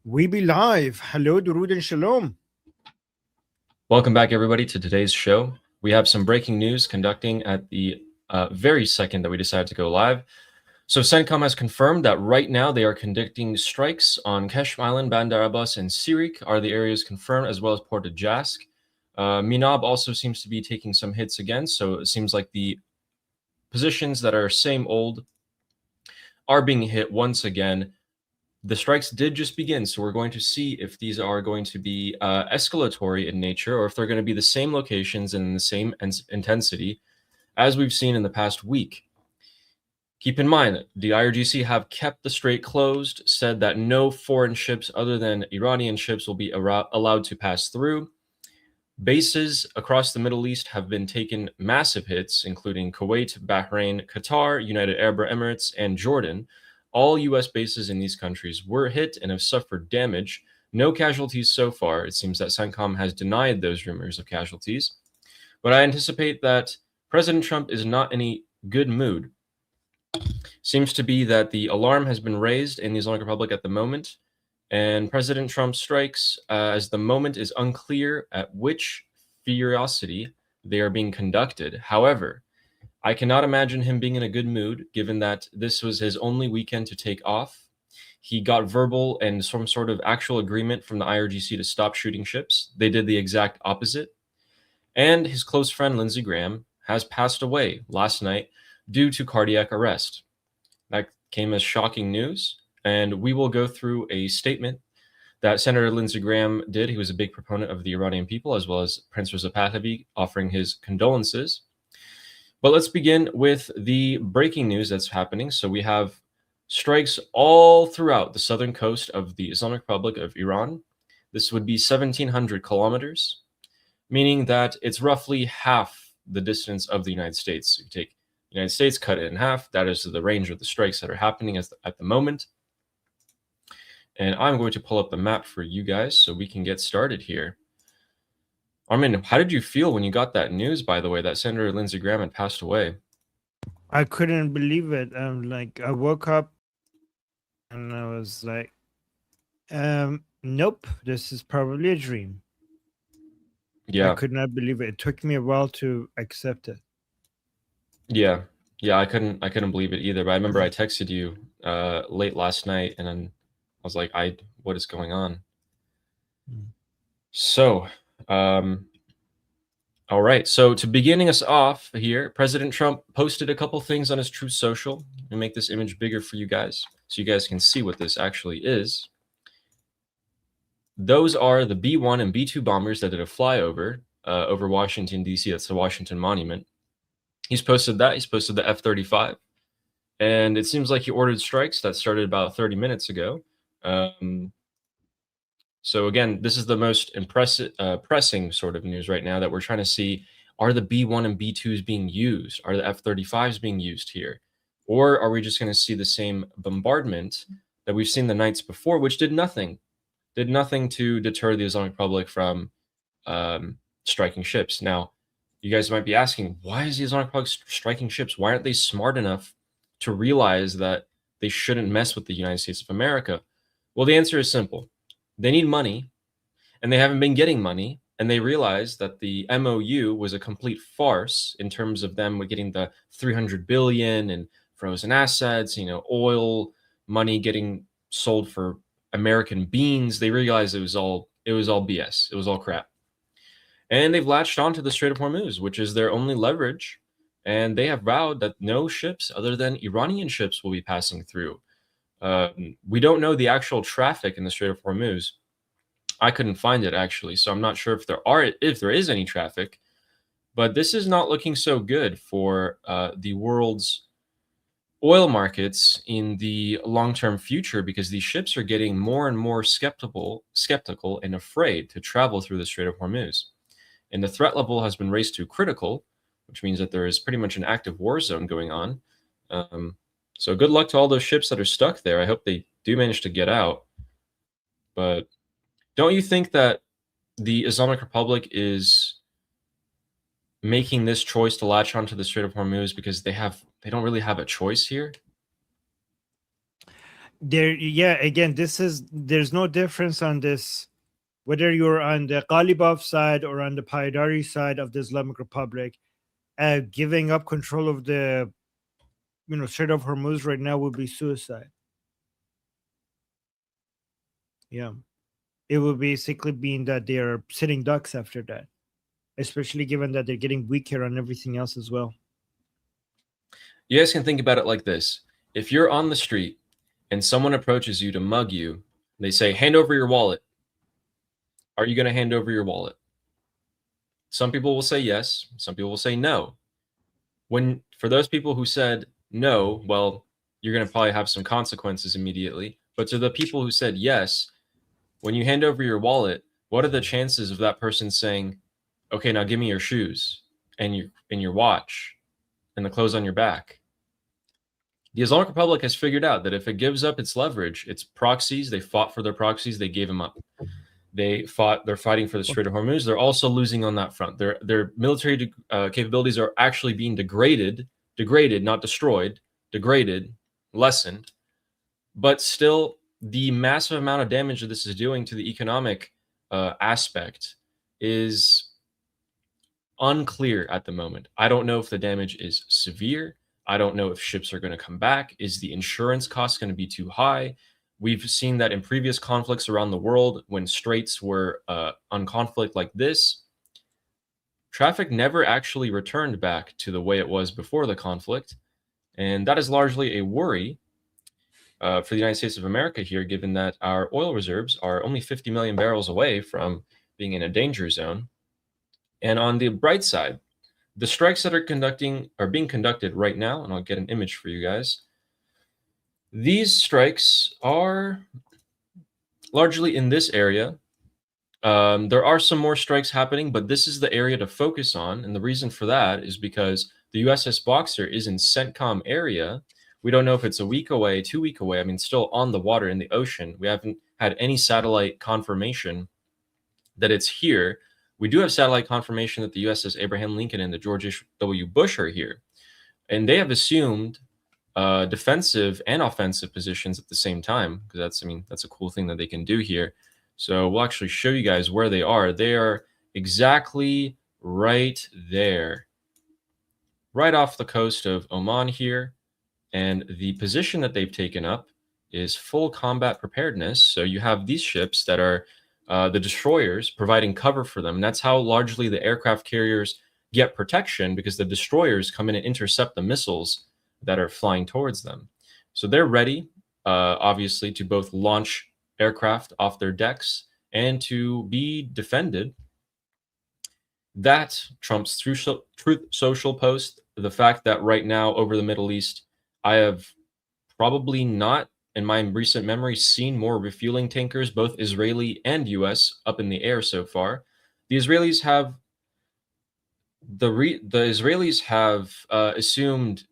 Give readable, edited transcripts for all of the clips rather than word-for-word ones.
We be live. Hello, Durud and Shalom. Welcome back, everybody, to today's show. We have some breaking news conducting at the very second that we decided to go live. So CENTCOM has confirmed that right now they are conducting strikes on Keshm Island, Bandar Abbas, and Sirik are the areas confirmed, as well as Port of Jask. Minab also seems to be taking some hits again, so it seems like the positions that are same old are being hit once again. The strikes did just begin, so we're going to see if these are going to be escalatory in nature or if they're going to be the same locations and the same intensity as we've seen in the past week. Keep in mind that the IRGC have kept the strait closed, said that no foreign ships other than Iranian ships will be allowed to pass through. Bases across the Middle East have been taking massive hits, including Kuwait, Bahrain, Qatar, United Arab Emirates, and Jordan. All US bases in these countries were hit and have suffered damage. No casualties so far. It seems that CENTCOM has denied those rumors of casualties. But I anticipate that President Trump is not in a good mood. Seems to be that the alarm has been raised in the Islamic Republic at the moment, and President Trump strikes as the moment is unclear at which ferocity they are being conducted. However, I cannot imagine him being in a good mood, given that this was his only weekend to take off. He got verbal and some sort of actual agreement from the IRGC to stop shooting ships. They did the exact opposite. And his close friend, Lindsey Graham, has passed away last night due to cardiac arrest. That came as shocking news, and we will go through a statement that Senator Lindsey Graham did. He was a big proponent of the Iranian people, as well as Prince Reza Pahlavi offering his condolences. But let's begin with the breaking news that's happening. So we have strikes all throughout the southern coast of the Islamic Republic of Iran. This would be 1,700 kilometers, meaning that it's roughly half the distance of the United States. You take the United States, cut it in half. That is the range of the strikes that are happening at the moment. And I'm going to pull up the map for you guys so we can get started here. Armin, how did you feel when you got that news, by the way, that Senator Lindsey Graham had passed away? I couldn't believe it. I woke up and I was like, nope, this is probably a dream. Yeah. I could not believe it. It took me a while to accept it. Yeah. I couldn't believe it either. But I remember I texted you late last night, and then I was like, what is going on? So, all right. So to beginning us off here, President Trump posted a couple things on his Truth Social. Let me make this image bigger for you guys so you guys can see what this actually is. Those are the B-1 and B-2 bombers that did a flyover over Washington, D.C. That's the Washington Monument. He's posted that. He's posted the F-35. And it seems like he ordered strikes. That started about 30 minutes ago. So again, this is the most pressing sort of news right now that we're trying to see. Are the B-1 and B-2s being used? Are the F-35s being used here? Or are we just going to see the same bombardment that we've seen the nights before, which did nothing to deter the Islamic Republic from striking ships? Now, you guys might be asking, why is the Islamic Republic striking ships? Why aren't they smart enough to realize that they shouldn't mess with the United States of America? Well, the answer is simple. They need money, and they haven't been getting money, and they realized that the MOU was a complete farce in terms of them getting the $300 billion and frozen assets, oil money getting sold for American beans. They realized it was all BS. It was all crap. And they've latched onto the Strait of Hormuz, which is their only leverage, and they have vowed that no ships other than Iranian ships will be passing through. We don't know the actual traffic in the Strait of Hormuz. I couldn't find it actually, so I'm not sure if there is any traffic. But this is not looking so good for the world's oil markets in the long-term future, because these ships are getting more and more skeptical and afraid to travel through the Strait of Hormuz. And the threat level has been raised to critical, which means that there is pretty much an active war zone going on. So good luck to all those ships that are stuck there. I hope they do manage to get out. But don't you think that the Islamic Republic is making this choice to latch onto the Strait of Hormuz because they don't really have a choice here? Again, there's no difference on this, whether you're on the Ghalibaf side or on the Paydari side of the Islamic Republic. Giving up control of the Strait of Hormuz right now would be suicide. Yeah, it would basically mean that they are sitting ducks after that, especially given that they're getting weaker on everything else as well. You guys can think about it like this. If you're on the street and someone approaches you to mug you, they say, hand over your wallet. Are you going to hand over your wallet? Some people will say yes. Some people will say no. For those people who said no, well, you're going to probably have some consequences immediately. But to the people who said yes, when you hand over your wallet, what are the chances of that person saying, okay, now give me your shoes and your watch and the clothes on your back? The Islamic Republic has figured out that if it gives up its leverage, its proxies, they fought for their proxies, they gave them up. They're fighting for the Strait of Hormuz. They're also losing on that front. Their military capabilities are actually being degraded, not destroyed, degraded, lessened. But still, the massive amount of damage that this is doing to the economic aspect is unclear at the moment. I don't know if the damage is severe. I don't know if ships are going to come back. Is the insurance cost going to be too high? We've seen that in previous conflicts around the world, when straits were on conflict like this, traffic never actually returned back to the way it was before the conflict. And that is largely a worry for the United States of America here, given that our oil reserves are only 50 million barrels away from being in a danger zone. And on the bright side, the strikes that are being conducted right now, and I'll get an image for you guys. These strikes are largely in this area. There are some more strikes happening, but this is the area to focus on. And the reason for that is because the USS Boxer is in CENTCOM area. We don't know if it's a week away, 2 weeks away. I mean, still on the water in the ocean. We haven't had any satellite confirmation that it's here. We do have satellite confirmation that the USS Abraham Lincoln and the George H.W. Bush are here. And they have assumed defensive and offensive positions at the same time, because that's a cool thing that they can do here. So we'll actually show you guys where they are. They are exactly right there, right off the coast of Oman here. And the position that they've taken up is full combat preparedness. So you have these ships that are the destroyers providing cover for them. And that's how largely the aircraft carriers get protection, because the destroyers come in and intercept the missiles that are flying towards them. So they're ready, obviously, to both launch aircraft off their decks and to be defended. That Trump's Truth Social post, the fact that right now over the Middle East, I have probably not, in my recent memory, seen more refueling tankers, both Israeli and US, up in the air so far. The Israelis have assumed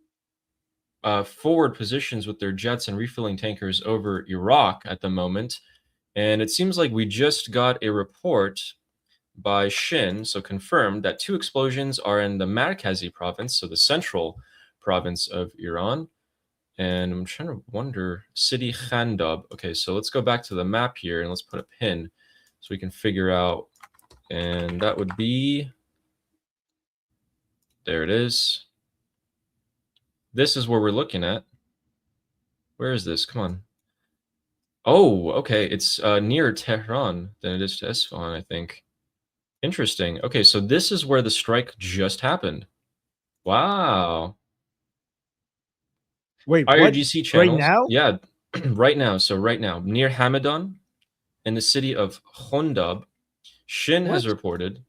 forward positions with their jets and refueling tankers over Iraq at the moment. And it seems like we just got a report by Shin, so confirmed, that 2 explosions are in the Markazi province, so the central province of Iran. And I'm trying to wonder, city Khandab. Okay, so let's go back to the map here and let's put a pin so we can figure out. And that would be, there it is. This is where we're looking at. Where is this? Come on. Oh, okay. It's nearer Tehran than it is to Isfahan, I think. Interesting. Okay, so this is where the strike just happened. Wow. Wait, IRGC channels. Right now? Yeah, right now. So right now, near Hamadan, in the city of Khondab, Shin has reported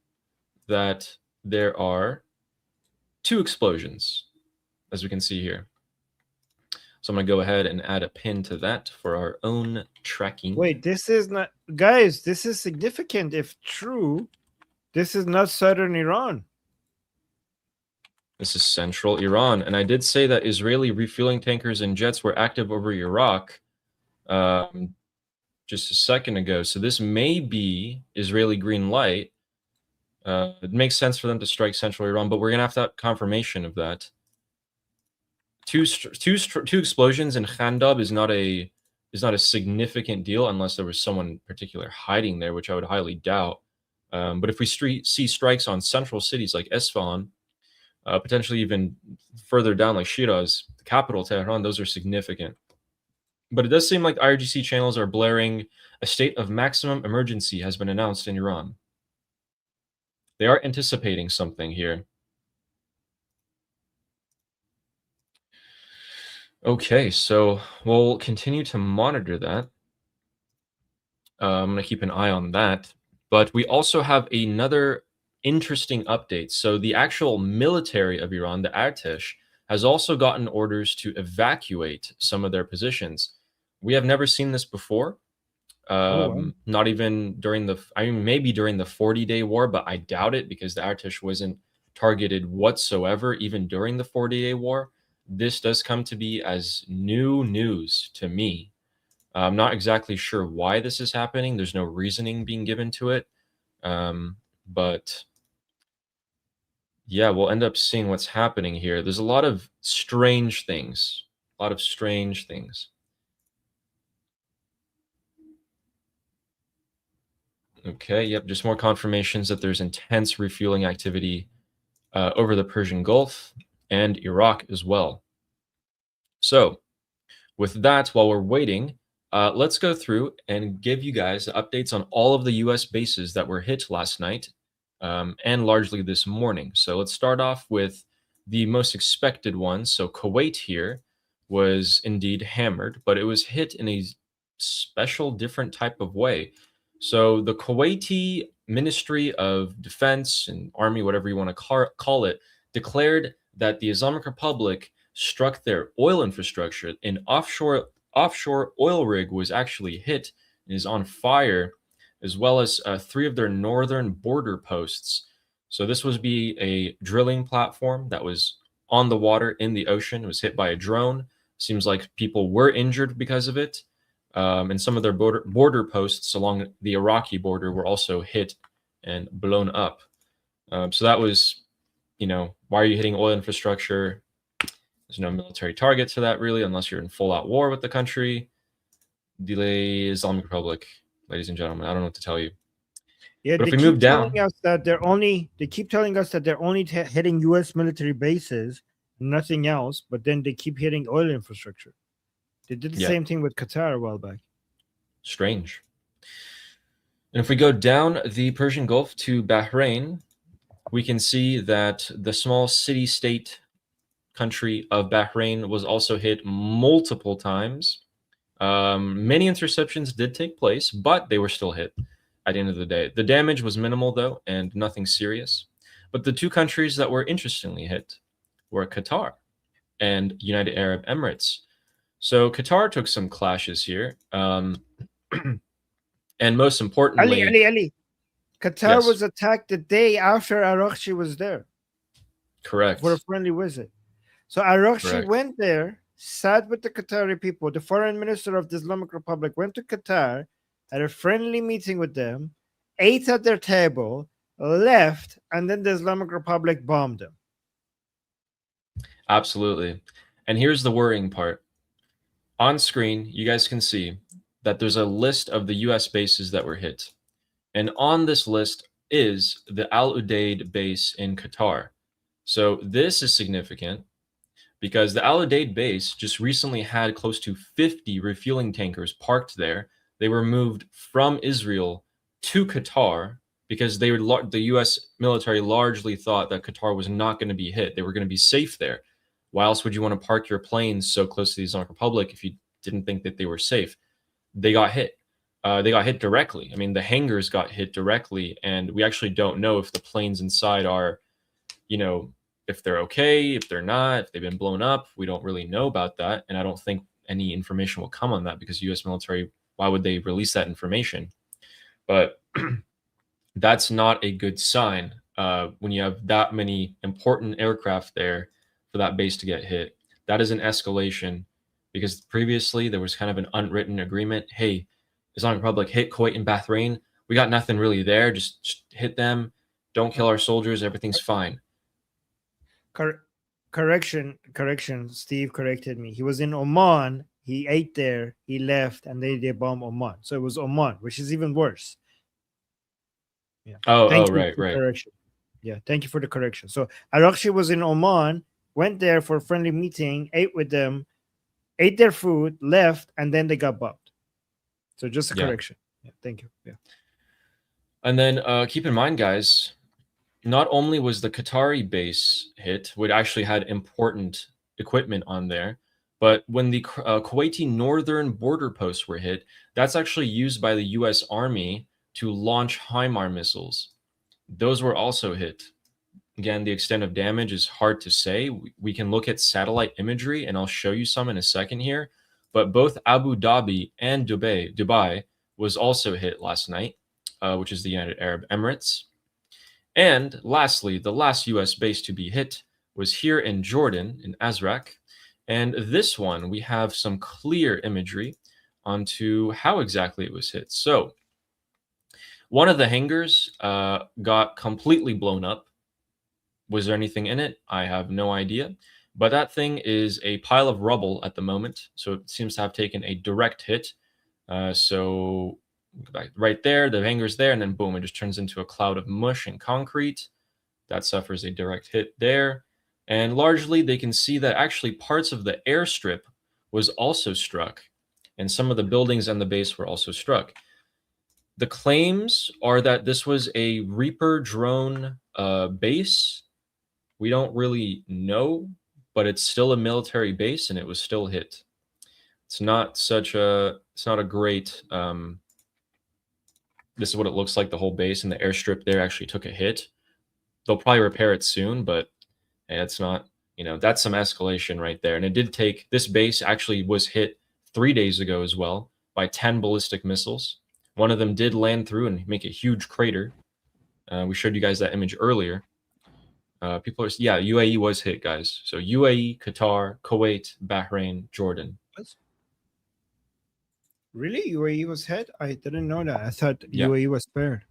that there are 2 explosions, as we can see here. So I'm going to go ahead and add a pin to that for our own tracking. Wait, this is not, guys, this is significant. If true, this is not southern Iran. This is central Iran. And I did say that Israeli refueling tankers and jets were active over Iraq just a second ago. So this may be Israeli green light. It makes sense for them to strike central Iran, but we're going to have confirmation of that. Two explosions in Khandab is not a is not a significant deal unless there was someone in particular hiding there, which I would highly doubt. But if we see strikes on central cities like Isfahan, potentially even further down like Shiraz, the capital Tehran, those are significant. But it does seem like IRGC channels are blaring a state of maximum emergency has been announced in Iran. They are anticipating something here. Okay, so we'll continue to monitor that. I'm going to keep an eye on that. But we also have another interesting update. So the actual military of Iran, the Artesh, has also gotten orders to evacuate some of their positions. We have never seen this before. wow. Not even during the, I mean, maybe during the 40-day war, but I doubt it because the Artesh wasn't targeted whatsoever, even during the 40-day war. This does come to be as new news to me. I'm not exactly sure why this is happening. There's no reasoning being given to it. But yeah, we'll end up seeing what's happening here. There's a lot of strange things. A lot of strange things. Okay, yep, just more confirmations that there's intense refueling activity over the Persian Gulf and Iraq as well. So with that, while we're waiting, let's go through and give you guys updates on all of the US bases that were hit last night and largely this morning. So let's start off with the most expected one. So Kuwait here was indeed hammered, but it was hit in a special, different type of way. So the Kuwaiti Ministry of Defense and Army, whatever you want to call it, declared that the Islamic Republic struck their oil infrastructure. An offshore oil rig was actually hit and is on fire, as well as 3 of their northern border posts. So this was be a drilling platform that was on the water in the ocean. It was hit by a drone. Seems like people were injured because of it. And some of their border posts along the Iraqi border were also hit and blown up. So that was, why are you hitting oil infrastructure? There's no military target to that, really, unless you're in full-out war with the country. Delay Islamic Republic, ladies and gentlemen. I don't know what to tell you. Yeah, But they if we keep move down, telling us that they keep telling us that they're only hitting U.S. military bases, nothing else. But then they keep hitting oil infrastructure. They did the Yeah. same thing with Qatar a while back. Strange. And if we go down the Persian Gulf to Bahrain, we can see that the small city-state country of Bahrain was also hit multiple times. Many interceptions did take place, but they were still hit at the end of the day. The damage was minimal, though, and nothing serious. But the 2 countries that were interestingly hit were Qatar and United Arab Emirates. So Qatar took some clashes here. And most importantly, Ali. Qatar was attacked the day after Araghchi was there. Correct. For a friendly visit. So Araghchi went there, sat with the Qatari people. The foreign minister of the Islamic Republic went to Qatar, had a friendly meeting with them, ate at their table, left, and then the Islamic Republic bombed them. Absolutely. And here's the worrying part. On screen, you guys can see that there's a list of the US bases that were hit. And on this list is the Al Udeid base in Qatar. So this is significant because the Al Udeid base just recently had close to 50 refueling tankers parked there. They were moved from Israel to Qatar because the US military largely thought that Qatar was not going to be hit. They were going to be safe there. Why else would you want to park your planes so close to the Islamic Republic if you didn't think that they were safe? They got hit. They got hit directly. I mean, the hangars got hit directly, and we actually don't know if the planes inside are, if they're okay, if they're not, if they've been blown up. We don't really know about that, and I don't think any information will come on that because U.S. military, why would they release that information? But that's not a good sign when you have that many important aircraft there for that base to get hit. That is an escalation because previously there was kind of an unwritten agreement. Hey, Islamic Republic hit Kuwait and Bahrain. We got nothing really there. Just hit them. Don't kill our soldiers. Everything's fine. Correction. Steve corrected me. He was in Oman He ate there, he left, and they bombed Oman. So it was Oman, which is even worse. Yeah. Thank you Right, for right. correction. Yeah, thank you for the correction. So Arakshi was in Oman, went there for a friendly meeting, ate with them, ate their food, left, and then they got bombed. So just a Yeah. correction. Yeah, thank you. Yeah. And then keep in mind, guys, not only was the Qatari base hit, which actually had important equipment on there, but when the Kuwaiti northern border posts were hit, that's actually used by the U.S. Army to launch HIMAR missiles. Those were also hit. Again, the extent of damage is hard to say. We can look at satellite imagery, and I'll show you some in a second here. But both Abu Dhabi and Dubai was also hit last night, which is the United Arab Emirates. And lastly, the last US base to be hit was here in Jordan, in Azraq. And this one, we have some clear imagery onto how exactly it was hit. So, one of the hangars got completely blown up. Was there anything in it? I have no idea. But that thing is a pile of rubble at the moment. So, it seems to have taken a direct hit. So, right there, the hangar's there, and then boom, it just turns into a cloud of mush and concrete. That suffers a direct hit there. And largely, they can see that actually parts of the airstrip was also struck, and some of the buildings and the base were also struck. The claims are that this was a Reaper drone base. We don't really know, but it's still a military base, and it was still hit. It's not a great. This is what it looks like. The whole base and the airstrip there actually took a hit. They'll probably repair it soon, but hey, it's not, that's some escalation right there. And it did take, this base actually was hit 3 days ago as well by 10 ballistic missiles. One of them did land through and make a huge crater. We showed you guys that image earlier. UAE was hit, guys. So UAE, Qatar, Kuwait, Bahrain, Jordan. Really? UAE was hit? I didn't know that. I thought UAE was spared.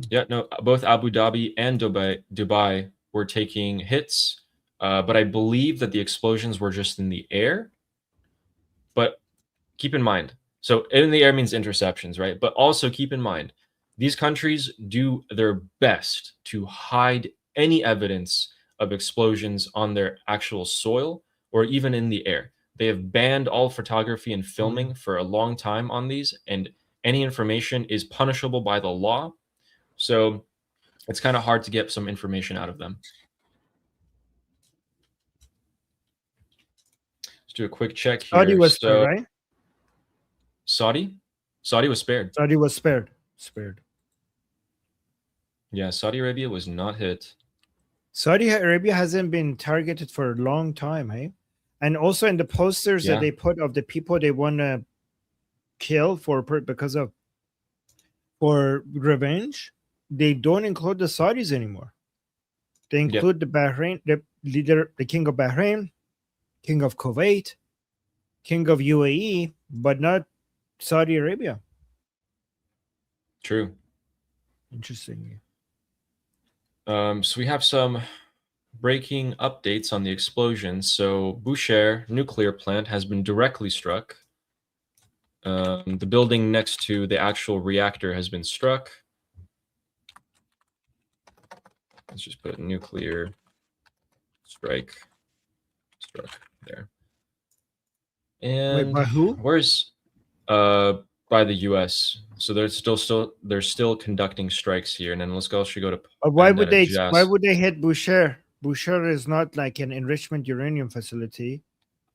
Yeah, no, both Abu Dhabi and Dubai were taking hits, but I believe that the explosions were just in the air. But keep in mind, so in the air means interceptions, right? But also keep in mind, these countries do their best to hide any evidence of explosions on their actual soil or even in the air. They have banned all photography and filming for a long time on these, and any information is punishable by the law. So it's kind of hard to get some information out of them. Let's do a quick check here. Saudi was spared, right? Saudi was spared. Saudi was spared. Yeah, Saudi Arabia was not hit. Saudi Arabia hasn't been targeted for a long time, hey? And also in the posters that they put of the people they want to kill for revenge, they don't include the Saudis anymore. They include the Bahrain, the leader, the king of Bahrain, king of Kuwait, king of UAE, but not Saudi Arabia. True. Interesting. So we have some breaking updates on the explosion. So Bushehr nuclear plant has been directly struck. The building next to the actual reactor has been struck. Let's just put nuclear struck there. And wait, by who? Where's by the US. So they're still conducting strikes here. And then let's go to But why would they hit Bushehr? Bushehr is not like an enrichment uranium facility.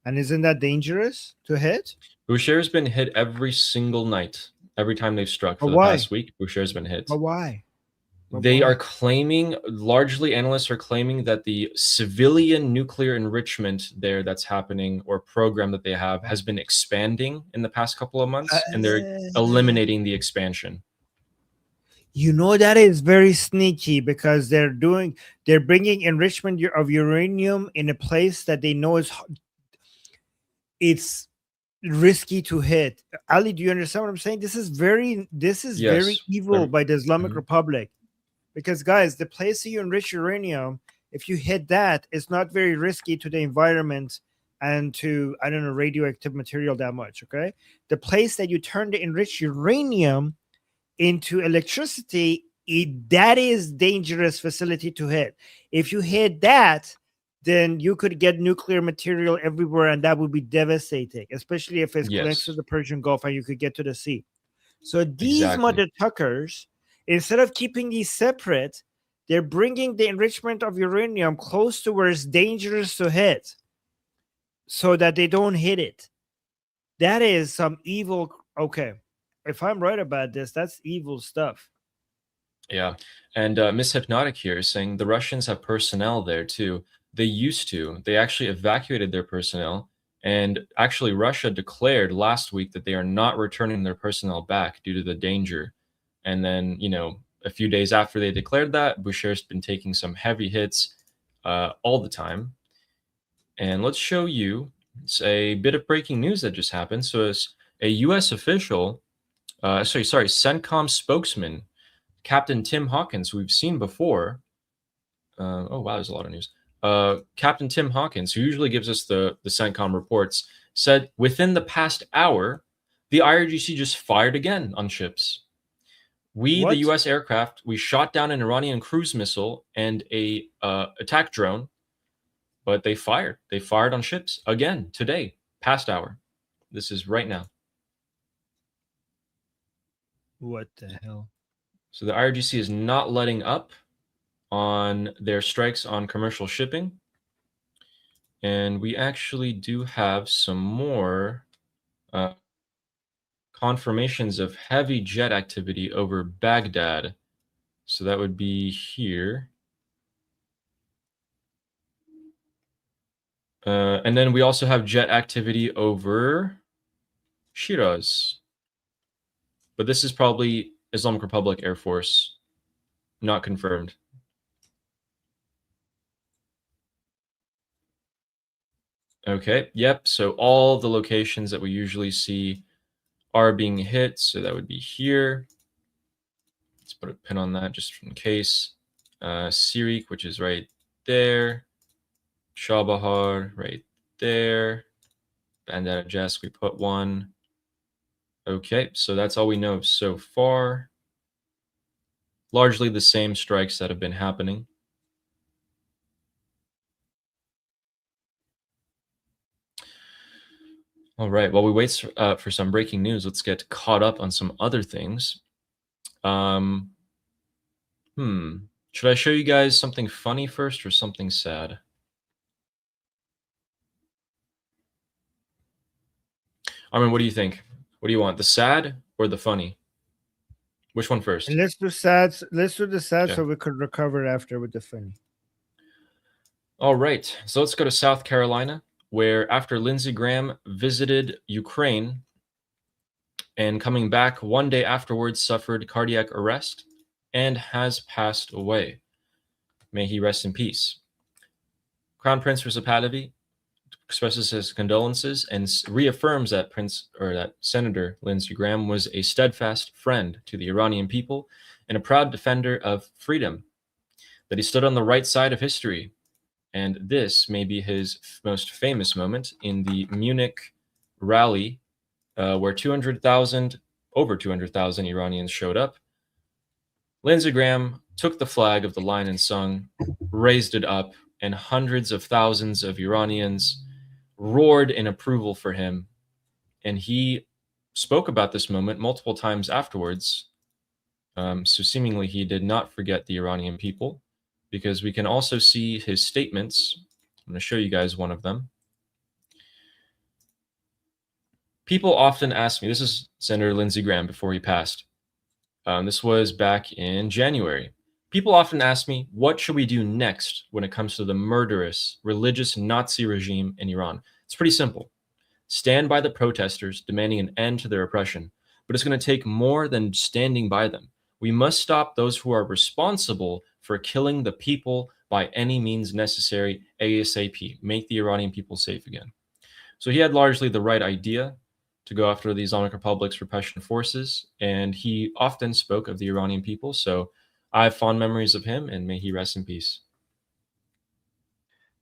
And isn't that dangerous to hit? Bushehr's been hit every single night. Every time they've struck for the past week, Bushehr's been hit. But why? They are claiming, largely analysts are claiming that the civilian nuclear enrichment there that's happening or program that they have has been expanding in the past couple of months, and they're eliminating the expansion. That is very sneaky because they're bringing enrichment of uranium in a place that they know it's risky to hit. Ali, do you understand what I'm saying? This is very evil by the Islamic Republic. Because guys, the place you enrich uranium, if you hit that, it's not very risky to the environment and to, I don't know, radioactive material that much. Okay. The place that you turn the enriched uranium into electricity, that is dangerous facility to hit. If you hit that, then you could get nuclear material everywhere, and that would be devastating, especially if it's next to Yes, the Persian Gulf and you could get to the sea. So these exactly. mother tuckers, instead of keeping these separate, they're bringing the enrichment of uranium close to where it's dangerous to hit so that they don't hit it. That is some evil. Okay. If I'm right about this, that's evil stuff. Yeah. And Miss Hypnotic here is saying the Russians have personnel there too. They used to. They actually evacuated their personnel. And actually, Russia declared last week that they are not returning their personnel back due to the danger. And then, a few days after they declared that, Bushehr's been taking some heavy hits all the time. And let's show you a bit of breaking news that just happened. So, it's a U.S. official, CENTCOM spokesman, Captain Tim Hawkins, who we've seen before. Oh, wow, there's a lot of news. Captain Tim Hawkins, who usually gives us the CENTCOM reports, said within the past hour, the IRGC just fired again on ships. The What? U.S. aircraft, we shot down an Iranian cruise missile and a attack drone, but they fired. They fired on ships again today, past hour. This is right now. What the hell? So the IRGC is not letting up on their strikes on commercial shipping. And we actually do have some more confirmations of heavy jet activity over Baghdad. So that would be here. And then we also have jet activity over Shiraz. But this is probably Islamic Republic Air Force, not confirmed. Okay, yep. So all the locations that we usually see are being hit. So that would be here. Let's put a pin on that just in case. Sirik, which is right there. Shabahar, right there. Bandar Jess, we put one. Okay, so that's all we know so far. Largely the same strikes that have been happening. All right, while we wait for some breaking news, let's get caught up on some other things. Should I show you guys something funny first or something sad? Armin, what do you think? What do you want, the sad or the funny? Which one first? And let's do sad. Let's do the sad Okay. so we could recover after with the funny. All right, so let's go to South Carolina, where after Lindsey Graham visited Ukraine and coming back one day afterwards suffered cardiac arrest and has passed away. May he rest in peace. Crown Prince Reza Pahlavi expresses his condolences and reaffirms that Senator Lindsey Graham was a steadfast friend to the Iranian people and a proud defender of freedom, that he stood on the right side of history. And this may be his most famous moment in the Munich rally, where over 200,000 Iranians showed up. Lindsey Graham took the flag of the Lion and Sung, raised it up, and hundreds of thousands of Iranians roared in approval for him. And he spoke about this moment multiple times afterwards. So seemingly he did not forget the Iranian people, because we can also see his statements. I'm going to show you guys one of them. People often ask me, this is Senator Lindsey Graham before he passed. This was back in January. People often ask me, what should we do next when it comes to the murderous religious Nazi regime in Iran? It's pretty simple. Stand by the protesters demanding an end to their oppression, but it's going to take more than standing by them. We must stop those who are responsible for killing the people by any means necessary ASAP. Make the Iranian people safe again. So he had largely the right idea to go after the Islamic Republic's repression forces, and he often spoke of the Iranian people. So I have fond memories of him, and may he rest in peace.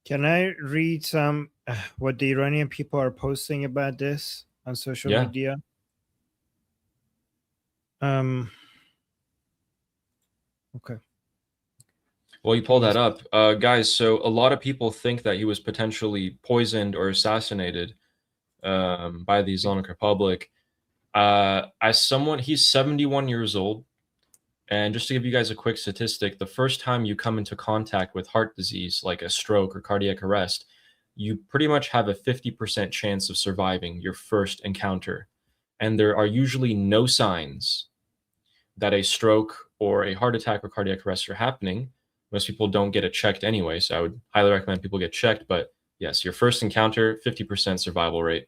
Can I read some what the Iranian people are posting about this on social Yeah. media? Okay. Well, you pull that up. Guys, so a lot of people think that he was potentially poisoned or assassinated by the Islamic Republic. As someone, he's 71 years old. And just to give you guys a quick statistic, the first time you come into contact with heart disease, like a stroke or cardiac arrest, you pretty much have a 50% chance of surviving your first encounter. And there are usually no signs that a stroke or a heart attack or cardiac arrest are happening. Most people don't get it checked anyway, so I would highly recommend people get checked. But yes, your first encounter, 50% survival rate.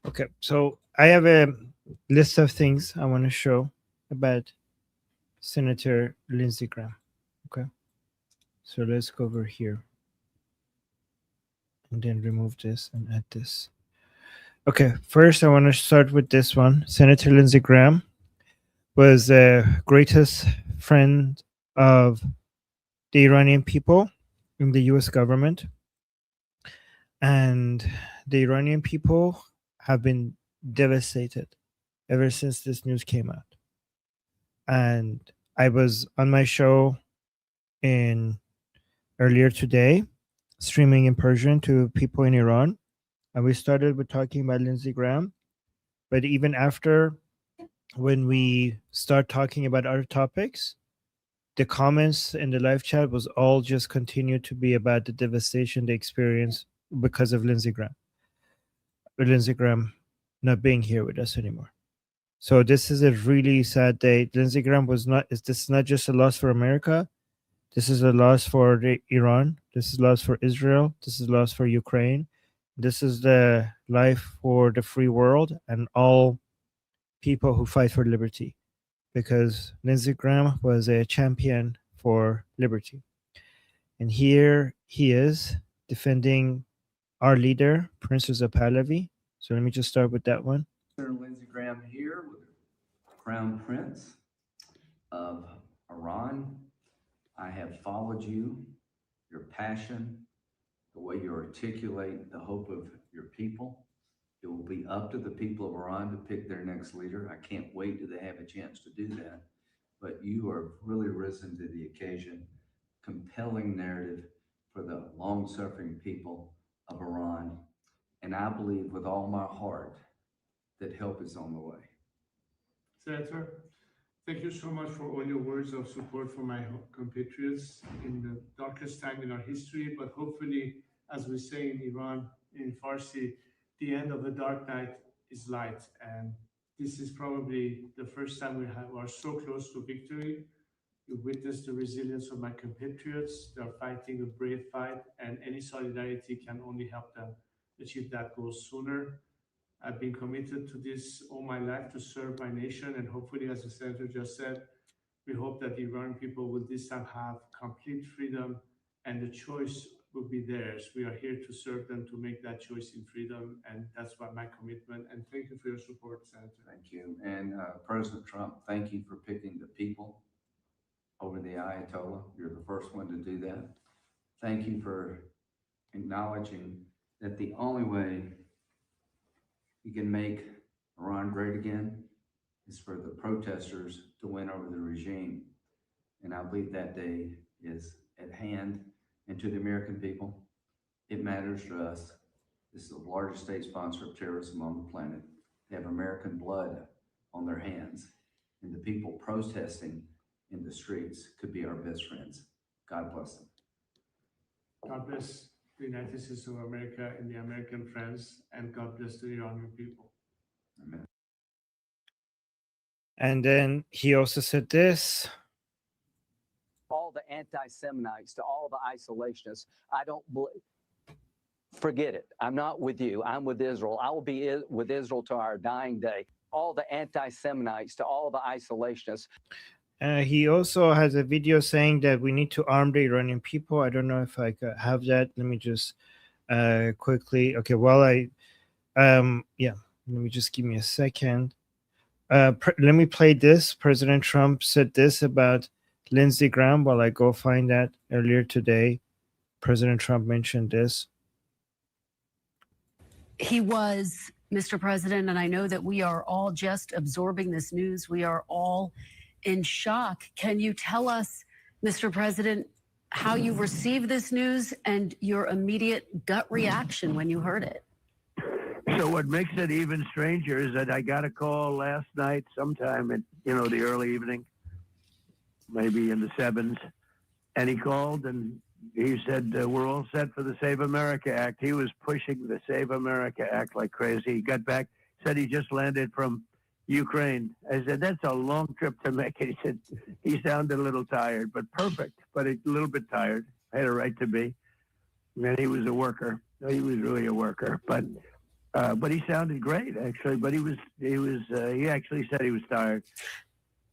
Okay. So I have a list of things I want to show about Senator Lindsey Graham. Okay. So let's go over here and then remove this and add this. Okay. First, I want to start with this one. Senator Lindsey Graham was the greatest friend of the Iranian people in the US government. And the Iranian people have been devastated ever since this news came out. And I was on my show earlier today, streaming in Persian to people in Iran. And we started with talking about Lindsey Graham. But even after, when we start talking about other topics, the comments in the live chat was all just continue to be about the devastation they experienced because of Lindsey Graham. Lindsey Graham not being here with us anymore. So this is a really sad day. Lindsey Graham was not. This is not just a loss for America. This is a loss for Iran. This is a loss for Israel. This is a loss for Ukraine. This is the life for the free world and all people who fight for liberty. Because Lindsey Graham was a champion for liberty. And here he is defending our leader, Prince Reza Pahlavi. So let me just start with that one. Senator Lindsey Graham here with the Crown Prince of Iran. I have followed you, your passion, the way you articulate the hope of your people. It will be up to the people of Iran to pick their next leader. I can't wait till they have a chance to do that. But you are really risen to the occasion, compelling narrative for the long-suffering people of Iran. And I believe with all my heart that help is on the way. Senator, thank you so much for all your words of support for my compatriots in the darkest time in our history. But hopefully, as we say in Iran, in Farsi, the end of the dark night is light. And this is probably the first time we are so close to victory. You witnessed the resilience of my compatriots. They are fighting a brave fight, and any solidarity can only help them achieve that goal sooner. I've been committed to this all my life to serve my nation, and hopefully, as the senator just said, we hope that the Iranian people will this time have complete freedom and the choice will be theirs. We are here to serve them to make that choice in freedom, and that's what my commitment. And thank you for your support, Senator. Thank you. And President Trump, thank you for picking the people over the Ayatollah. You're the first one to do that. Thank you for acknowledging that the only way you can make Iran great again is for the protesters to win over the regime. And I believe that day is at hand. And to the American people, it matters to us. This is the largest state sponsor of terrorism on the planet. They have American blood on their hands. And the people protesting in the streets could be our best friends. God bless them. God bless the United States of America and the American friends, and God bless the Iranian people. Amen. And then he also said this. All the anti-Seminites, to all the isolationists, I don't believe. Forget it. I'm not with you. I'm with Israel. I will be with Israel to our dying day. All the anti-Seminites, to all the isolationists. He also has a video saying that we need to arm the Iranian people. I don't know if I could have that. Let me just quickly. Okay, while let me just give me a second. Let me play this. President Trump said this about Lindsey Graham while I go find that earlier today. President Trump mentioned this. He was, Mr. President, and I know that we are all just absorbing this news. We are all in shock. Can you tell us, Mr. President, how you received this news and your immediate gut reaction when you heard it? So what makes it even stranger is that I got a call last night sometime at, the early evening, maybe in the 7s, and he called and he said, we're all set for the Save America Act. He was pushing the Save America Act like crazy. He got back, said he just landed from Ukraine. I said, that's a long trip to make. He said, he sounded a little tired, but perfect, but a little bit tired. I had a right to be. And he was a worker. He was really a worker, but he sounded great actually. But he actually said he was tired,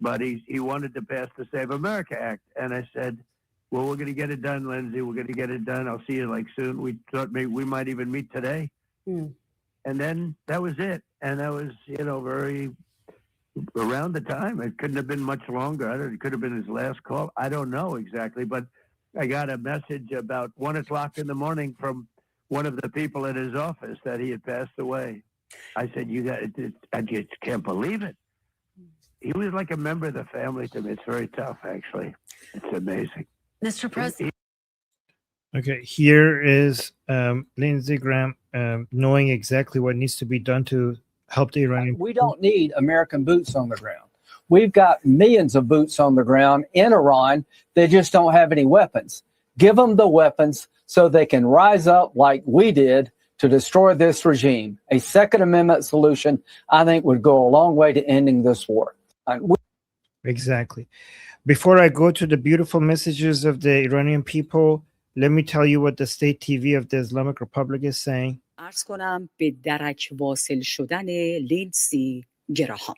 but he wanted to pass the Save America Act. And I said, well, we're going to get it done, Lindsey. We're going to get it done. I'll see you soon. We thought maybe we might even meet today. And then that was it. And that was, very around the time. It couldn't have been much longer. It could have been his last call. I don't know exactly, but I got a message about 1:00 in the morning from one of the people at his office that he had passed away. I said, I just can't believe it. He was like a member of the family to me. It's very tough, actually. It's amazing. Mr. President. Okay, here is Lindsey Graham knowing exactly what needs to be done to help the Iranian. We don't need American boots on the ground. We've got millions of boots on the ground in Iran. They just don't have any weapons. Give them the weapons so they can rise up like we did to destroy this regime. A Second Amendment solution, I think, would go a long way to ending this war. Exactly. Before I go to the beautiful messages of the Iranian people, let me tell you what the state TV of the Islamic Republic is saying. عرض کنم به درک واصل شدن لیندسی گراهام،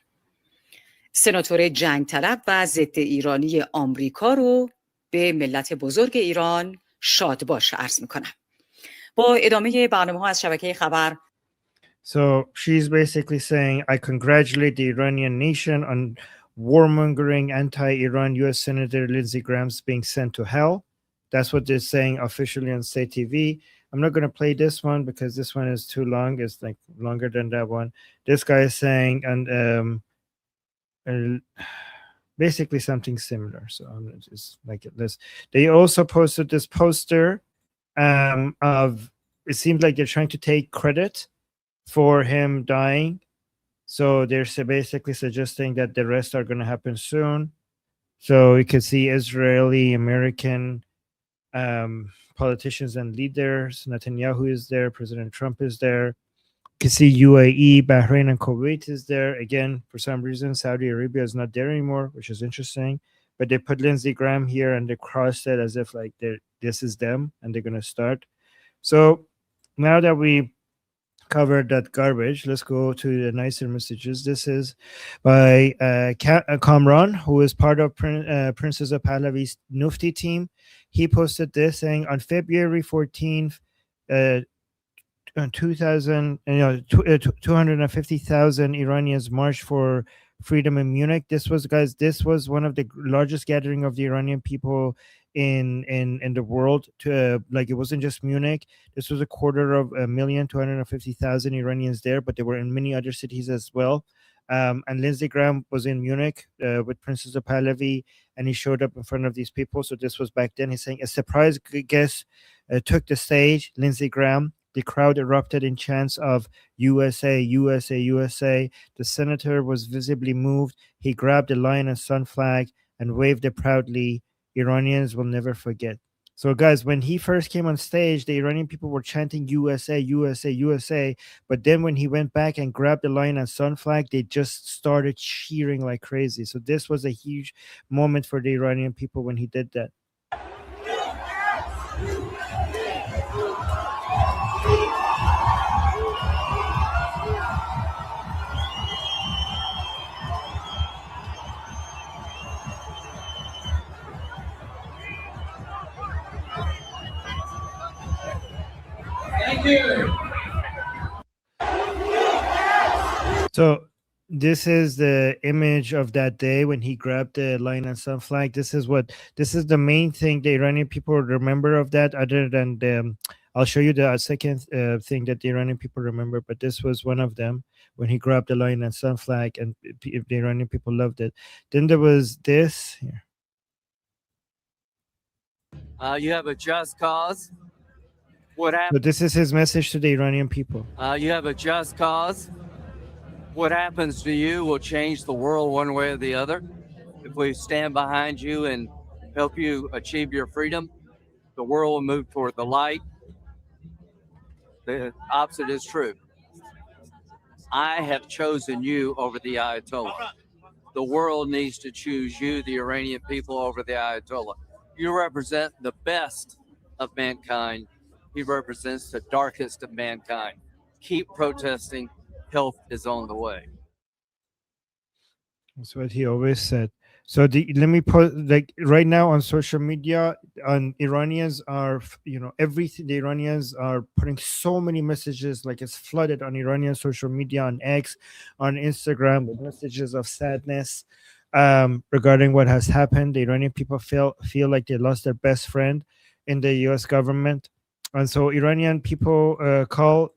سناتور جنگ طلب و ضد ایرانی آمریکا رو به ملت بزرگ ایران شاد باش عرض میکنم. با ادامه برنامه‌ها از شبکه خبر. So she's basically saying, I congratulate the Iranian nation on warmongering anti-Iran U.S. Senator Lindsey Graham's being sent to hell. That's what they're saying officially on state TV. I'm not going to play this one because this one is too long. It's like longer than that one. This guy is saying, and basically something similar. So I'm going to just make it this. They also posted this poster of, it seems like they're trying to take credit for him dying. So they're basically suggesting that the rest are going to happen soon. So you can see Israeli, American politicians and leaders. Netanyahu is there. President Trump is there. You can see UAE, Bahrain, and Kuwait is there. Again, for some reason, Saudi Arabia is not there anymore, which is interesting. But they put Lindsey Graham here and they crossed it as if like this is them and they're going to start. So now that we covered that garbage, let's go to the nicer messages. This is by Kamran, who is part of Princess of Pahlavi's Nufti team. He posted this saying on February 14th, 250,000 Iranians marched for freedom in Munich. This was one of the largest gathering of the Iranian people in the world. Like it wasn't just Munich. This was 250,000 Iranians there, but they were in many other cities as well. And Lindsey Graham was in Munich with Princess of Pahlavi, and he showed up in front of these people. So this was back then. He's saying a surprise guest took the stage, Lindsey Graham. The crowd erupted in chants of USA, USA, USA. The senator was visibly moved. He grabbed the lion and sun flag and waved it proudly. Iranians will never forget. So, guys, when he first came on stage, the Iranian people were chanting USA, USA, USA. But then when he went back and grabbed the lion and sun flag, they just started cheering like crazy. So this was a huge moment for the Iranian people when he did that. Thank you. So This is the image of that day when he grabbed the lion and sun flag. This is the main thing the Iranian people remember of that, other than the I'll show you the second thing that the Iranian people remember, but this was one of them when he grabbed the lion and sun flag, and the Iranian people loved it. Then there was this here. You have a just cause. What So happens? this is his message to the Iranian people. You have a just cause. What happens to you will change the world one way or the other. If we stand behind you and help you achieve your freedom, the world will move toward the light. The opposite is true. I have chosen you over the Ayatollah. The world needs to choose you, the Iranian people, over the Ayatollah. You represent the best of mankind. He represents the darkest of mankind. Keep protesting. Help is on the way. That's what he always said. So let me put, like, right now on social media, Iranians are, everything. The Iranians are putting so many messages, like it's flooded on Iranian social media, on X, on Instagram, with messages of sadness regarding what has happened. The Iranian people feel like they lost their best friend in the U.S. government, and so Iranian people called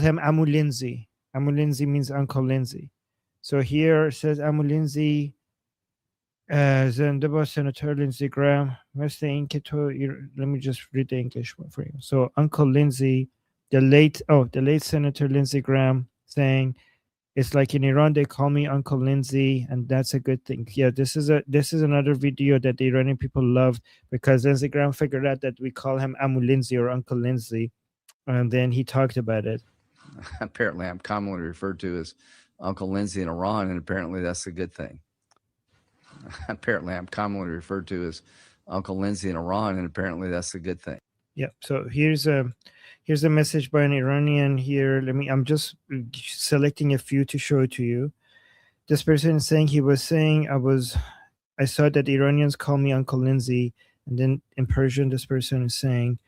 him Amu Lindsay. Amu Lindsay means Uncle Lindsay. So here it says Amu Lindsay, زنده با Senator Lindsey Graham. مثل این که تو let me just read the English one for you. So Uncle Lindsey, the late Senator Lindsey Graham, saying, it's like in Iran they call me Uncle Lindsey, and that's a good thing. Yeah, this is another video that the Iranian people loved, because Lindsey Graham figured out that we call him Amu Lindsay or Uncle Lindsey, and then he talked about it. Apparently, I'm commonly referred to as Uncle Lindsey in Iran, and apparently that's a good thing. Apparently, I'm commonly referred to as Uncle Lindsey in Iran, and apparently that's a good thing. Yeah. So here's a message by an Iranian here. I'm just selecting a few to show it to you. This person is saying, I saw that the Iranians call me Uncle Lindsey, and then in Persian, this person is saying,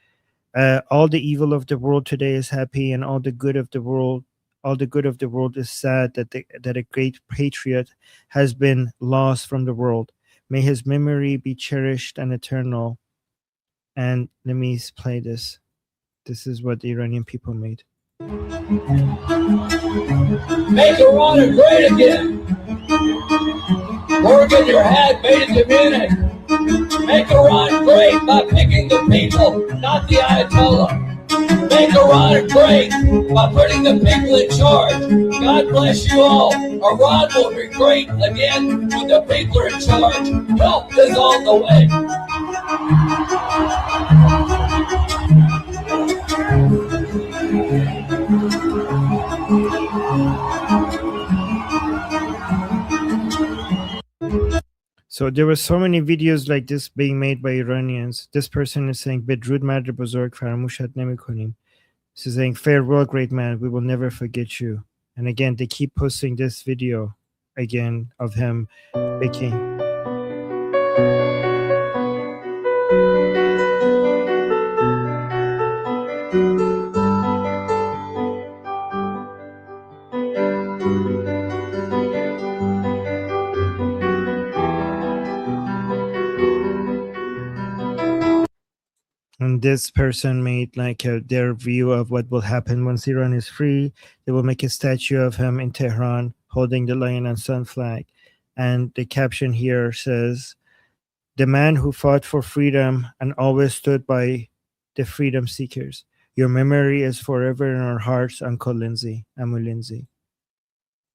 all the evil of the world today is happy, and all the good of the world is sad that a great patriot has been lost from the world. May his memory be cherished and eternal. And let me play this. This is what the Iranian people made. Make Iran great again. Morgan, your hat made it to Munich. Make Iran great by picking the people, not the Ayatollah. Make Iran great by putting the people in charge. God bless you all. Iran will be great again when the people are in charge. Help is on the way. So there were so many videos like this being made by Iranians. This person is saying, Bedrud Mard Buzorg Faramoshat Nemikonim. This is saying, farewell, great man, we will never forget you. And again, they keep posting this video again of him making. And this person made like their view of what will happen once Iran is free. They will make a statue of him in Tehran holding the lion and sun flag. And the caption here says, the man who fought for freedom and always stood by the freedom seekers. Your memory is forever in our hearts, Uncle Lindsey, Amu Lindsey.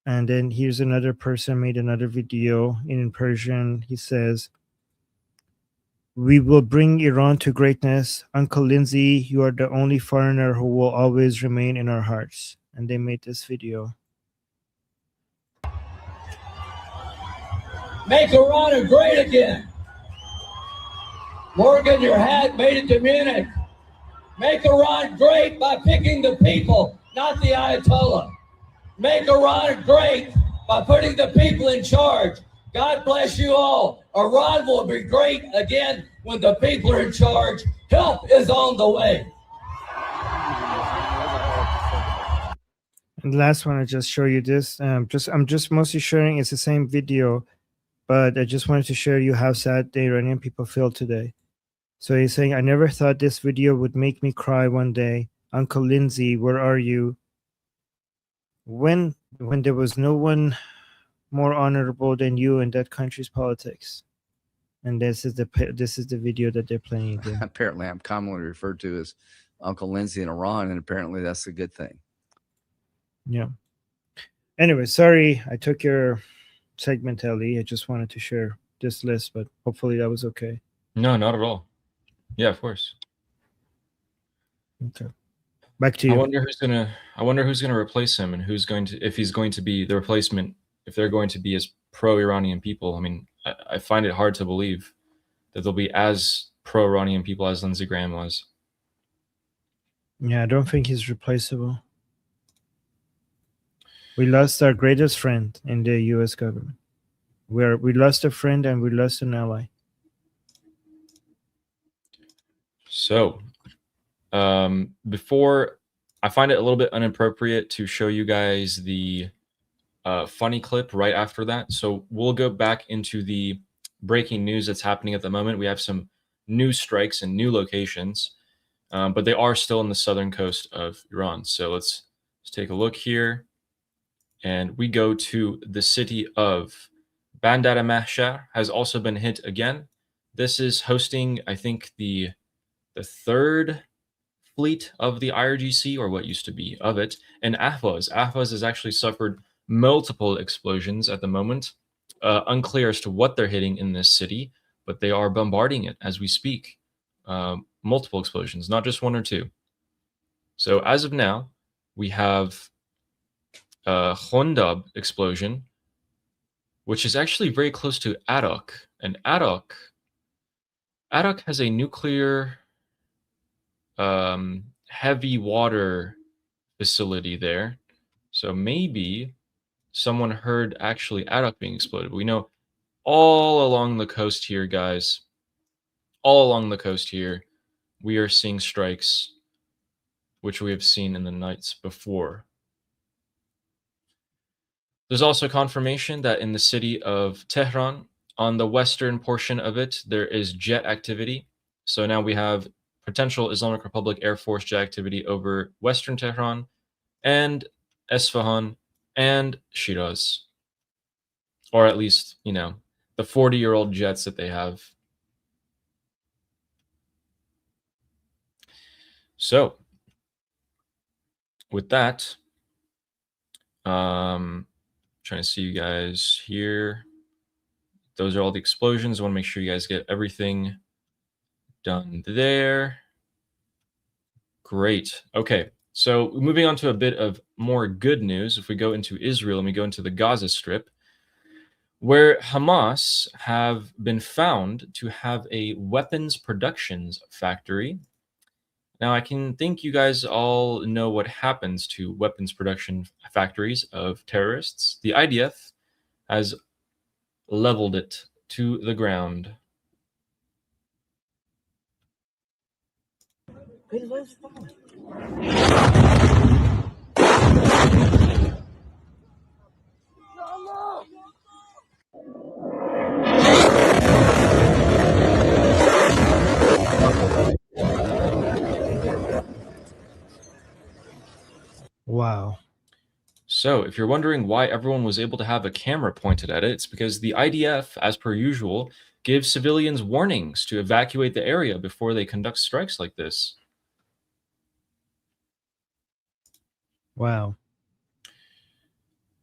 And then here's another person made another video in Persian. He says, we will bring Iran to greatness. Uncle Lindsey, you are the only foreigner who will always remain in our hearts. And they made this video. Make Iran great again. Morgan, your hat made it to Munich. Make Iran great by picking the people, not the Ayatollah. Make Iran great by putting the people in charge. God bless you all. Iran will be great again when the people are in charge. Help is on the way. And the last one, I just show you this. I'm just mostly sharing. It's the same video, but I just wanted to share you how sad the Iranian people feel today. So he's saying, I never thought this video would make me cry one day. Uncle Lindsay, where are you? When there was no one more honorable than you in that country's politics. And this is the video that they're playing again. Apparently, I'm commonly referred to as Uncle Lindsay in Iran, and apparently that's a good thing. Yeah. Anyway, sorry I took your segment, Ellie. I just wanted to share this list, but hopefully that was okay. No, not at all. Yeah, of course. Okay. Back to you. I wonder who's gonna replace him, and if he's going to be the replacement, if they're going to be as pro-Iranian people. I mean, I find it hard to believe that they'll be as pro-Iranian people as Lindsey Graham was. Yeah, I don't think he's replaceable. We lost our greatest friend in the U.S. government. We lost a friend and we lost an ally. So, before I find it a little bit inappropriate to show you guys the funny clip right after that. So we'll go back into the breaking news that's happening at the moment. We have some new strikes in new locations, but they are still on the southern coast of Iran. So let's take a look here. And we go to the city of Bandar Mahshar has also been hit again. This is hosting, I think, the third fleet of the IRGC, or what used to be of it. And Ahvaz has actually suffered multiple explosions at the moment. Unclear as to what they're hitting in this city, but they are bombarding it as we speak. Multiple explosions, not just one or two. So as of now, we have Khondab explosion, which is actually very close to Arak. And Arak has a nuclear heavy water facility there. So maybe someone heard actually Arak being exploded. We know all along the coast here, guys, all along the coast here, we are seeing strikes, which we have seen in the nights before. There's also confirmation that in the city of Tehran, on the western portion of it, there is jet activity. So now we have potential Islamic Republic Air Force jet activity over western Tehran and Esfahan and Shiraz. Or at least, you know, the 40-year-old jets that they have. So, with that, trying to see you guys here. Those are all the explosions. I want to make sure you guys get everything done there. Great. Okay, so moving on to a bit of more good news. If we go into Israel and we go into the Gaza Strip, where Hamas have been found to have a weapons productions factory. Now, I can think you guys all know what happens to weapons production factories of terrorists. The IDF has leveled it to the ground. Wow. So if you're wondering why everyone was able to have a camera pointed at it, it's because the IDF, as per usual, gives civilians warnings to evacuate the area before they conduct strikes like this. Wow.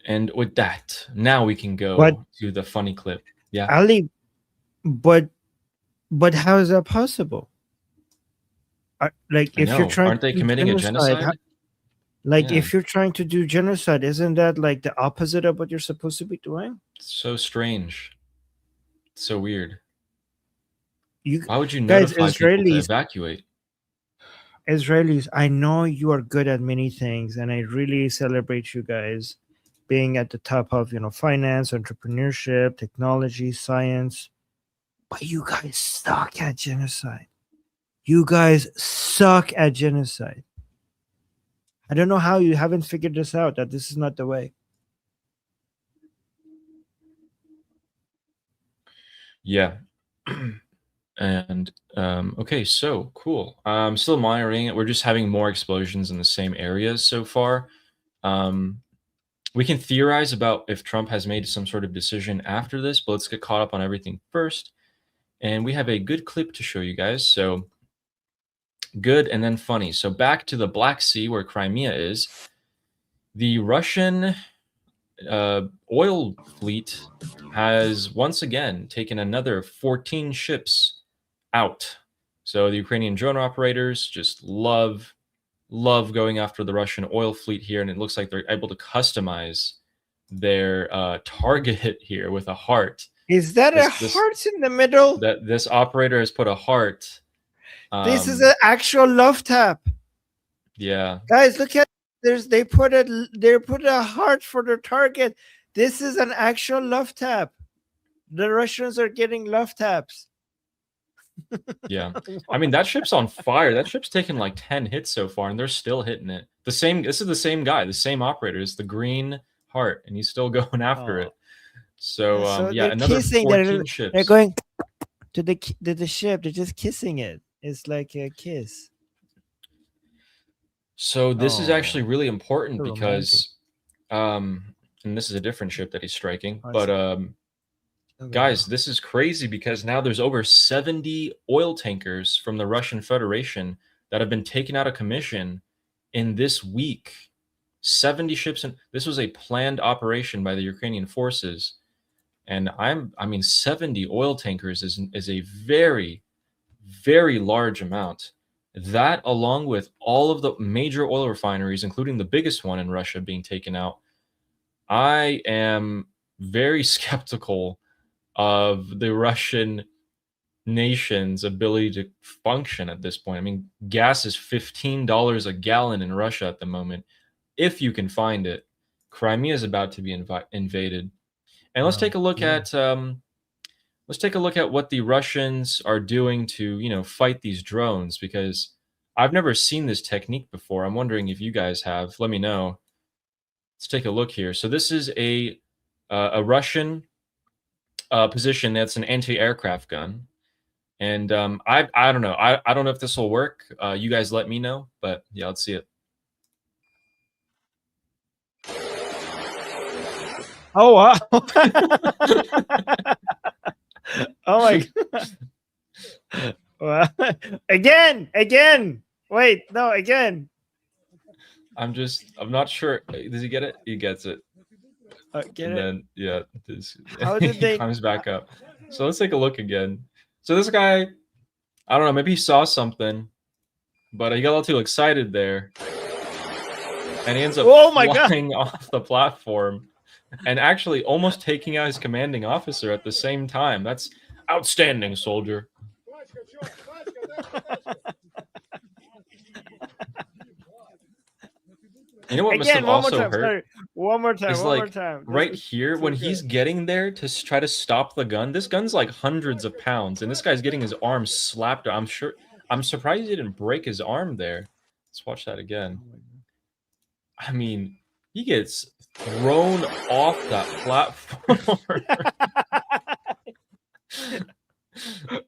And with that, now we can go to the funny clip. Yeah. Ali, but how is that possible? Like, if you're trying, aren't they committing a genocide? If you're trying to do genocide, isn't that like the opposite of what you're supposed to be doing? So strange. So weird. Why would you notify people to evacuate? Israelis, I know you are good at many things, and I really celebrate you guys being at the top of, finance, entrepreneurship, technology, science. But you guys suck at genocide. You guys suck at genocide. I don't know how you haven't figured this out, that this is not the way. Yeah. And okay, so cool. I'm still monitoring it. We're just having more explosions in the same areas so far. We can theorize about if Trump has made some sort of decision after this, but let's get caught up on everything first. And we have a good clip to show you guys. So good and then funny. So back to the Black Sea where Crimea is. The Russian oil fleet has once again taken another 14 ships out. So the Ukrainian drone operators just love going after the Russian oil fleet here, and it looks like they're able to customize their target here with a heart. Is that a heart in the middle? That this operator has put a heart. This is an actual love tap. Yeah. Guys, look at they put a heart for their target. This is an actual love tap. The Russians are getting love taps. Yeah. I mean, that ship's on fire. That ship's taken like 10 hits so far, and they're still hitting it. This is the same guy, the same operator. It's the green heart, and he's still going after it. So yeah, another 14 ships. They're going to the ship. They're just kissing it. It's like a kiss. So this is actually really important because, and this is a different ship that he's striking, but guys, this is crazy because now there's over 70 oil tankers from the Russian Federation that have been taken out of commission in this week. 70 ships, and this was a planned operation by the Ukrainian forces. And I mean, 70 oil tankers is a very, very large amount. That, along with all of the major oil refineries, including the biggest one in Russia, being taken out, I am very skeptical of the Russian nation's ability to function at this point. I mean, gas is $15 a gallon in Russia at the moment, if you can find it. Crimea is about to be invaded, and let's take a look at what the Russians are doing to, fight these drones, because I've never seen this technique before. I'm wondering if you guys have. Let me know. Let's take a look here. So this is a Russian position that's an anti-aircraft gun, and I don't know. I don't know if this will work. You guys let me know. But yeah, let's see it. Oh wow! Oh my god! Wow. Again! Wait, no, again. I'm not sure. Does he get it? He gets it. Get and it? then yeah, How did they? He comes back up. So let's take a look again. So this guy, I don't know, maybe he saw something, but he got a little too excited there, and he ends up flying off the platform, and actually almost taking out his commanding officer at the same time. That's outstanding, soldier. You know what must have also hurt? One more time. Right here, when he's getting there to try to stop the gun, this gun's like hundreds of pounds, and this guy's getting his arm slapped. I'm surprised he didn't break his arm there. Let's watch that again. I mean, he gets thrown off that platform.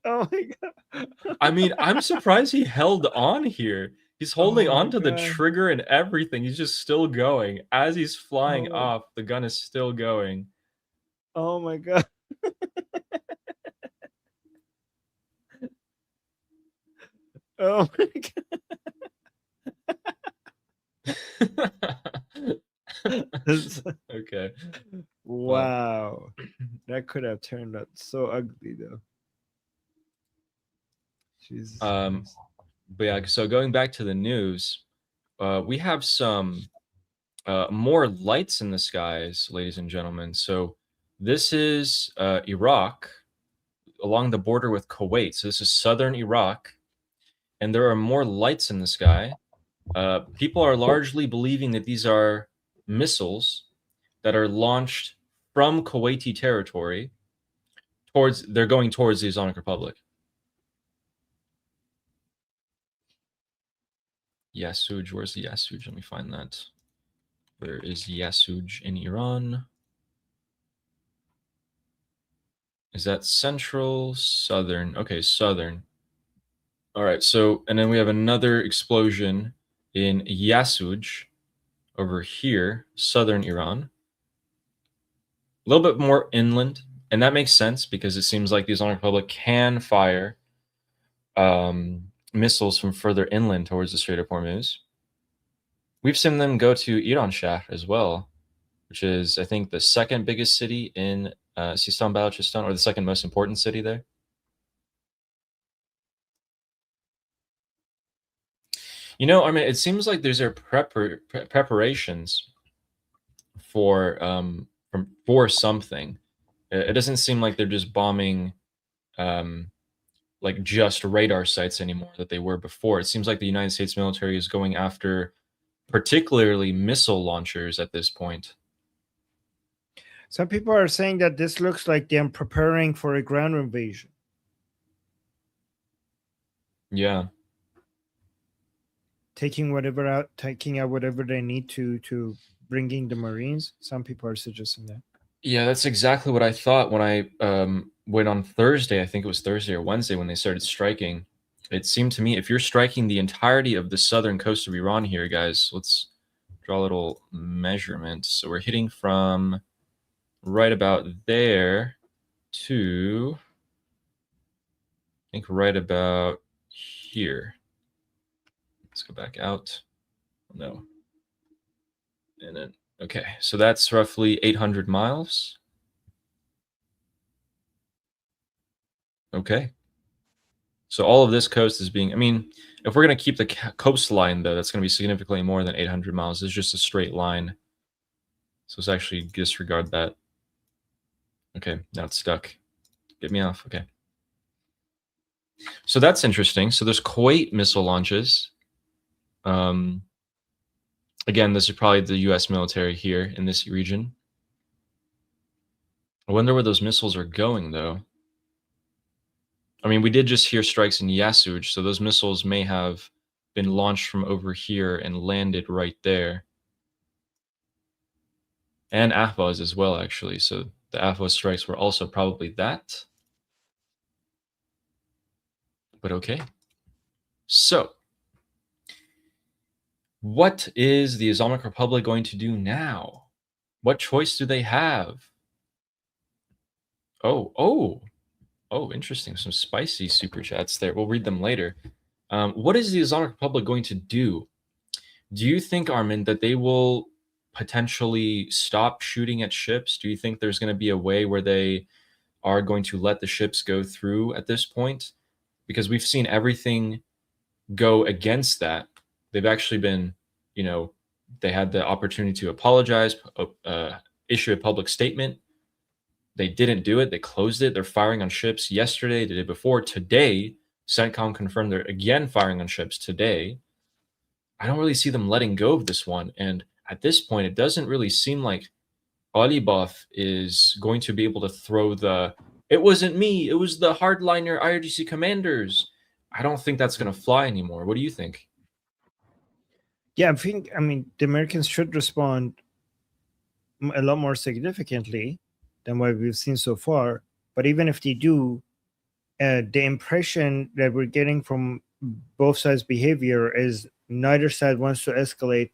Oh my god! I mean, I'm surprised he held on here. He's holding on to the trigger and everything. He's just still going. As he's flying off, the gun is still going. Oh my god. Oh my god. Okay. Wow. That could have turned out so ugly though. Jesus. But yeah, so going back to the news, we have some more lights in the skies, ladies and gentlemen. So this is Iraq along the border with Kuwait. So this is southern Iraq, and there are more lights in the sky. People are largely believing that these are missiles that are launched from Kuwaiti territory they're going towards the Islamic Republic. Yasuj. Where's the Yasuj? Let me find that. Where is Yasuj in Iran? Is that central, southern? Okay, southern. All right, so, and then we have another explosion in Yasuj over here, southern Iran. A little bit more inland, and that makes sense because it seems like the Islamic Republic can fire missiles from further inland towards the Strait of Hormuz. We've seen them go to Iranshahr as well, which is, I think, the second biggest city in Sistan Balochistan, or the second most important city there. You know, I mean, it seems like there's preparations for something. It doesn't seem like they're just bombing like just radar sites anymore that they were before. It seems like the United States military is going after particularly missile launchers at this point. Some people are saying that this looks like them preparing for a ground invasion. Yeah. Taking out whatever they need to bringing the Marines. Some people are suggesting that. Yeah, that's exactly what I thought when I went on Thursday. I think it was Thursday or Wednesday when they started striking. It seemed to me, if you're striking the entirety of the southern coast of Iran here, guys, let's draw a little measurement. So we're hitting from right about there to, I think, right about here. Let's go back out. No. And then, okay, so that's roughly 800 miles. Okay. So all of this coast is being, I mean, if we're going to keep the coastline, though, that's going to be significantly more than 800 miles. It's just a straight line. So let's actually disregard that. Okay, now it's stuck. Get me off. Okay. So that's interesting. So there's Kuwait missile launches. Again, this is probably the U.S. military here in this region. I wonder where those missiles are going, though. I mean, we did just hear strikes in Yasuj, so those missiles may have been launched from over here and landed right there. And Ahvaz as well, actually. So the Ahvaz strikes were also probably that. But okay. So, what is the Islamic Republic going to do now? What choice do they have? Oh, interesting. Some spicy super chats there. We'll read them later. What is the Islamic Republic going to do? Do you think, Armin, that they will potentially stop shooting at ships? Do you think there's going to be a way where they are going to let the ships go through at this point? Because we've seen everything go against that. They've actually been, you know, they had the opportunity to apologize, issue a public statement. They didn't do it. They closed it. They're firing on ships yesterday, the day before. Today, CENTCOM confirmed they're again firing on ships today. I don't really see them letting go of this one. And at this point, it doesn't really seem like Ghalibaf is going to be able to throw the, it wasn't me, it was the hardliner IRGC commanders. I don't think that's going to fly anymore. What do you think? Yeah, I mean, the Americans should respond a lot more significantly than what we've seen so far. But even if they do, the impression that we're getting from both sides' behavior is neither side wants to escalate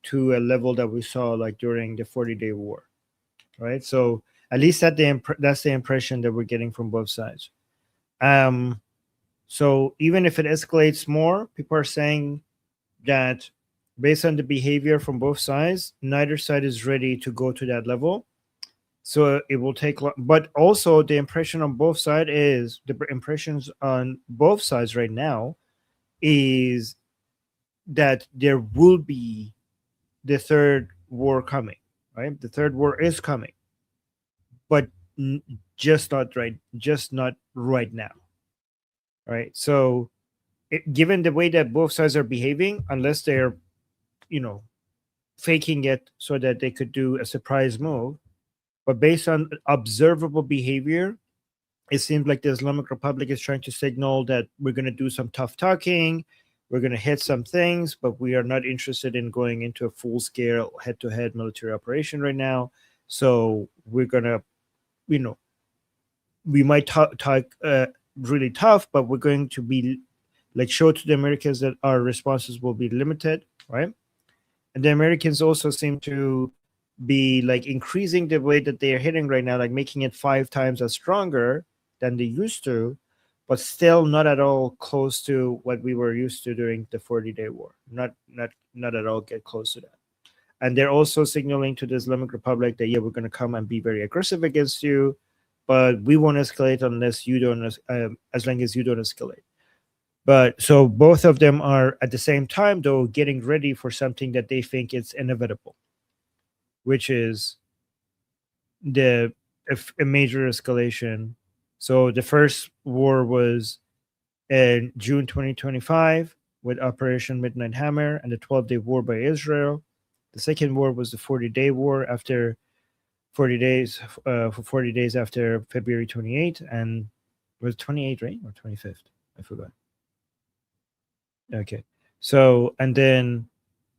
to a level that we saw like during the 40-day war, right? So at least that's the impression that we're getting from both sides. So even if it escalates more, people are saying that based on the behavior from both sides, neither side is ready to go to that level. So it will take, but also the impression on both sides is, the impressions on both sides right now is that there will be the third war coming, right? The third war is coming, but just not right now, right? So given the way that both sides are behaving, unless they're, you know, faking it so that they could do a surprise move, but based on observable behavior, it seems like the Islamic Republic is trying to signal that we're going to do some tough talking. We're going to hit some things, but we are not interested in going into a full-scale head-to-head military operation right now. So we're going to, we might talk really tough, but we're going to be show to the Americans that our responses will be limited, right? And the Americans also seem to be increasing the way that they are hitting right now, making it 5 times as stronger than they used to, but still not at all close to what we were used to during the 40-day war. Not at all get close to that. And they're also signaling to the Islamic Republic that, yeah, we're going to come and be very aggressive against you, but we won't escalate unless you don't, as long as you don't escalate. But so both of them are at the same time, though, getting ready for something that they think is inevitable, which is a major escalation. So the first war was in June 2025 with Operation Midnight Hammer and the 12-day war by Israel. The second war was the 40-day war after 40 days, for 40 days after February 28th, and it was 28, right? Or 25th? I forgot. Okay. So, and then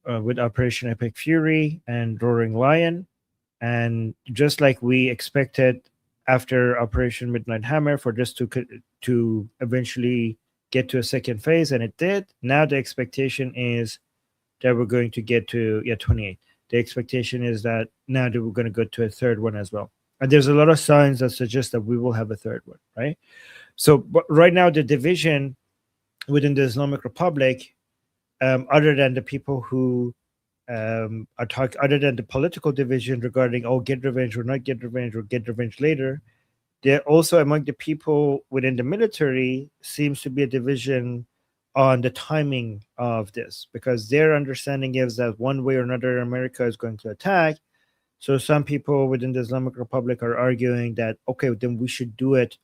with Operation Epic Fury and Roaring Lion, and just like we expected after Operation Midnight Hammer for this to eventually get to a second phase, and it did. Now the expectation is that we're going to get to 28. The expectation is that now that we're going to go to a third one as well. And there's a lot of signs that suggest that we will have a third one, right? So but right now the division within the Islamic Republic, other than the people who other than the political division regarding, get revenge or not get revenge or get revenge later, there also among the people within the military seems to be a division on the timing of this, because their understanding is that one way or another America is going to attack. So some people within the Islamic Republic are arguing that, okay, then we should do it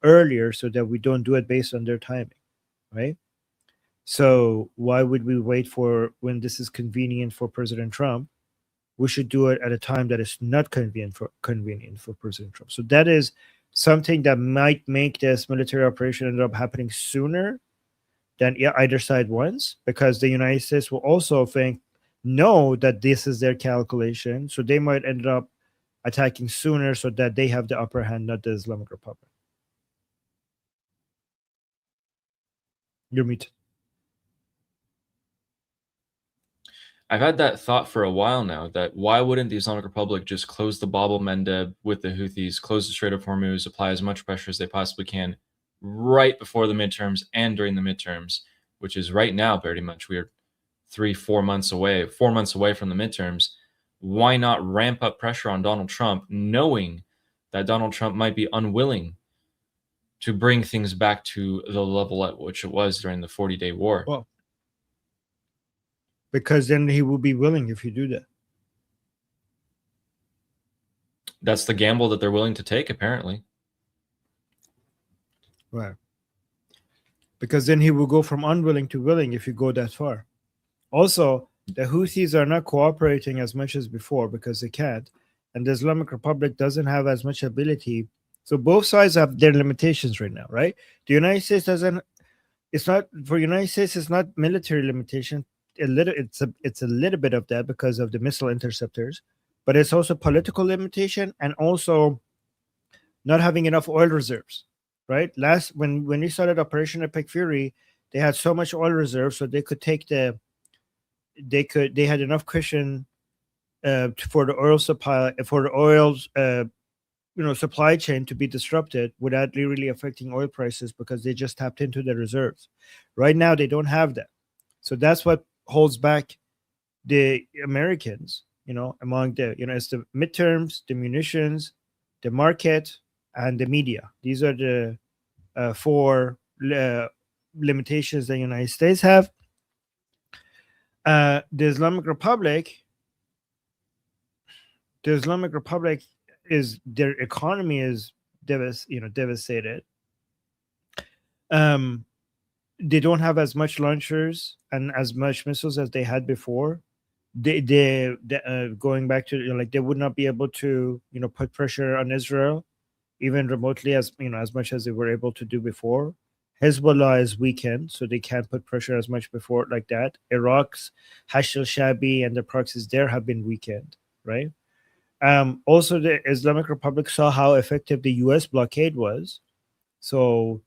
earlier so that we don't do it based on their timing, right? So why would we wait for when this is convenient for President Trump? We should do it at a time that is not convenient for President Trump. So that is something that might make this military operation end up happening sooner than either side wants, because the United States will also know that this is their calculation. So they might end up attacking sooner so that they have the upper hand, not the Islamic Republic. You're muted. I've had that thought for a while now, that why wouldn't the Islamic Republic just close the Bab el-Mandeb with the Houthis, close the Strait of Hormuz, apply as much pressure as they possibly can right before the midterms and during the midterms, which is right now pretty much. We are 4 months away from the midterms. Why not ramp up pressure on Donald Trump, knowing that Donald Trump might be unwilling to bring things back to the level at which it was during the 40-day war? Well, because then he will be willing if you do that. That's the gamble that they're willing to take, apparently. Right. Because then he will go from unwilling to willing if you go that far. Also, the Houthis are not cooperating as much as before because they can't. And the Islamic Republic doesn't have as much ability. So both sides have their limitations right now, right? The United States doesn't, it's not, for United States, it's not military limitation. It's a little bit of that because of the missile interceptors, but it's also political limitation and also not having enough oil reserves. Right, when we started Operation Epic Fury, they had so much oil reserves, so they could take they had enough cushion for the oil supply, for the oil's supply chain to be disrupted without really affecting oil prices, because they just tapped into the reserves. Right now they don't have that, so that's what holds back the Americans. Among the it's the midterms, the munitions, the market, and the media. These are the 4 limitations the United States have. The Islamic Republic is, their economy is devastated. They don't have as much launchers and as much missiles as they had before. They going back to they would not be able to put pressure on Israel even remotely as much as they were able to do before. Hezbollah is weakened, so they can't put pressure as much before like that. Iraq's Hashd al-Shabi and the proxies there have been weakened, right? Also, the Islamic Republic saw how effective the U.S. blockade was, so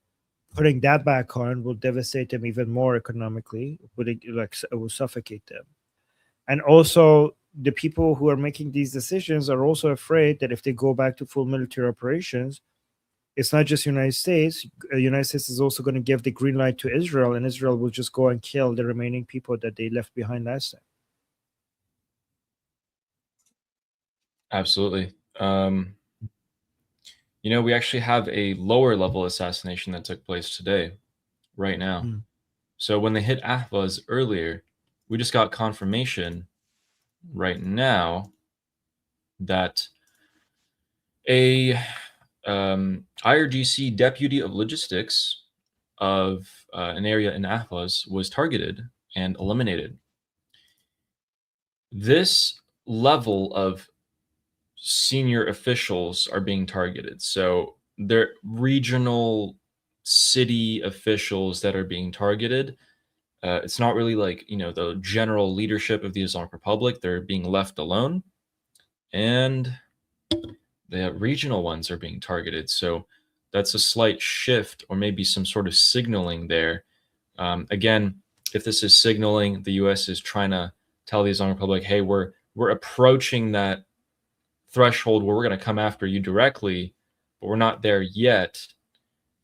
putting that back on will devastate them even more economically. It will suffocate them. And also, the people who are making these decisions are also afraid that if they go back to full military operations, it's not just United States. United States is also going to give the green light to Israel, and Israel will just go and kill the remaining people that they left behind last time. Absolutely. We actually have a lower level assassination that took place today, right now. So when they hit Ahvaz earlier, we just got confirmation right now that a IRGC deputy of logistics of an area in Ahvaz was targeted and eliminated. This level of senior officials are being targeted. So they're regional city officials that are being targeted. It's not really like, the general leadership of the Islamic Republic. They're being left alone. And the regional ones are being targeted. So that's a slight shift, or maybe some sort of signaling there. Again, if this is signaling, the U.S. is trying to tell the Islamic Republic, hey, we're approaching that threshold where we're going to come after you directly, but we're not there yet.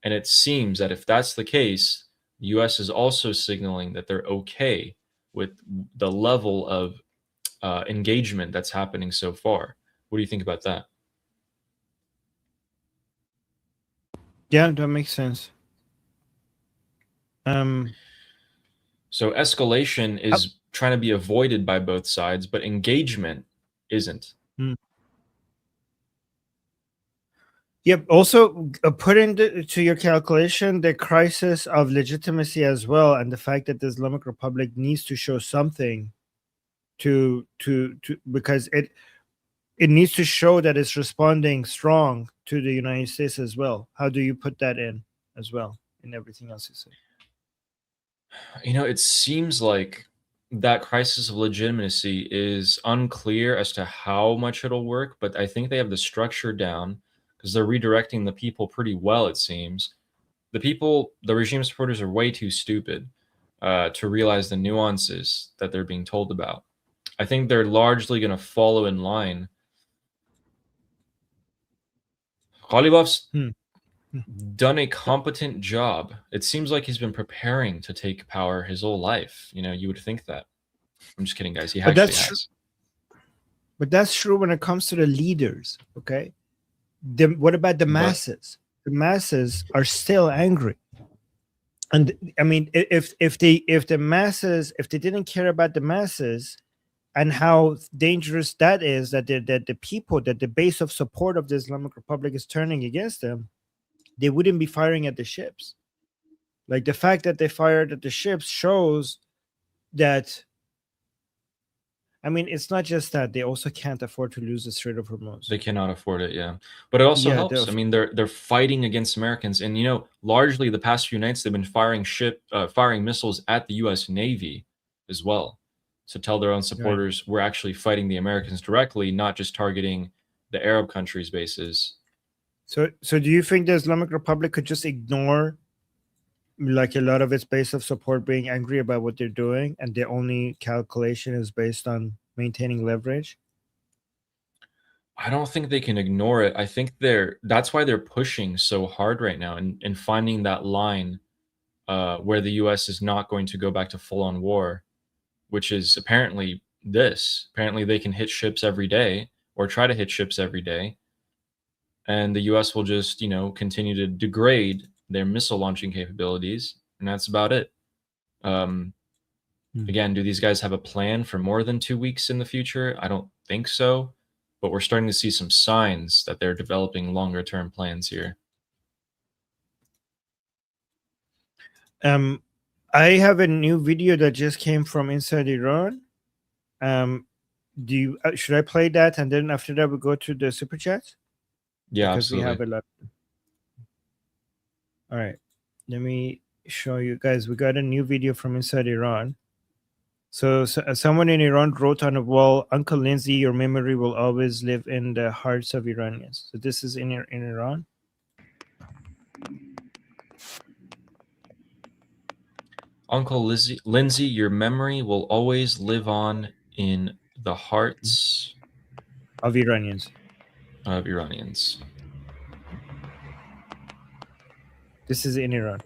And it seems that if that's the case, the U.S. is also signaling that they're okay with the level of engagement that's happening so far. What do you think about that? Yeah, that makes sense. So escalation is trying to be avoided by both sides, but engagement isn't. Yep. Also, put into your calculation the crisis of legitimacy as well, and the fact that the Islamic Republic needs to show something to because it needs to show that it's responding strong to the United States as well. How do you put that in as well in everything else you say? It seems like that crisis of legitimacy is unclear as to how much it'll work, but I think they have the structure down because they're redirecting the people pretty well, it seems. The regime supporters are way too stupid to realize the nuances that they're being told about. I think they're largely going to follow in line. Ghalibaf's done a competent job. It seems like he's been preparing to take power his whole life. You would think that. I'm just kidding, guys. He actually has. But that's true when it comes to the leaders, okay? What about the masses? The masses are still angry. And I mean, if the masses, if they didn't care about the masses and how dangerous that is, that the people, that the base of support of the Islamic Republic is turning against them, they wouldn't be firing at the ships. Like the fact that they fired at the ships shows that, I mean, it's not just that, they also can't afford to lose the Strait of Hormuz. They cannot afford it, yeah. But it also helps. I mean, they're fighting against Americans, and largely the past few nights they've been firing missiles at the U.S. Navy as well, to tell their own supporters we're actually fighting the Americans directly, not just targeting the Arab countries' bases. So do you think the Islamic Republic could just ignore like a lot of its base of support being angry about what they're doing, and the only calculation is based on maintaining leverage? I don't think they can ignore it. I think that's why they're pushing so hard right now and finding that line where the U.S. is not going to go back to full-on war, which is apparently this. Apparently they can hit ships every day, or try to hit ships every day, and the U.S. will just, continue to degrade their missile launching capabilities, and that's about it. Again, do these guys have a plan for more than 2 weeks in the future? I don't think so, but we're starting to see some signs that they're developing longer term plans here. I have a new video that just came from inside Iran. Should I play that, and then after that we go to the super chats? Yeah, because absolutely. we have a lot. All right. let me show you guys. We got a new video from inside Iran. So someone in Iran wrote on a wall, "Uncle Lindsay, your memory will always live in the hearts of Iranians." So this is in Iran. Uncle Lindsay, your memory will always live on in the hearts of Iranians. This is in Iran.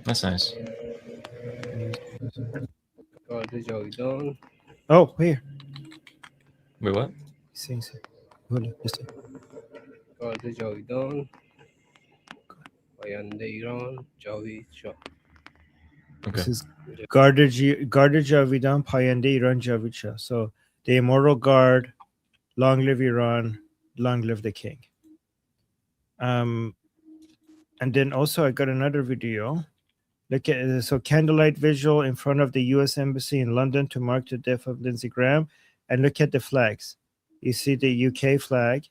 That's nice. Oh, where? Wait, what? Hold on, just a- Okay. This is Garda Javidan Payande Iran Javid Shah. So the immortal guard, long live Iran, long live the king. And then also I got another video. Look at so candlelight visual in front of the U.S. Embassy in London to mark the death of Lindsey Graham. And look at the flags. You see the UK flag,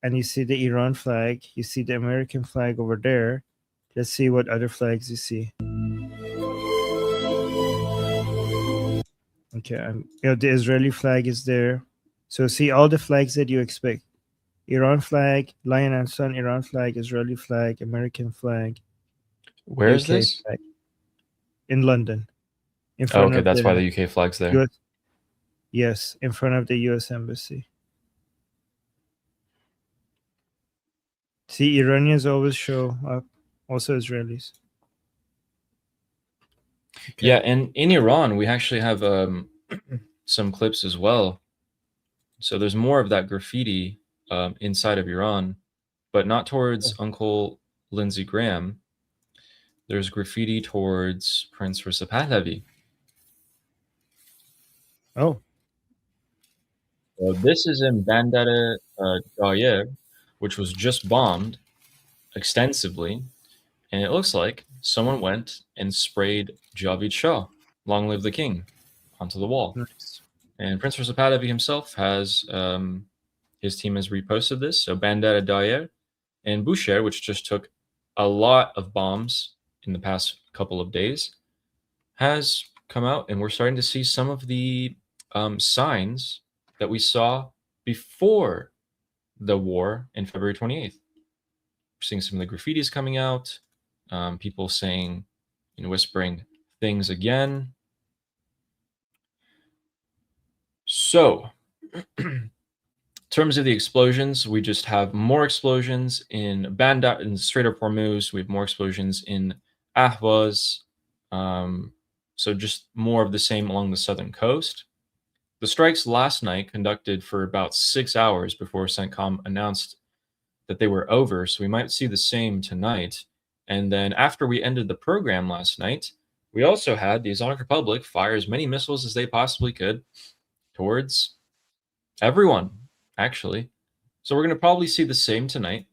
and you see the Iran flag. You see the American flag over there. Let's see what other flags you see. Okay, the Israeli flag is there. So see all the flags that you expect. Iran flag, Lion and Sun, Iran flag, Israeli flag, American flag. Where is UK this? flag. In London. In Oh, front okay, of that's why the the UK flag's there. US, yes, in front of the US Embassy. See, Iranians always show up, also Israelis. Okay. Yeah, and in Iran, we actually have some clips as well. So there's more of that graffiti inside of Iran, but not towards Uncle Lindsey Graham. There's graffiti towards Prince Reza Pahlavi. Oh. So this is in Bandar Dayer, which was just bombed extensively. And it looks like someone went and sprayed Javid Shah, long live the king, onto the wall. Nice. And Prince Reza Pahlavi himself has, his team has reposted this. So Bandar Dayer and Bushehr, which just took a lot of bombs in the past couple of days, has come out, and we're starting to see some of the signs that we saw before the war in February 28th. We're seeing some of the graffitis coming out, people saying, whispering things again. So, in terms of the explosions, we just have more explosions in Bandar, in Strait of Hormuz. We have more explosions in Ahvaz. So just more of the same along the southern coast. The strikes last night conducted for about 6 hours before CENTCOM announced that they were over. So we might see the same tonight. And then after we ended the program last night, we also had the Islamic Republic fire as many missiles as they possibly could towards everyone, actually. So we're going to probably see the same tonight.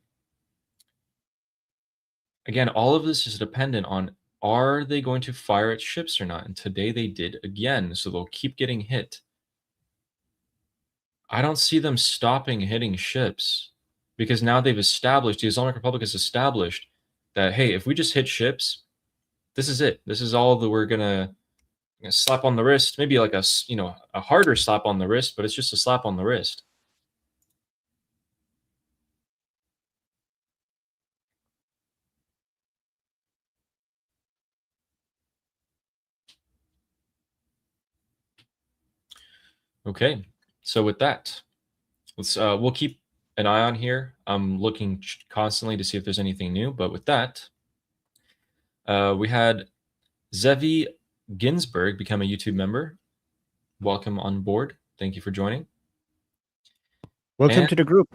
Again, all of this is dependent on, are they going to fire at ships or not? And today they did again, so they'll keep getting hit. I don't see them stopping hitting ships, because now they've established, the Islamic Republic has established that, hey, if we just hit ships, this is it. This is all that we're going to slap on the wrist, maybe like a harder slap on the wrist, but it's just a slap on the wrist. Okay, so with that, let's we'll keep an eye on here. I'm looking constantly to see if there's anything new, but with that, we had Zevi Ginsburg become a YouTube member. Welcome on board. Thank you for joining. Welcome to the group.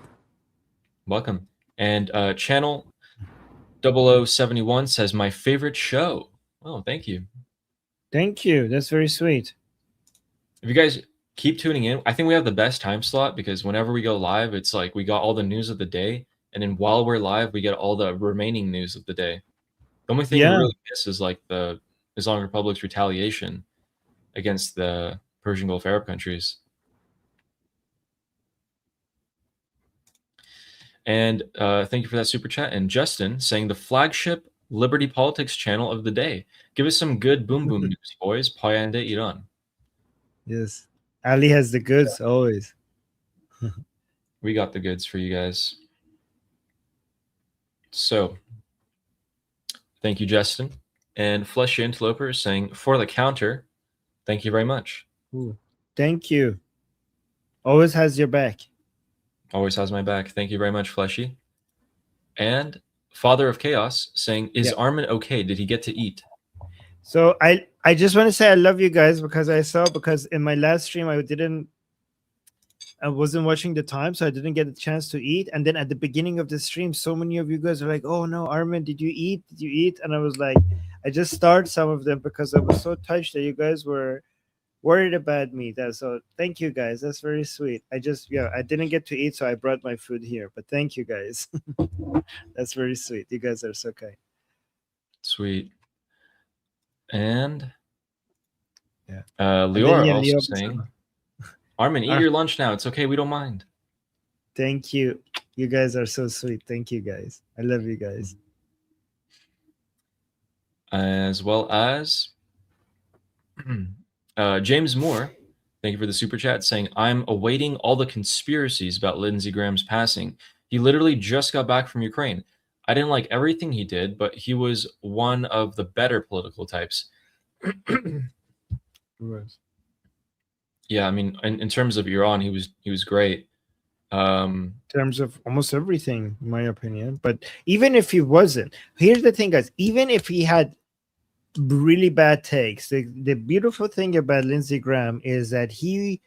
Welcome. And channel 0071 says, my favorite show. Oh, thank you. Thank you. That's very sweet. If you guys keep tuning in, I think we have the best time slot, because whenever we go live, it's like we got all the news of the day. And then while we're live, we get all the remaining news of the day. The only thing we really miss is like the Islamic Republic's retaliation against the Persian Gulf Arab countries. And thank you for that super chat. And Justin saying the flagship Liberty Politics channel of the day. Give us some good boom boom news, boys. Payande Iran. Yes. Ali has the goods always. We got the goods for you guys. So, thank you, Justin. And Fleshy Interloper is saying, for the counter, thank you very much. Ooh, thank you. Always has your back. Always has my back. Thank you very much, Fleshy. And Father of Chaos saying, is Yeah. Armin okay? Did he get to eat? So I just want to say I love you guys because in my last stream I wasn't watching the time, so I didn't get a chance to eat. And then at the beginning of the stream, so many of you guys are like, "Oh no, Armin, did you eat? Did you eat?" And I was like, I just started some of them because I was so touched that you guys were worried about me. So thank you guys. That's very sweet. I didn't get to eat, so I brought my food here. But thank you guys. That's very sweet. You guys are so kind. Sweet. And yeah, Lior yeah, also Lior saying, Armin, eat your lunch now. It's okay. We don't mind. Thank you. You guys are so sweet. Thank you guys. I love you guys. As well as James Moore, thank you for the super chat, saying, I'm awaiting all the conspiracies about Lindsey Graham's passing. He literally just got back from Ukraine. I didn't like everything he did, but he was one of the better political types. Yeah, I mean, in terms of Iran, he was great. In terms of almost everything, in my opinion. But even if he wasn't, here's the thing, guys. Even if he had really bad takes, the beautiful thing about Lindsey Graham is that he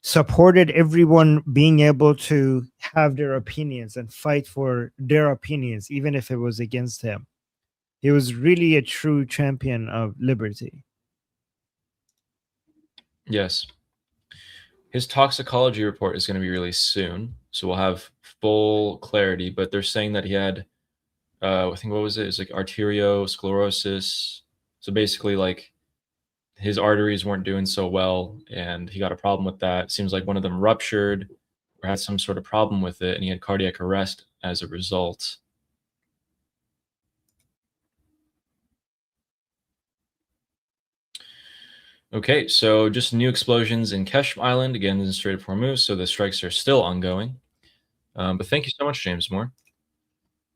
supported everyone being able to have their opinions and fight for their opinions, even if it was against him. He was really a true champion of liberty. Yes. His toxicology report is going to be released soon, so we'll have full clarity, but they're saying that he had, I think, what was it? It's like arteriosclerosis. So basically, like, his arteries weren't doing so well, and he got a problem with that. It seems like one of them ruptured or had some sort of problem with it, and he had cardiac arrest as a result. Okay, so just new explosions in Keshm Island, again, in the Strait of Hormuz, so the strikes are still ongoing. But thank you so much, James Moore.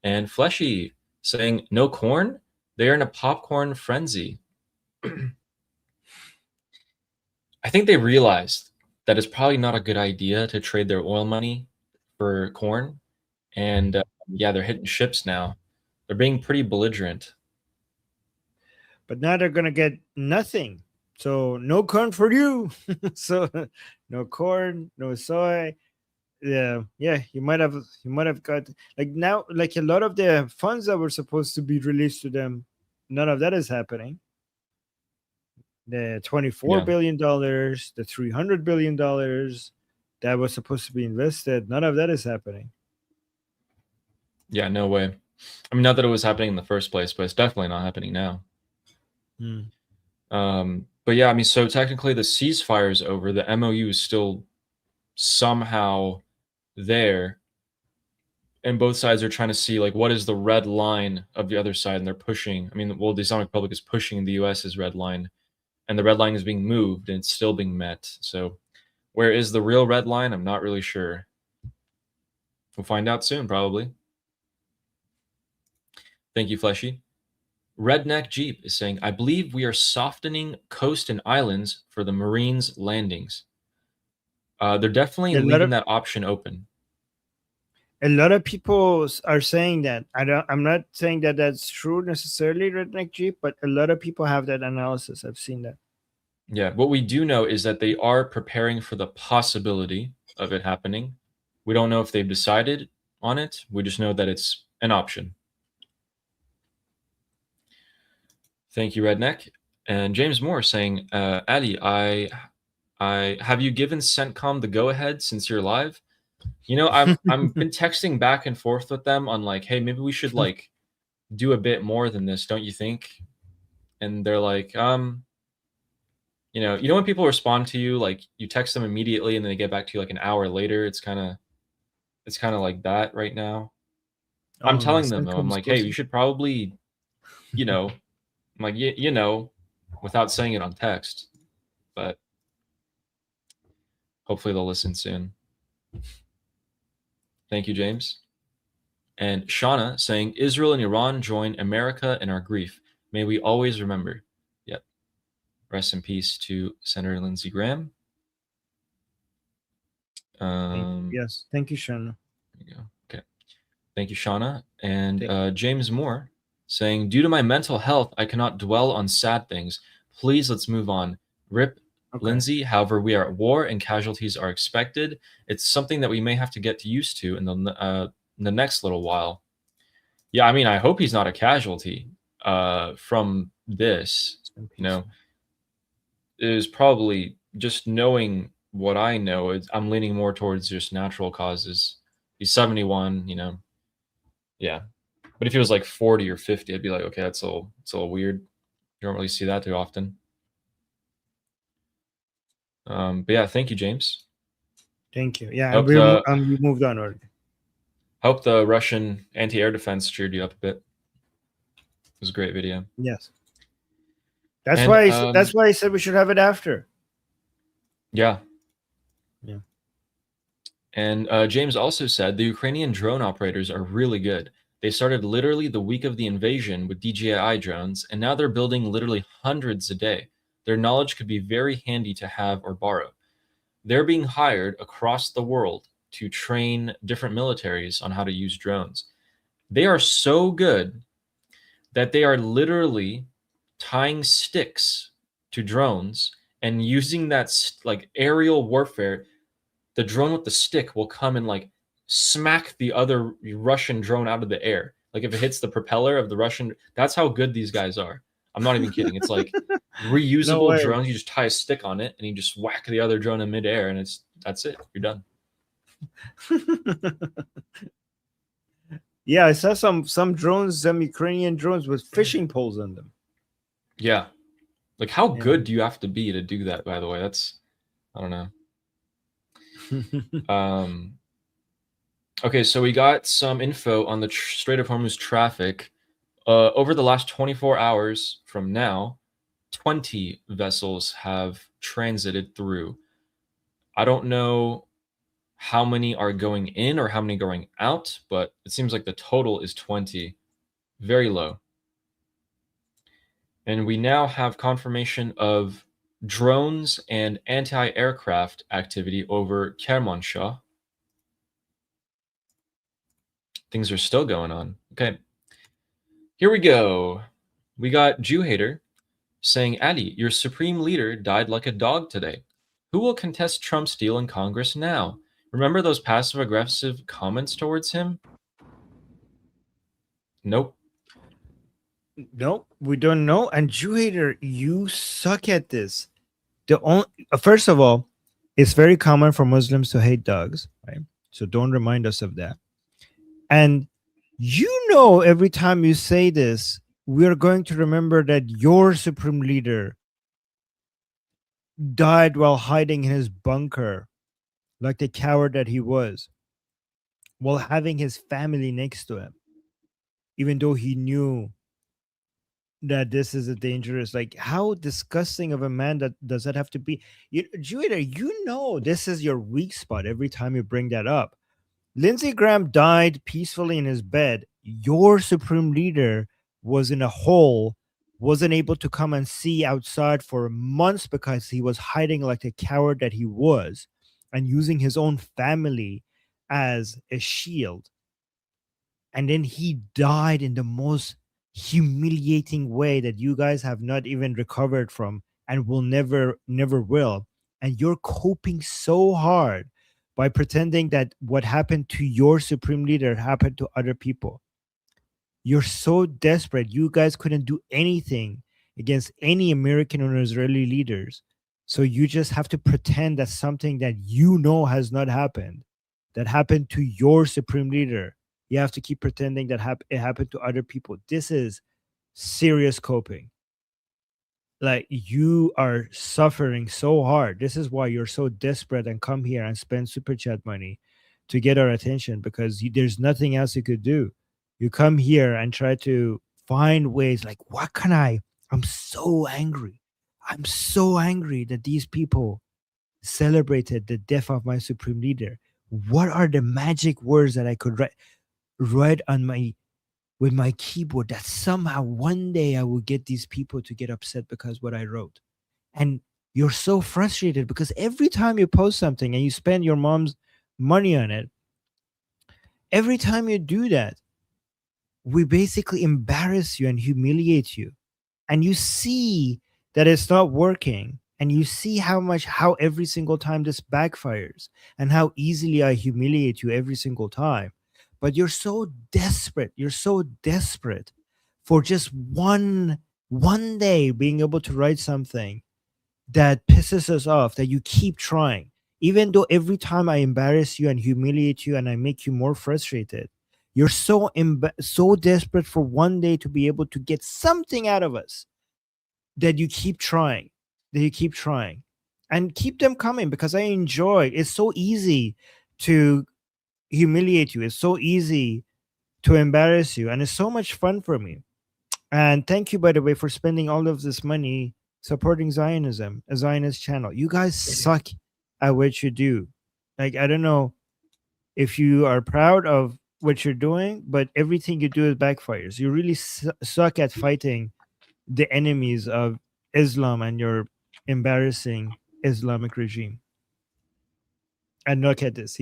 And Fleshy saying, no corn? They are in a popcorn frenzy. I think they realized that it's probably not a good idea to trade their oil money for corn. And yeah, they're hitting ships now. They're being pretty belligerent. But now they're going to get nothing. So no corn for you. So no corn, no soy. Yeah, you might have got like now, like a lot of the funds that were supposed to be released to them, none of that is happening. The $24 billion, the $300 billion that was supposed to be invested, none of that is happening. Yeah, no way. I mean, not that it was happening in the first place, but it's definitely not happening now. But yeah, I mean, so technically the ceasefire is over. The MOU is still somehow there. And both sides are trying to see, like, what is the red line of the other side? And they're pushing. I mean, well, the Islamic Republic is pushing the US's red line. And the red line is being moved, and it's still being met. So where is the real red line? I'm not really sure. We'll find out soon, probably. Thank you, Fleshy. Redneck Jeep is saying, I believe we are softening coast and islands for the Marines' landings. They're definitely leaving that option open. A lot of people are saying that. I'm not saying that that's true necessarily, Redneck Jeep, but a lot of people have that analysis. I've seen that. Yeah, what we do know is that they are preparing for the possibility of it happening. We don't know if they've decided on it. We just know that it's an option. Thank you, Redneck. And James Moore saying, Ali, I have you given CENTCOM the go-ahead since you're live? You know, I've been texting back and forth with them on like, hey, maybe we should like do a bit more than this, don't you think? And they're like, you know when people respond to you, like you text them immediately and then they get back to you like an hour later. It's kind of it's kind of like that right now. I'm Oh, no, telling them though, I'm CENTCOM's like, hey, you closing. should probably, you know, I'm like, you know, without saying it on text, but hopefully they'll listen soon. Thank you, James. And Shauna saying, Israel and Iran join America in our grief. May we always remember. Yep. Rest in peace to Senator Lindsey Graham. Yes, thank you, Shana. There you go. Okay. Thank you, Shauna. And James Moore saying, due to my mental health, I cannot dwell on sad things. Please, let's move on. Rip Lindsay. However, we are at war and casualties are expected. It's something that we may have to get used to in the next little while. Yeah, I mean, I hope he's not a casualty from this. You know, it is probably just knowing what I know. I'm leaning more towards just natural causes. He's 71, you know. Yeah. But if he was like 40 or 50, I'd be like, okay, it's a little weird. You don't really see that too often. But yeah, thank you, James. Thank you. Yeah, Hope we moved on already. Hope the Russian anti-air defense cheered you up a bit. It was a great video. Yes. That's why I said we should have it after. Yeah. Yeah. And James also said the Ukrainian drone operators are really good. They started literally the week of the invasion with DJI drones, and now they're building literally hundreds a day. Their knowledge could be very handy to have or borrow. They're being hired across the world to train different militaries on how to use drones. They are so good that they are literally tying sticks to drones and using that like aerial warfare. The drone with the stick will come and like smack the other Russian drone out of the air. Like if it hits the propeller of the Russian, that's how good these guys are. I'm not even kidding. It's like reusable drones. You just tie a stick on it and you just whack the other drone in midair, and that's it. You're done. Yeah, I saw some drones, some Ukrainian drones with fishing poles on them. Yeah. Like how good do you have to be to do that, by the way? That's, I don't know. Okay, so we got some info on the Strait of Hormuz traffic. Over the last 24 hours from now, 20 vessels have transited through. I don't know how many are going in or how many going out, but it seems like the total is 20. Very low. And we now have confirmation of drones and anti-aircraft activity over Kermanshah. Things are still going on. Okay. Here we go. We got Jew Hater saying, Ali, your supreme leader died like a dog today. Who will contest Trump's deal in Congress now? Remember those passive-aggressive comments towards him? Nope. Nope, we don't know. And Jew Hater, you suck at this. First of all, it's very common for Muslims to hate dogs, right? So don't remind us of that. And you know, every time you say this, we're going to remember that your supreme leader died while hiding in his bunker, like the coward that he was, while having his family next to him, even though he knew that this is a dangerous, like, how disgusting of a man that does that have to be? Judah, you know this is your weak spot every time you bring that up. Lindsey Graham died peacefully in his bed. Your supreme leader was in a hole, wasn't able to come and see outside for months because he was hiding like the coward that he was and using his own family as a shield. And then he died in the most humiliating way that you guys have not even recovered from and will never will. And you're coping so hard by pretending that what happened to your supreme leader happened to other people. You're so desperate. You guys couldn't do anything against any American or Israeli leaders. So you just have to pretend that something that you know has not happened, that happened to your supreme leader. You have to keep pretending that it happened to other people. This is serious coping. Like, you are suffering so hard. This is why you're so desperate and come here and spend super chat money to get our attention, because there's nothing else you could do. You come here and try to find ways like, what can I'm so angry. I'm so angry that these people celebrated the death of my supreme leader. What are the magic words that I could write on with my keyboard that somehow one day I will get these people to get upset because what I wrote? And you're so frustrated because every time you post something and you spend your mom's money on it, every time you do that, we basically embarrass you and humiliate you. And you see that it's not working. And you see how every single time this backfires and how easily I humiliate you every single time. But you're so desperate. You're so desperate for just one day being able to write something that pisses us off, that you keep trying. Even though every time I embarrass you and humiliate you and I make you more frustrated, you're so desperate for one day to be able to get something out of us that you keep trying, and keep them coming, because I enjoy. It's so easy to humiliate you. It's so easy to embarrass you, and it's so much fun for me. And thank you, by the way, for spending all of this money supporting Zionism, a Zionist channel. You guys suck at what you do. Like, I don't know if you are proud of what you're doing, but everything you do is backfires. You really suck at fighting the enemies of Islam and your embarrassing Islamic regime. And look at this.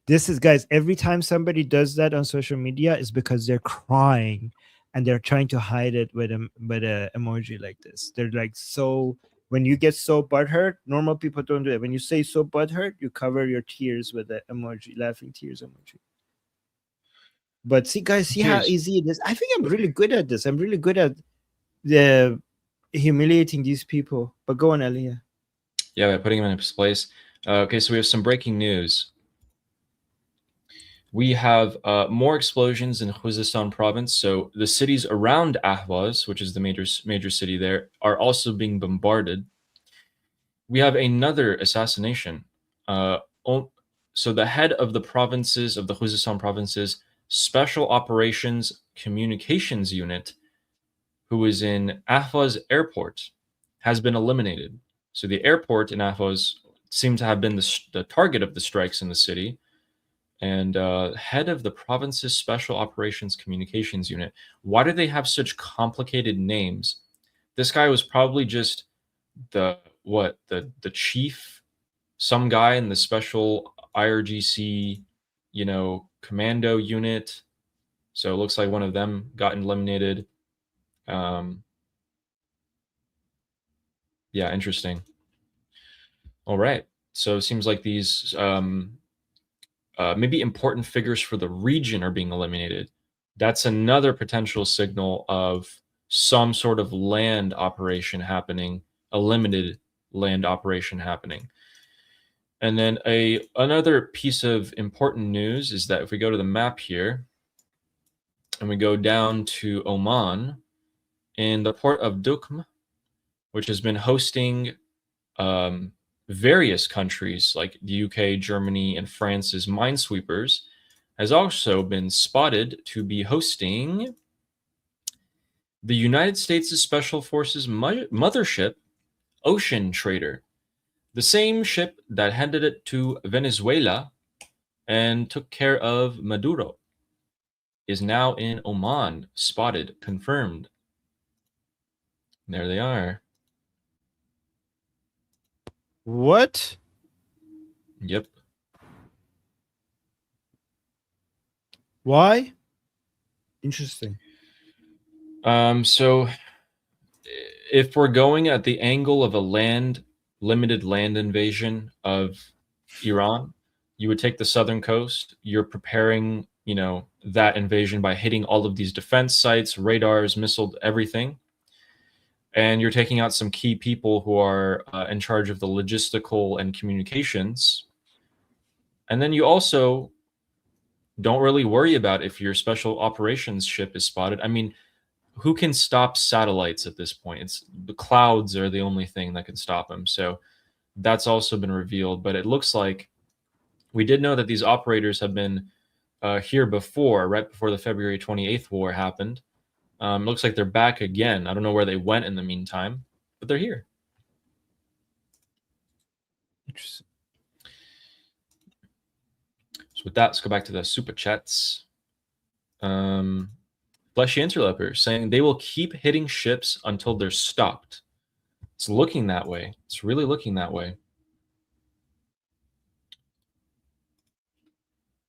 This is, guys, every time somebody does that on social media is because they're crying and they're trying to hide it with a emoji like this. They're like, so when you get so butthurt, normal people don't do it. When you say so butthurt, you cover your tears with the emoji, laughing tears emoji. But see, guys, see how easy it is. I think I'm really good at this. I'm really good at humiliating these people. But go on, Elia. Yeah, by putting them in his place. Okay, so we have some breaking news. We have more explosions in Khuzestan province. So the cities around Ahvaz, which is the major city there, are also being bombarded. We have another assassination. So the head of the provinces, of the Khuzestan provinces, Special Operations Communications Unit, who is in Ahvaz Airport, has been eliminated. So the airport in Ahvaz seemed to have been the target of the strikes in the city. And head of the province's Special Operations Communications Unit. Why do they have such complicated names? This guy was probably just the chief, some guy in the special IRGC, commando unit. So it looks like one of them got eliminated. Yeah, interesting. All right. So it seems like these maybe important figures for the region are being eliminated. That's another potential signal of some sort of land operation happening, a limited land operation happening. And then another piece of important news is that if we go to the map here and we go down to Oman, in the port of Dukm, which has been hosting various countries like the UK, Germany, and France's minesweepers, has also been spotted to be hosting the United States' Special Forces mothership, Ocean Trader. The same ship that handed it to Venezuela and took care of Maduro is now in Oman, spotted, confirmed. There they are. What? Yep. Why? Interesting. So if we're going at the angle of a limited land invasion of Iran, you would take the southern coast. You're preparing, that invasion by hitting all of these defense sites, radars, missiles, everything. And you're taking out some key people who are in charge of the logistical and communications. And then you also don't really worry about if your special operations ship is spotted. I mean, who can stop satellites at this point? The clouds are the only thing that can stop them. So that's also been revealed. But it looks like we did know that these operators have been here before, right before the February 28th war happened. Looks like they're back again. I don't know where they went in the meantime, but they're here. Interesting. So with that, let's go back to the super chats. Fleshy Interloper saying they will keep hitting ships until they're stopped. It's looking that way. It's really looking that way.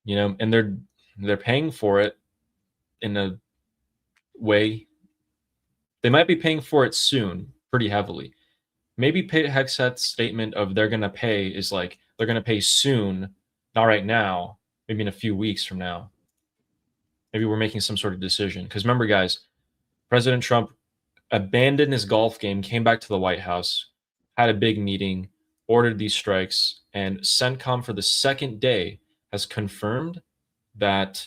You know, and they're paying for it in a way. They might be paying for it soon, pretty heavily. Maybe Hexet's statement of they're going to pay is like they're going to pay soon, not right now, maybe in a few weeks from now. Maybe we're making some sort of decision. Because remember, guys, President Trump abandoned his golf game, came back to the White House, had a big meeting, ordered these strikes, and CENTCOM for the second day has confirmed that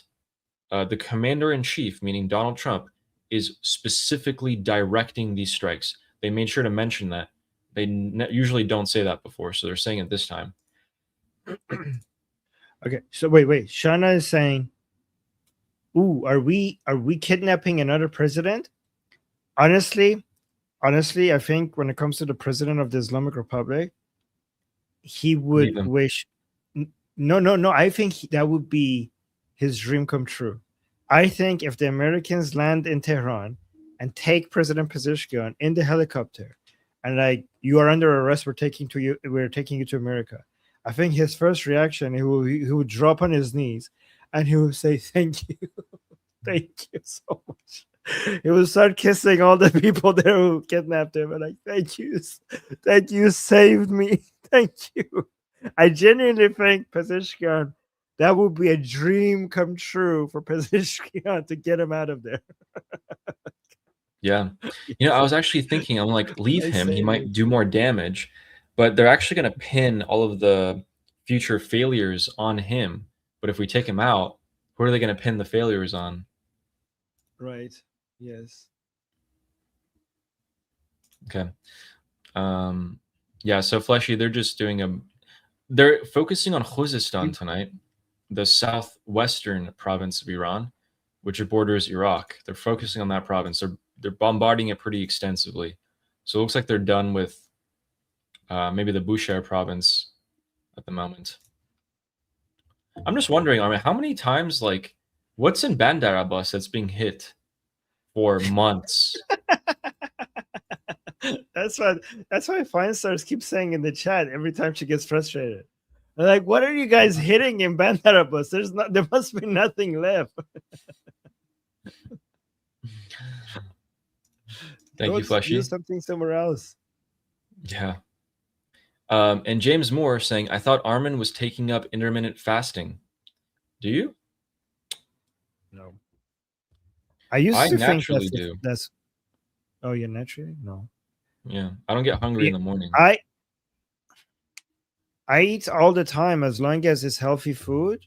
the commander-in-chief, meaning Donald Trump, is specifically directing these strikes. They made sure to mention that. They usually don't say that before, so they're saying it this time. Okay, so wait. Shana is saying, "Ooh, are we kidnapping another president?" Honestly, I think when it comes to the president of the Islamic Republic, he would wish. No. I think that would be his dream come true. I think if the Americans land in Tehran and take President Pezeshkian in the helicopter, and like, you are under arrest, we're taking you to America. I think his first reaction, he would drop on his knees and he would say, "Thank you, thank you so much." He would start kissing all the people there who kidnapped him, and like, "Thank you, saved me, thank you." I genuinely think Pezeshkian, that would be a dream come true for Pezeshkian to get him out of there. Yeah. You know, I was actually thinking, I'm like, leave him. He might do more damage, but they're actually going to pin all of the future failures on him. But if we take him out, who are they going to pin the failures on? Right. Yes. Okay. Yeah, so Fleshy, they're just doing they're focusing on Khuzestan tonight, the southwestern province of Iran, which borders Iraq. They're focusing on that province. They're bombarding it pretty extensively. So it looks like they're done with maybe the Bushehr province at the moment. I'm just wondering, I mean, how many times, like, what's in Bandar Abbas that's being hit for months? That's why Feinstars keeps saying in the chat every time she gets frustrated. They're like, "What are you guys hitting in Bandar Abbas? There must be nothing left." Thank you, Fleshy. Do something somewhere else. Yeah. And James Moore saying, "I thought Armin was taking up intermittent fasting. Do you?" No. I used to think naturally do. That's. Oh, you naturally? No. Yeah, I don't get hungry in the morning. I eat all the time as long as it's healthy food.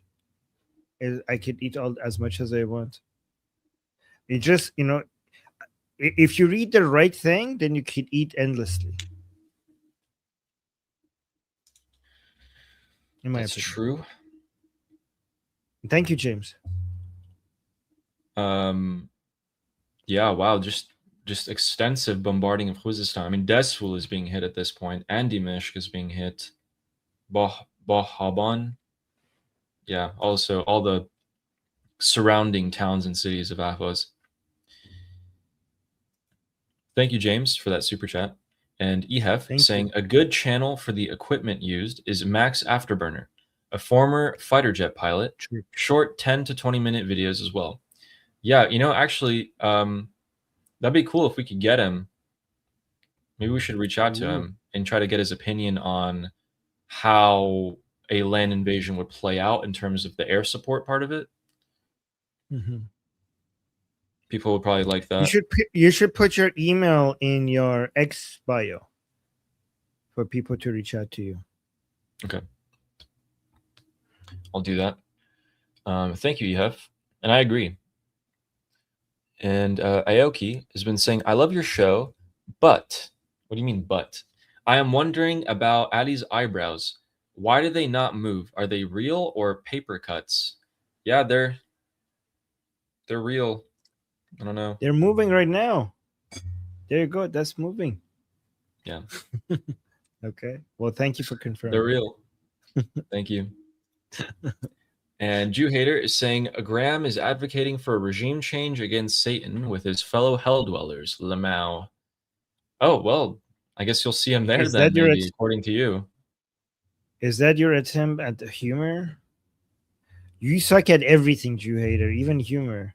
I could eat as much as I want. It just, if you read the right thing, then you could eat endlessly. In my That's opinion. true. Thank you, James. Yeah, wow, just extensive bombarding of Khuzestan. I mean, Desful is being hit at this point, and Dimishk is being hit. Bahaban. Yeah, also all the surrounding towns and cities of Ahvaz. Thank you, James, for that super chat. And Ehef saying, "A good channel for the equipment used is Max Afterburner, a former fighter jet pilot. Short 10 to 20 minute videos as well." Yeah, actually, that'd be cool if we could get him. Maybe we should reach out to him and try to get his opinion on how a land invasion would play out in terms of the air support part of it. Mm-hmm. People would probably like that. You should put your email in your X bio for people to reach out to you. Okay. I'll do that. Thank you, Ehef. And I agree. And Aoki has been saying, "I love your show, but..." What do you mean, but? "I am wondering about Ali's eyebrows. Why do they not move? Are they real or paper cuts? Yeah, they're real. I don't know. They're moving right now. There you go. That's moving. Yeah, Okay. Well, thank you for confirming. they're real. Thank you. And Jew Hater is saying Graham is advocating for a regime change against Satan with his fellow hell dwellers, Lamau. Oh, well, I guess you'll see him there Is then, that your maybe, according to you. Is that your attempt at the humor? You suck at everything, Jew Hater, even humor.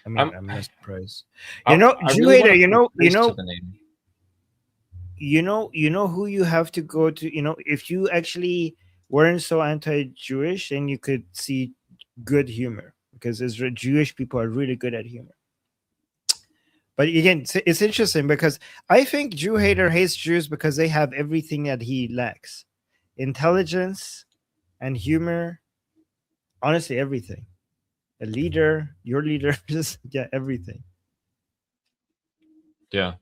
I mean, I'm not surprised. You know, I Jew really Hater, wanna you put know, a face to the name. you know who you have to go to. You know, if you actually weren't so anti-Jewish, then you could see good humor, because Jewish people are really good at humor. But again, it's interesting because I think Jew Hater hates Jews because they have everything that he lacks: intelligence and humor. Honestly, everything. A leader, your leader, just yeah, everything. Yeah.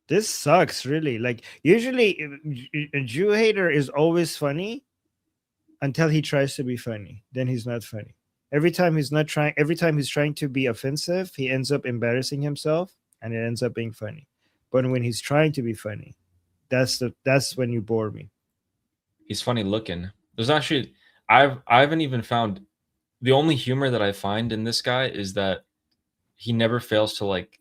This sucks, really. Like, usually a Jew Hater is always funny until he tries to be funny. Then he's not funny. Every time he's trying to be offensive, he ends up embarrassing himself, and it ends up being funny. But when he's trying to be funny, that's when you bore me. He's funny looking. There's actually, I haven't even found, the only humor that I find in this guy is that he never fails to like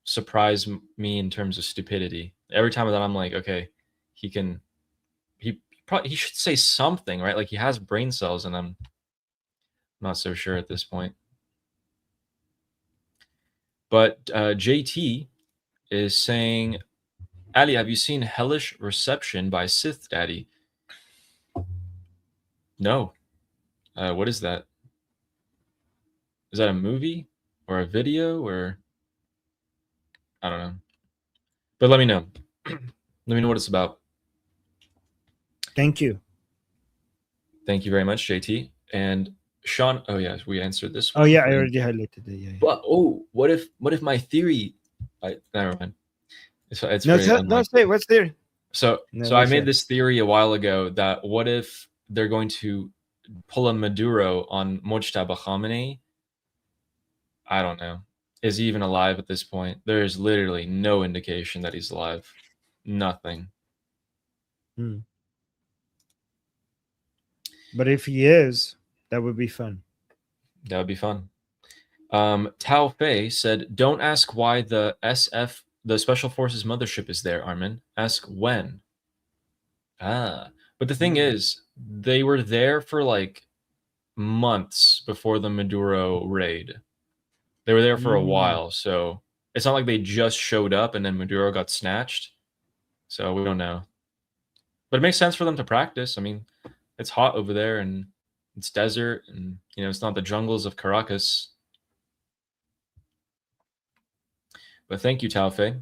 surprise me in terms of stupidity. Every time that I'm like, okay, he should say something, right? Like, he has brain cells, and I'm not so sure at this point. But JT is saying, Ali, have you seen Hellish Reception by Sith Daddy? No. What is that? Is that a movie or a video, or I don't know. But let me know. Let me know what it's about. Thank you. Thank you very much, JT. And Sean, oh yeah, we answered this one. Oh yeah, I already highlighted it. Yeah. But what if my theory? Never mind. It's No, very unlikely. say what's there. So No, I what's made that? this theory a while ago that what if they're going to pull a Maduro on Mojtaba Khamenei? I don't know. Is he even alive at this point? There is literally no indication that he's alive. Nothing. But if he is, that would be fun. That would be fun. Tao Fei said, "Don't ask why the Special Forces mothership is there, Armin. Ask when." But the thing is, they were there for like months before the Maduro raid. They were there for a while, so it's not like they just showed up and then Maduro got snatched. So we don't know. But it makes sense for them to practice. I mean, it's hot over there and it's desert, and it's not the jungles of Caracas. But thank you, Tao Fei.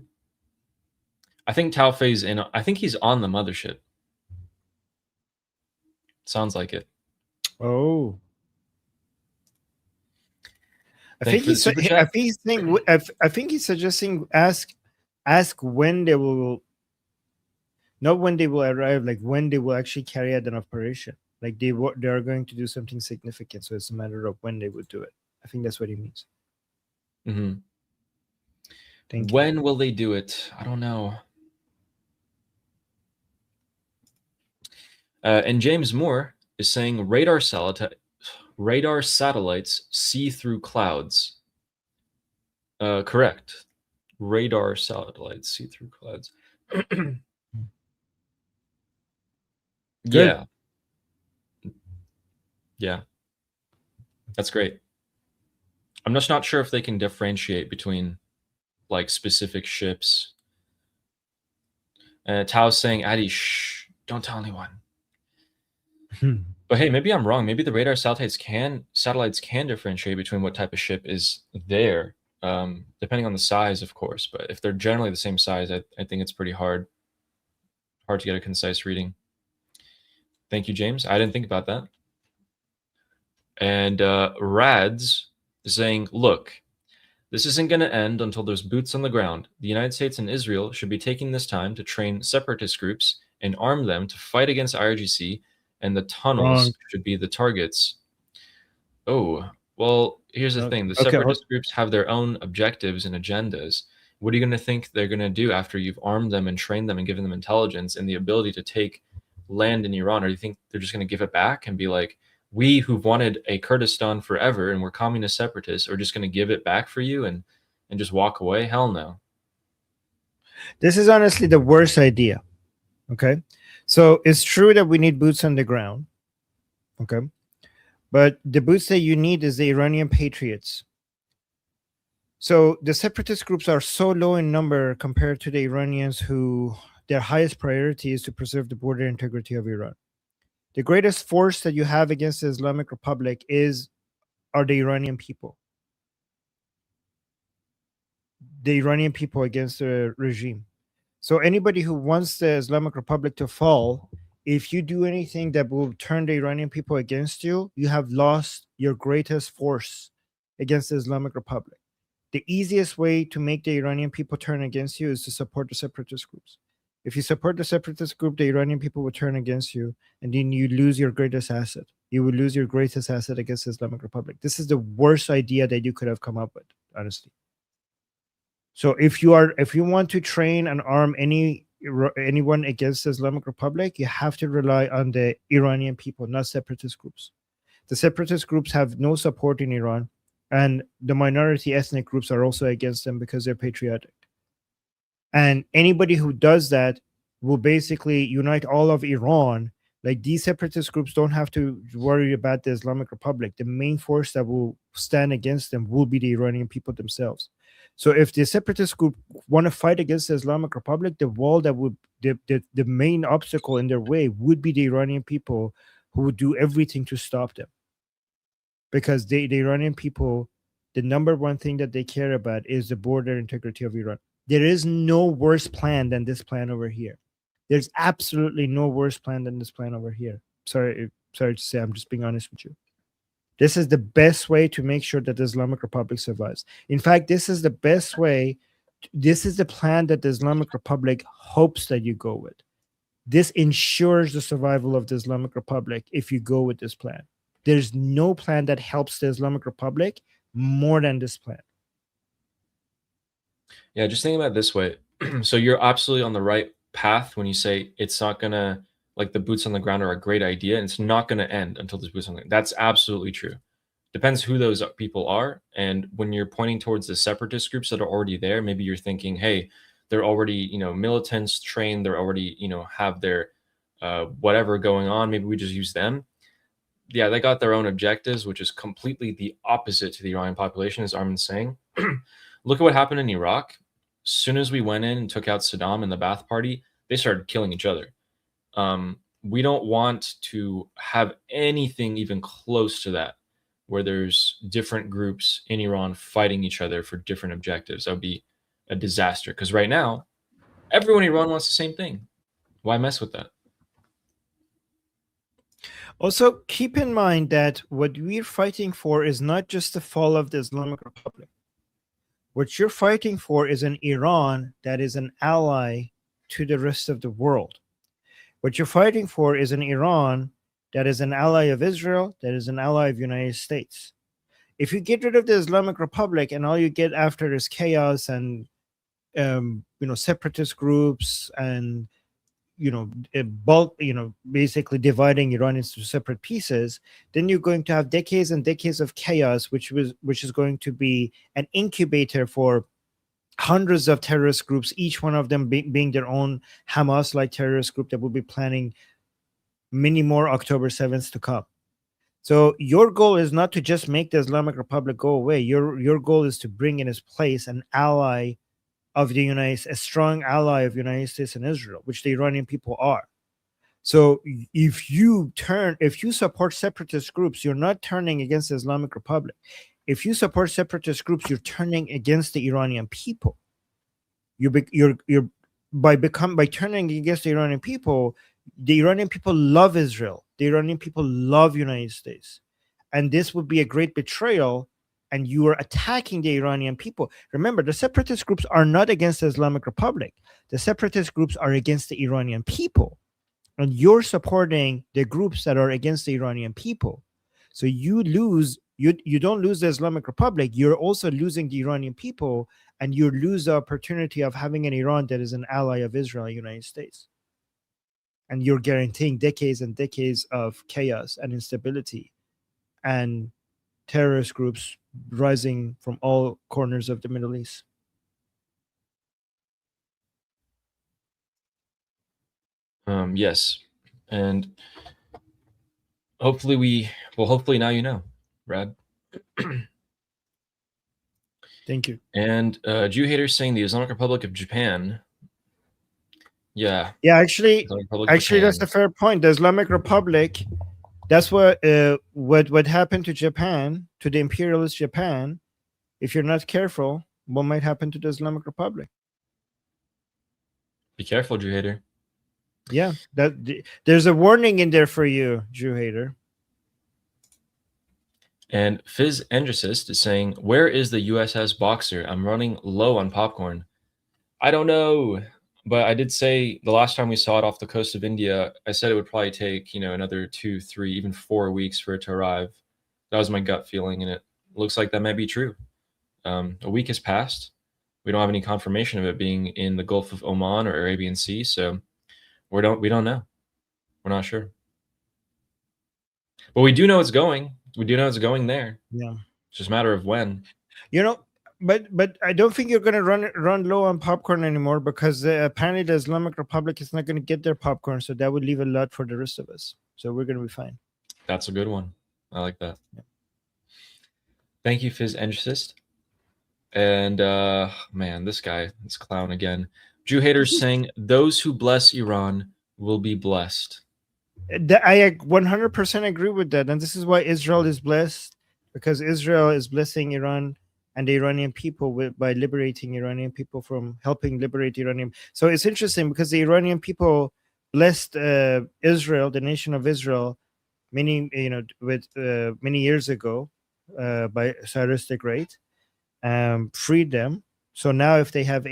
I think Tao Fei's I think he's on the mothership. Sounds like it. Oh. I Thank think you for the super chat. I think he's suggesting ask when they will, not when they will arrive, like when they will actually carry out an operation. Like they are going to do something significant, so it's a matter of when they would do it. I think that's what he means. Mm-hmm. Thank you. When will they do it? I don't know. And James Moore is saying radar satellites see through clouds. Correct. Radar satellites see through clouds. Yeah. Yeah. That's great. I'm just not sure if they can differentiate between like specific ships. Tao's saying, Adi, shh, don't tell anyone. But hey, maybe I'm wrong. Maybe the radar satellites can differentiate between what type of ship is there, depending on the size, of course. But if they're generally the same size, I think it's pretty hard to get a concise reading. Thank you, James. I didn't think about that. And Rads is saying, look, this isn't going to end until there's boots on the ground. The United States and Israel should be taking this time to train separatist groups and arm them to fight against IRGC, and the tunnels Wrong. should be the targets. Oh, well, here's the thing. The Okay, separatist groups have their own objectives and agendas. What are you going to think they're going to do after you've armed them and trained them and given them intelligence and the ability to take land in Iran? Or do you think they're just going to give it back and be like, we who've wanted a Kurdistan forever and we're communist separatists are just going to give it back for you and just walk away? Hell no. This is honestly the worst idea. Okay. So it's true that we need boots on the ground. Okay. But the boots that you need is the Iranian patriots. So the separatist groups are so low in number compared to the Iranians who their highest priority is to preserve the border integrity of Iran. The greatest force that you have against the Islamic Republic are the Iranian people. The Iranian people against the regime. So anybody who wants the Islamic Republic to fall, if you do anything that will turn the Iranian people against you, you have lost your greatest force against the Islamic Republic. The easiest way to make the Iranian people turn against you is to support the separatist groups. If you support the separatist group, the Iranian people will turn against you, and then you lose your greatest asset. You will lose your greatest asset against the Islamic Republic. This is the worst idea that you could have come up with, honestly. So if you want to train and arm anyone against the Islamic Republic, you have to rely on the Iranian people, not separatist groups. The separatist groups have no support in Iran, and the minority ethnic groups are also against them because they're patriotic. And anybody who does that will basically unite all of Iran. Like, these separatist groups don't have to worry about the Islamic Republic. The main force that will stand against them will be the Iranian people themselves. So if the separatist group want to fight against the Islamic Republic, the wall that would the main obstacle in their way would be the Iranian people, who would do everything to stop them. Because the Iranian people, the number one thing that they care about is the border integrity of Iran. There is no worse plan than this plan over here. There's absolutely no worse plan than this plan over here. Sorry to say, I'm just being honest with you. This is the best way to make sure that the Islamic Republic survives. In fact, this is the best way. This is the plan that the Islamic Republic hopes that you go with. This ensures the survival of the Islamic Republic if you go with this plan. There's no plan that helps the Islamic Republic more than this plan. Yeah, just think about it this way. So you're absolutely on the right path when you say it's not going to, like, the boots on the ground are a great idea, and it's not going to end until there's boots on the ground. That's absolutely true. Depends who those people are. And when you're pointing towards the separatist groups that are already there, maybe you're thinking, hey, they're already, militants trained. They're already, have their whatever going on. Maybe we just use them. Yeah, they got their own objectives, which is completely the opposite to the Iranian population, as Armin's saying. Look at what happened in Iraq. As soon as we went in and took out Saddam and the Ba'ath Party, they started killing each other. We don't want to have anything even close to that, where there's different groups in Iran fighting each other for different objectives. That would be a disaster, because right now, everyone in Iran wants the same thing. Why mess with that? Also, keep in mind that what we're fighting for is not just the fall of the Islamic Republic. What you're fighting for is an Iran that is an ally to the rest of the world. What you're fighting for is an Iran that is an ally of Israel, that is an ally of the United States. If you get rid of the Islamic Republic and all you get after is chaos and separatist groups and basically dividing Iran into separate pieces, then you're going to have decades and decades of chaos, which is going to be an incubator for hundreds of terrorist groups, each one of them being their own Hamas-like terrorist group that will be planning many more October 7th to come. So your goal is not to just make the Islamic Republic go away. Your goal is to bring in its place an ally of the a strong ally of the United States and Israel, which the Iranian people are. So if you support separatist groups, you're not turning against the Islamic Republic. If you support separatist groups, you're turning against the Iranian people. By turning against the Iranian people love Israel. The Iranian people love United States. And this would be a great betrayal, and you are attacking the Iranian people. Remember, the separatist groups are not against the Islamic Republic. The separatist groups are against the Iranian people. and you're supporting the groups that are against the Iranian people. So you lose. You don't lose the Islamic Republic. You're also losing the Iranian people, and you lose the opportunity of having an Iran that is an ally of Israel and United States. And you're guaranteeing decades and decades of chaos and instability and terrorist groups rising from all corners of the Middle East. Yes, and hopefully hopefully now you know, Brad. Thank you. And Jew haters saying the Islamic Republic of Japan. Yeah. Yeah, actually, Islamic Republic of that's Japan. a fair point. The Islamic Republic, that's what happened to Japan, to the imperialist Japan. If you're not careful, what might happen to the Islamic Republic? Be careful, Jew hater. Yeah, there's a warning in there for you, Jew hater. And Fizz Andricist is saying, where is the USS Boxer? I'm running low on popcorn. I don't know, but I did say the last time we saw it off the coast of India, I said it would probably take, another 2, 3, even 4 weeks for it to arrive. That was my gut feeling, and it looks like that might be true. A week has passed. We don't have any confirmation of it being in the Gulf of Oman or Arabian Sea, so we don't know. We're not sure. But we do know it's going. We do know it's going there. Yeah. It's just a matter of when. But I don't think you're going to run low on popcorn anymore, because apparently the Islamic Republic is not going to get their popcorn, so that would leave a lot for the rest of us. So we're going to be fine. That's a good one. I like that. Yeah. Thank you, Fizz Andricist. And man, this clown again. Jew haters saying those who bless Iran will be blessed. I 100% agree with that, and this is why Israel is blessed, because Israel is blessing Iran and the Iranian people by liberating Iranian people, from helping liberate Iranian. So it's interesting because the Iranian people blessed Israel, the nation of Israel, many years ago by Cyrus-the Great, freed them. So now if they have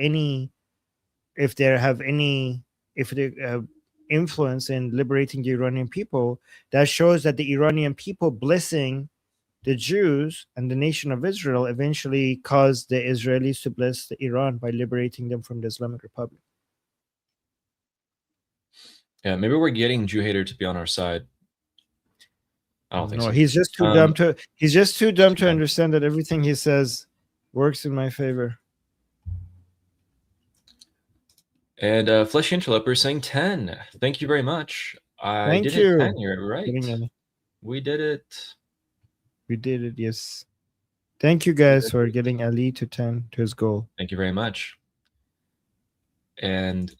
influence in liberating the Iranian people, that shows that the Iranian people blessing the Jews and the nation of Israel eventually caused the Israelis to bless the Iran by liberating them from the Islamic Republic. Yeah, maybe we're getting Jew hater to be on our side. I don't think so. He's just too dumb to. He's just too dumb to understand that everything he says works in my favor. And Fleshy Interloper saying 10. Thank you very much. Thank did you. Hit 10 here, right? We did it. We did it, yes. Thank you guys for getting Ali to 10 to his goal. Thank you very much. And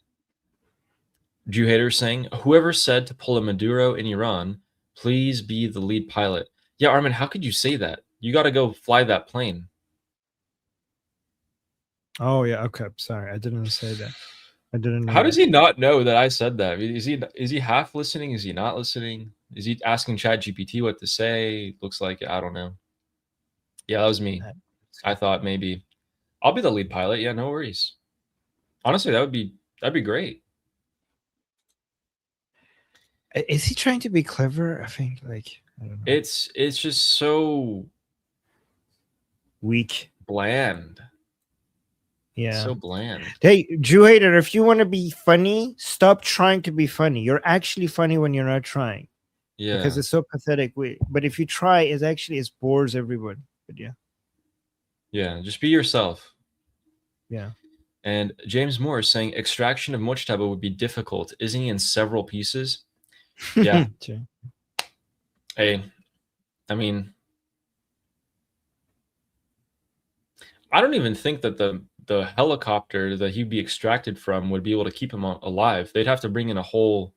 Jew hater saying, whoever said to pull a Maduro in Iran, please be the lead pilot. Yeah, Armin, how could you say that? You got to go fly that plane. Oh yeah, okay. Sorry, I didn't say that. I didn't know. How does he not know that I said that? Is he half listening? Is he not listening? Is he asking ChatGPT what to say? Looks like it. I don't know. Yeah, that was me. I thought maybe I'll be the lead pilot. Yeah, no worries. Honestly, that'd be great. Is he trying to be clever? I think I don't know. It's just so weak, bland. Yeah, so bland. Hey, Jew hater, if you want to be funny, stop trying to be funny. You're actually funny when you're not trying. Yeah, because it's so pathetic. But if you try, it bores everyone. But yeah, just be yourself. Yeah. And James Moore is saying extraction of Mujtaba would be difficult. Isn't he in several pieces? Yeah. Hey, I mean, I don't even think that the helicopter that he'd be extracted from would be able to keep him alive. They'd have to bring in a whole,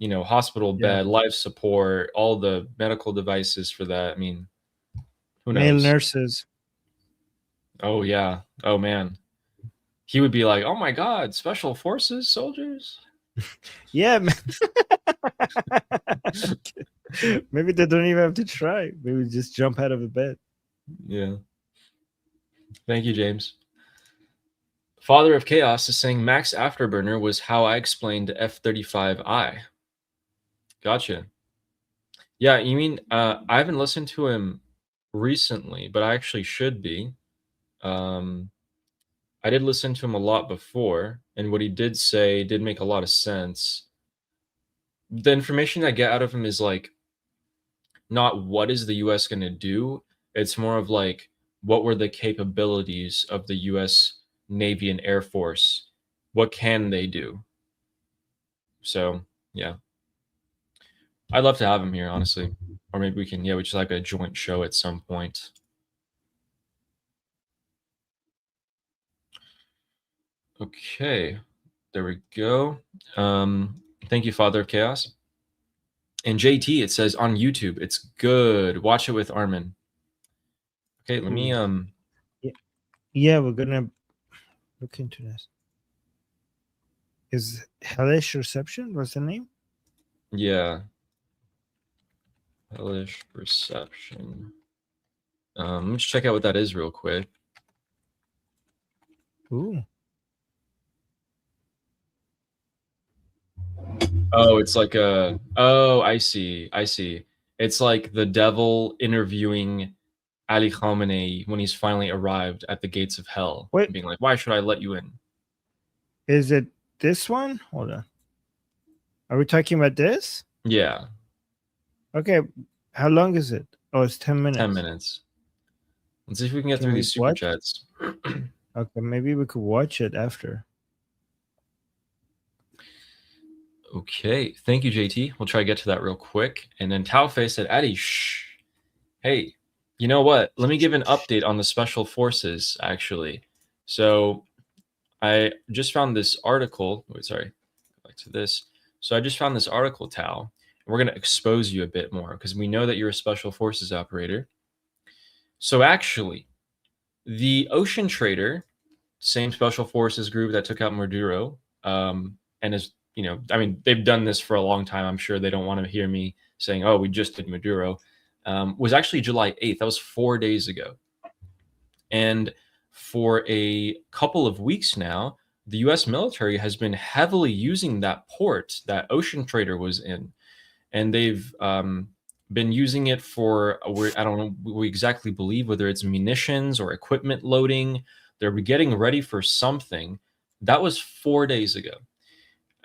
hospital bed, life support, all the medical devices for that. I mean, who knows? Male nurses. Oh yeah. Oh man. He would be like, "Oh my God, special forces soldiers." Yeah. Maybe they don't even have to try. Maybe just jump out of the bed. Yeah. Thank you, James. Father of Chaos is saying Max Afterburner was how I explained F-35I. Gotcha. Yeah, you mean I haven't listened to him recently, but I actually should be. I did listen to him a lot before, and what he did say did make a lot of sense. The information I get out of him is like not what is the US going to do, it's more of like what were the capabilities of the US Navy and Air Force? What can they do? So, yeah. I'd love to have him here, honestly. Or maybe we can, we just like a joint show at some point. Okay, there we go. Thank you, Father of Chaos. And JT, it says on YouTube, it's good. Watch it with Armin. Okay, let me Yeah, we're gonna look into this. Is Hellish Reception? What's the name? Yeah. Hellish Reception. Let me just check out what that is real quick. Ooh. Oh, it's like a. Oh, I see. I see. It's like the devil interviewing Ali Khamenei when he's finally arrived at the gates of hell, Wait. being like, "Why should I let you in?" Is it this one? Hold on. Are we talking about this? Yeah, Okay. How long is it? Oh, it's 10 minutes. 10 minutes. Let's see if we can get through we these super watch? chats. Okay, maybe we could watch it after. Okay, thank you, JT. We'll try to get to that real quick. And then Taofe said, Addy, shh. Hey, you know what? Let me give an update on the Special Forces, actually. So I just found this article. Wait, sorry. Go back to this. So I just found this article, Tao. And we're going to expose you a bit more because we know that you're a Special Forces operator. So actually, the Ocean Trader, same Special Forces group that took out Maduro, and is, I mean, they've done this for a long time. I'm sure they don't want to hear me saying, oh, we just did Maduro, was actually July 8th. That was 4 days ago. And for a couple of weeks now, the U.S. military has been heavily using that port that Ocean Trader was in. And they've been using it for, I don't know, we exactly believe whether it's munitions or equipment loading. They're getting ready for something. That was 4 days ago.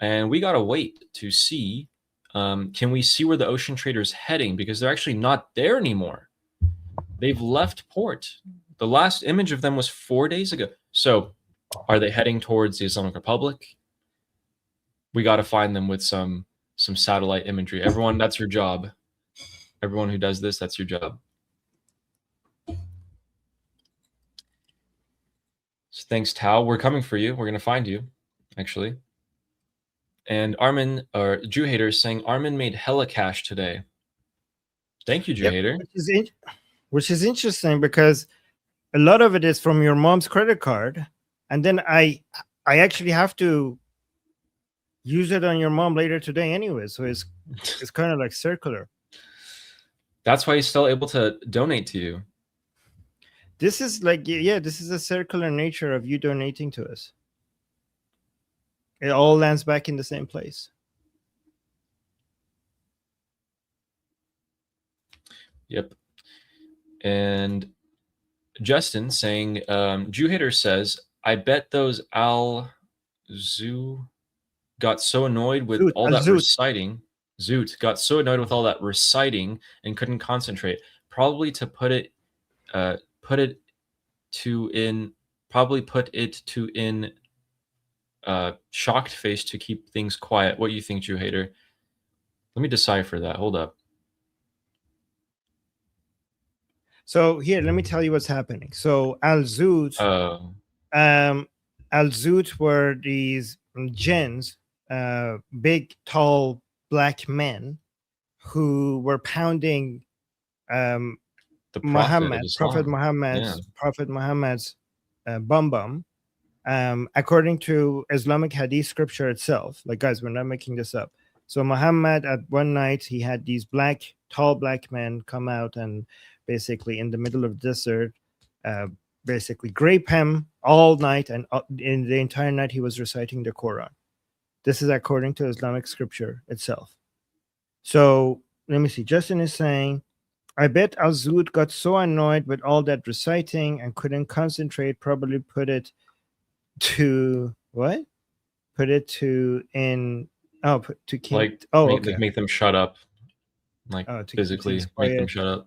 And we got to wait to see, can we see where the Ocean Trader's heading? Because they're actually not there anymore. They've left port. The last image of them was 4 days ago. So are they heading towards the Islamic Republic? We got to find them with some satellite imagery. Everyone, that's your job. Everyone who does this, that's your job. So thanks, Tao. We're coming for you. We're going to find you, actually. And Armin, or Jew Hater, is saying Armin made hella cash today. Thank you, Jew Hater. Which is interesting because a lot of it is from your mom's credit card, and then I actually have to use it on your mom later today anyway. So it's kind of like circular. That's why he's still able to donate to you. This is like, yeah, this is a circular nature of you donating to us. It all lands back in the same place. Yep. And Justin saying, Jew Hater says, I bet those Al-Zoo got so annoyed with all that reciting. Zoot got so annoyed with all that reciting and couldn't concentrate. Probably to put it in shocked face to keep things quiet. What do you think, Jew Hater? Let me decipher that. Hold up. So here, let me tell you what's happening. So Al-Zoot, Al-Zoot were these jinns, big, tall, black men who were pounding the Prophet Muhammad's bum. According to Islamic Hadith scripture itself, like, guys, we're not making this up. So Muhammad, at one night, he had these tall black men come out and basically in the middle of the desert, basically grape him all night, and in the entire night he was reciting the Quran. This is according to Islamic scripture itself. So let me see. Justin is saying, I bet Al-Zud got so annoyed with all that reciting and couldn't concentrate, probably put it to what? Put it to in to King. Like, okay. make them shut up. Like, To keep physically things make them quiet. shut up.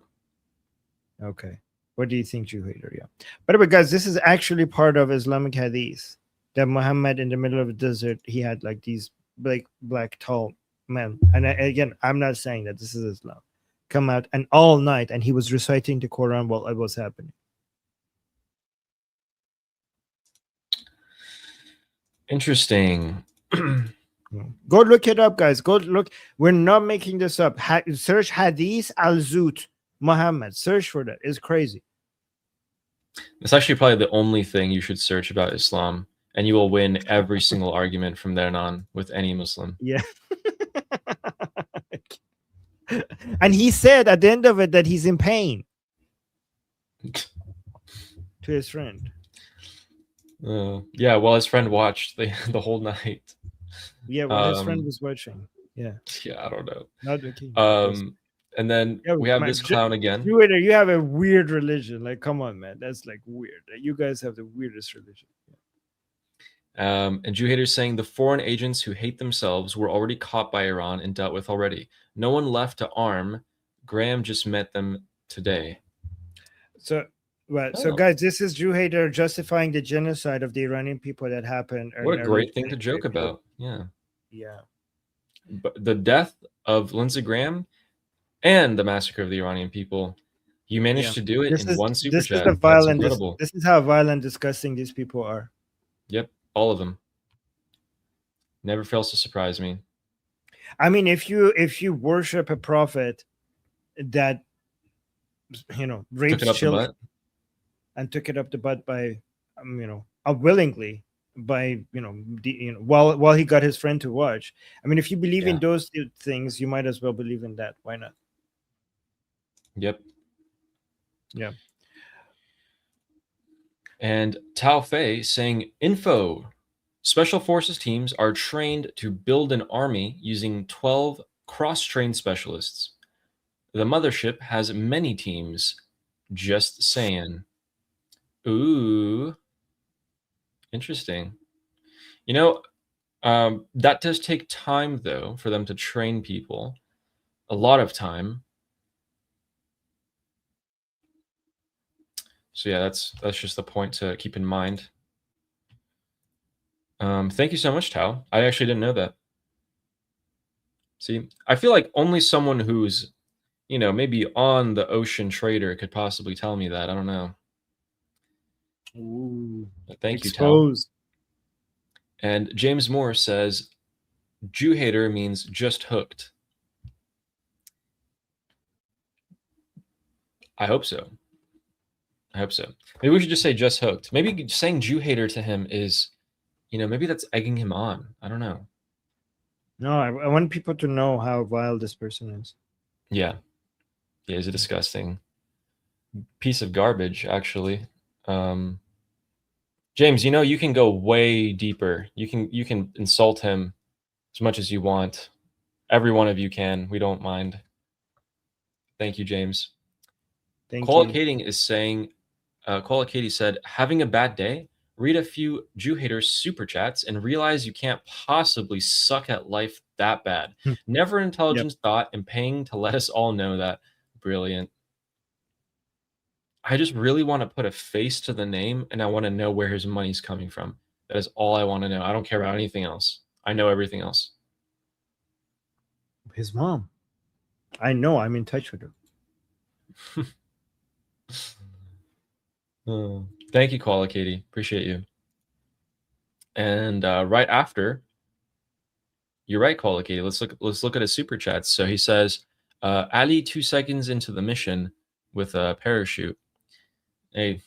Okay. What do you think, Jew hater? Yeah. By the way, guys, this is actually part of Islamic hadith. That Muhammad in the middle of the desert, he had like these black tall men. And again, I'm not saying that this is Islam. Come out and all night, and he was reciting the Quran while it was happening. Interesting. Go look it up, guys. Go look. We're not making this up. Search Hadith Al-Zut Muhammad. Search for that. It's crazy. It's actually probably the only thing you should search about Islam, and you will win every single argument from then on with any Muslim. Yeah. And he said at the end of it that he's in pain to his friend. Yeah, well, his friend watched the whole night. Yeah, well, his friend was watching. Yeah. Yeah, I don't know. Not the king. And then we have this clown again. You have a weird religion. Like, come on, man. That's like weird. You guys have the weirdest religion. And Jew haters saying the foreign agents who hate themselves were already caught by Iran and dealt with already. No one left to arm. Graham just met them today. So, so guys, this is Jew hater justifying the genocide of the Iranian people that happened. What a great thing to joke about. Yeah. Yeah. But the death of Lindsey Graham and the massacre of the Iranian people, you managed to do it in one super chat. That's incredible. This is how violent, disgusting these people are. Yep, all of them. Never fails to surprise me. I mean, if you worship a prophet that rapes children and took it up the butt by willingly by while he got his friend to watch. I mean, if you believe in those two things, you might as well believe in that. Why not? Yep. Yeah. And Tao Fei saying, info, special forces teams are trained to build an army using 12 cross-trained specialists. The mothership has many teams. Just saying. Ooh. Interesting. That does take time, though, for them to train people. A lot of time. So yeah, that's just the point to keep in mind. Thank you so much, Tao. I actually didn't know that. See, I feel like only someone who's, maybe on the ocean trader could possibly tell me that. I don't know. Ooh, but thank you, Tao. And James Moore says, Jew hater means just hooked. I hope so. Maybe we should just say just hooked. Maybe saying Jew hater to him is, maybe that's egging him on. I don't know. No, I want people to know how vile this person is. Yeah. Yeah, he's a disgusting piece of garbage, actually. James, you can go way deeper. You can insult him as much as you want. Every one of you can. We don't mind. Thank you, James. Koala Kating is saying, Koala Katie said, having a bad day? Read a few Jew haters super chats and realize you can't possibly suck at life that bad. Never intelligent thought and paying to let us all know that. Brilliant. I just really want to put a face to the name, and I want to know where his money's coming from. That is all I want to know. I don't care about anything else. I know everything else. His mom. I know. I'm in touch with her. Thank you, Koala Katie. Appreciate you. And right after, you're right, Koala Katie. Let's look at his super chats. So he says, Ali 2 seconds into the mission with a parachute. Hey,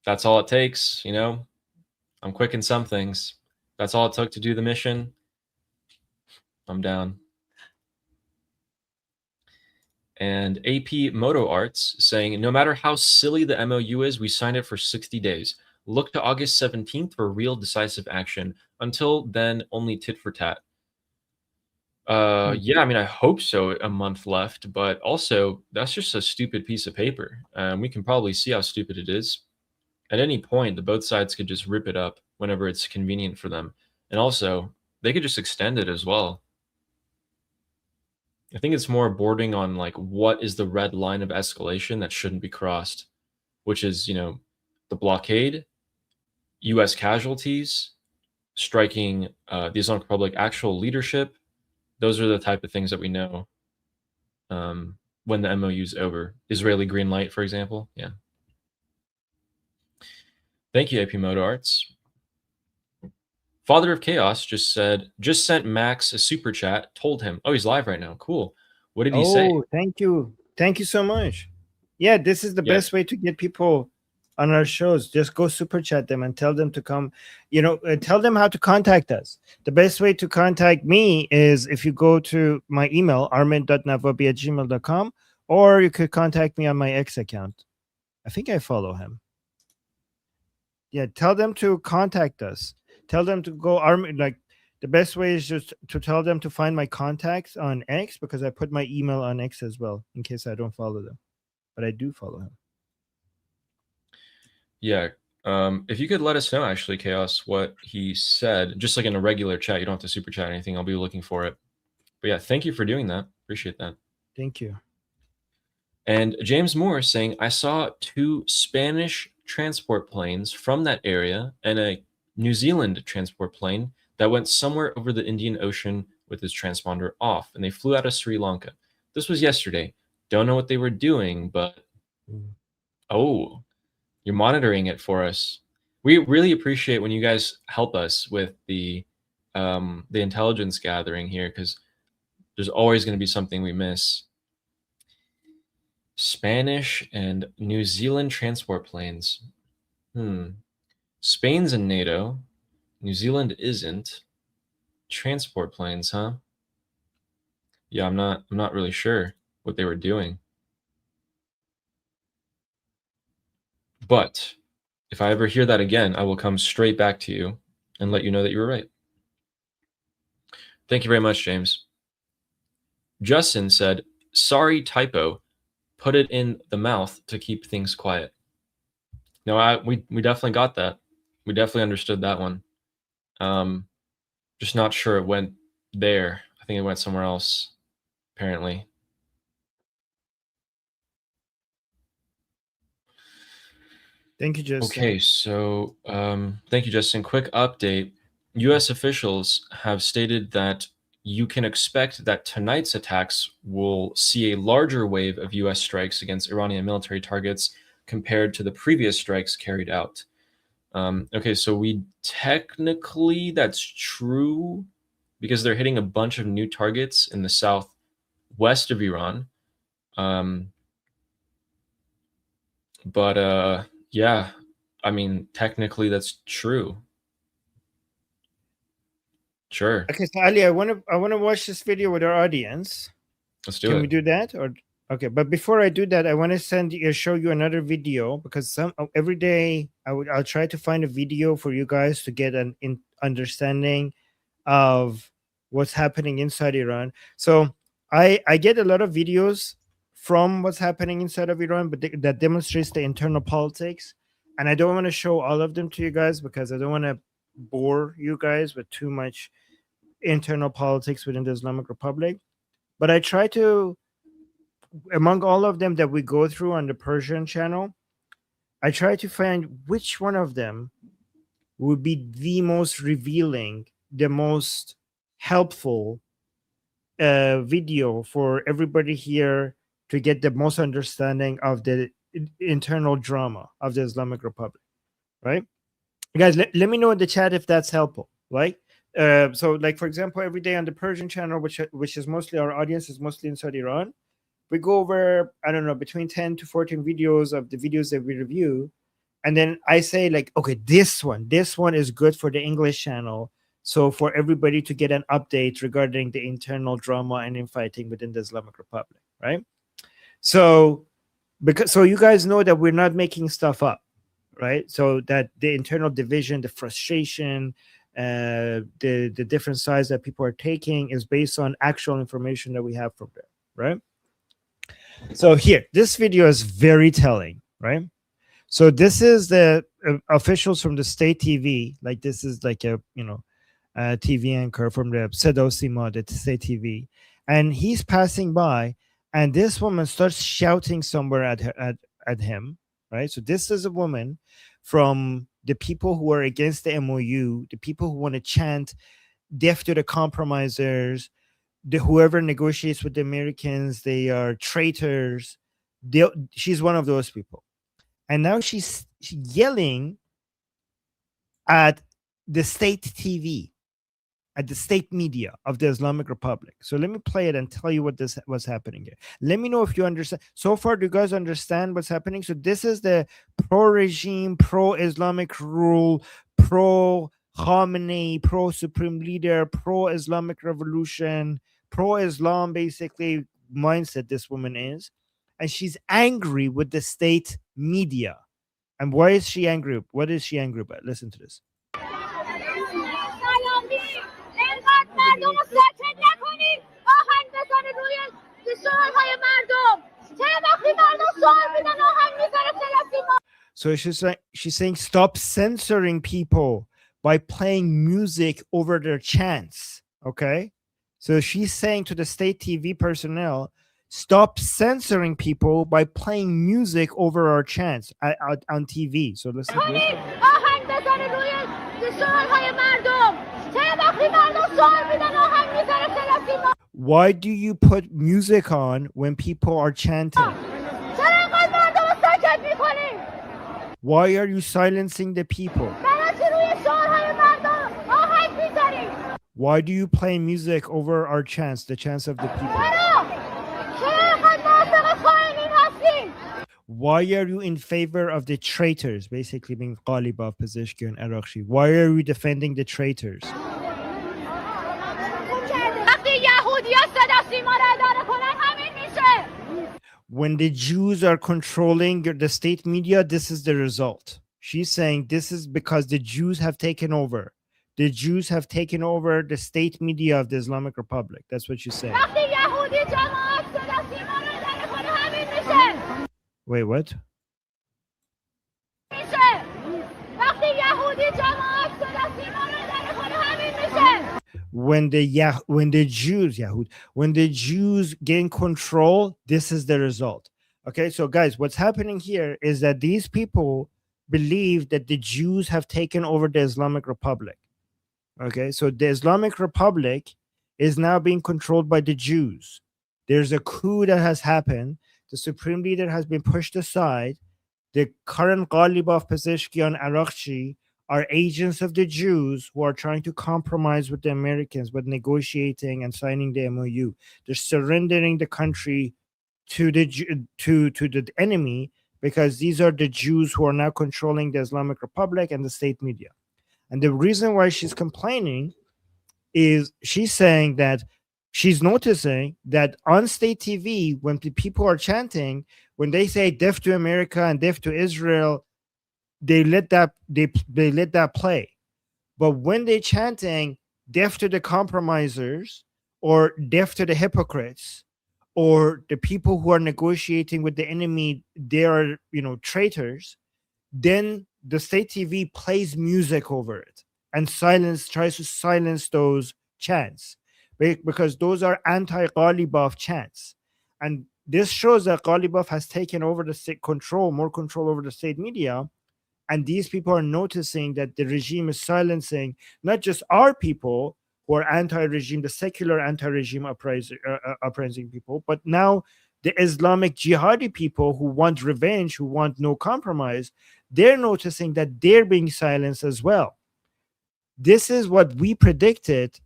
that's all it takes, I'm quick in some things. That's all it took to do the mission. I'm down. And AP Moto Arts saying, no matter how silly the MOU is, we signed it for 60 days. Look to August 17th for real decisive action. Until then, only tit for tat. Yeah, I mean, I hope so. A month left, but also that's just a stupid piece of paper. We can probably see how stupid it is. At any point, the both sides could just rip it up whenever it's convenient for them, and also they could just extend it as well. I think it's more bordering on like what is the red line of escalation that shouldn't be crossed, which is, you know, the blockade, U.S. casualties, striking the Islamic Republic actual leadership. Those are the type of things that we know when the MOU is over. Israeli green light, for example. Yeah. Thank you, AP Moto Arts. Father of Chaos just sent Max a super chat, told him, oh, he's live right now. Cool. What did he say? Oh, thank you. Thank you so much. Yeah, this is the Yeah. best way to get people on our shows. Just go super chat them and tell them to come, you know, tell them how to contact us. The best way to contact me is if you go to my email, armin.navabi@gmail.com, or you could contact me on my X account. I think I follow him. Yeah, tell them to contact us. Tell them to go Armin. Like the best way is just to tell them to find my contacts on X, because I put my email on X as well in case I don't follow them, but I do follow him. Yeah. If you could let us know, actually, Chaos, what he said, just like in a regular chat, you don't have to super chat or anything. I'll be looking for it. But yeah, thank you for doing that. Appreciate that. Thank you. And James Moore saying, I saw 2 Spanish transport planes from that area and a New Zealand transport plane that went somewhere over the Indian Ocean with its transponder off, and they flew out of Sri Lanka. This was yesterday. Don't know what they were doing, but oh, you're monitoring it for us. We really appreciate when you guys help us with the intelligence gathering here, because there's always going to be something we miss. Spanish and New Zealand transport planes. Spain's in NATO. New Zealand isn't. Transport planes, huh? Yeah, I'm not really sure what they were doing. But if I ever hear that again, I will come straight back to you and let you know that you were right. Thank you very much, James. Justin said, sorry, typo. Put it in the mouth to keep things quiet. No, we definitely got that. We definitely understood that one. Just not sure it went there. I think it went somewhere else, apparently. Thank you, Justin. Okay, so thank you, Justin. Quick update. U.S. officials have stated that you can expect that tonight's attacks will see a larger wave of U.S. strikes against Iranian military targets compared to the previous strikes carried out. Okay, so we technically, that's true because they're hitting a bunch of new targets in the southwest of Iran. But yeah, I mean, technically that's true. Sure. Okay, so Ali, I want to watch this video with our audience. Let's do it. Can we do that? Or okay, but before I do that, I want to show you another video, because every day I'll try to find a video for you guys to get an understanding of what's happening inside Iran. So I get a lot of videos from what's happening inside of Iran, but that demonstrates the internal politics, and I don't want to show all of them to you guys because I don't want to bore you guys with too much internal politics within the Islamic Republic. But I try to, among all of them that we go through on the Persian channel, I try to find which one of them would be the most revealing, the most helpful video for everybody here to get the most understanding of the internal drama of the Islamic Republic, right? Guys, let me know in the chat if that's helpful, right? So like, for example, every day on the Persian channel, which is mostly our audience is mostly inside Iran, we go over, I don't know, between 10 to 14 videos of the videos that we review. And then I say like, okay, this one is good for the English channel. So for everybody to get an update regarding the internal drama and infighting within the Islamic Republic, right? So you guys know that we're not making stuff up, right? So that the internal division, the frustration, the different sides that people are taking is based on actual information that we have from them, right? So here, this video is very telling, right? So this is the officials from the state TV. Like this is like a TV anchor from the Sedosima, the state TV, and he's passing by, and this woman starts shouting somewhere at him, right? So this is a woman from the people who are against the MOU, the people who want to chant death to the compromisers, whoever negotiates with the Americans, they are traitors. She's one of those people. And now she's yelling at the state TV, at the state media of the Islamic Republic. So let me play it and tell you what's happening here. Let me know if you understand. So far, do you guys understand what's happening? So this is the pro-regime, pro-Islamic rule, pro-Khamenei, pro-supreme leader, pro-Islamic revolution, pro-Islam, basically, mindset this woman is. And she's angry with the state media. And why is she angry? What is she angry about? Listen to this. So she's saying stop censoring people by playing music over their chants. Okay. So she's saying to the state TV personnel, stop censoring people by playing music over our chants on TV. So listen to this. Why do you put music on when people are chanting? Why are you silencing the people? Why do you play music over our chants, the chants of the people? Why are you in favor of the traitors, basically being Ghalibaf, Pezeshkian, and Araghchi? Why are you defending the traitors? When the Jews are controlling the state media, this is the result. She's saying this is because the Jews have taken over. The Jews have taken over the state media of the Islamic Republic. That's what she's saying. Wait, what? When the Jews gain control, this is the result. Okay, so guys, what's happening here is that these people believe that the Jews have taken over the Islamic Republic. Okay, so the Islamic Republic is now being controlled by the Jews. There's a coup that has happened. The supreme leader has been pushed aside. The current Ghalibaf, Pezeshkian, Araghchi are agents of the Jews who are trying to compromise with the Americans with negotiating and signing the MOU. They're surrendering the country to the enemy because these are the Jews who are now controlling the Islamic Republic and the state media. And the reason why she's complaining is she's saying that she's noticing that on state TV, when the people are chanting, when they say death to America and death to Israel, they let that play. But when they're chanting death to the compromisers or death to the hypocrites or the people who are negotiating with the enemy, they are traitors, then the state TV plays music over it and tries to silence those chants because those are anti-Ghalibaf chants. And this shows that Ghalibaf has taken over the state more control over the state media. And these people are noticing that the regime is silencing not just our people who are anti-regime, the secular anti-regime uprising people, but now the Islamic jihadi people who want revenge, who want no compromise, they're noticing that they're being silenced as well. This is what we predicted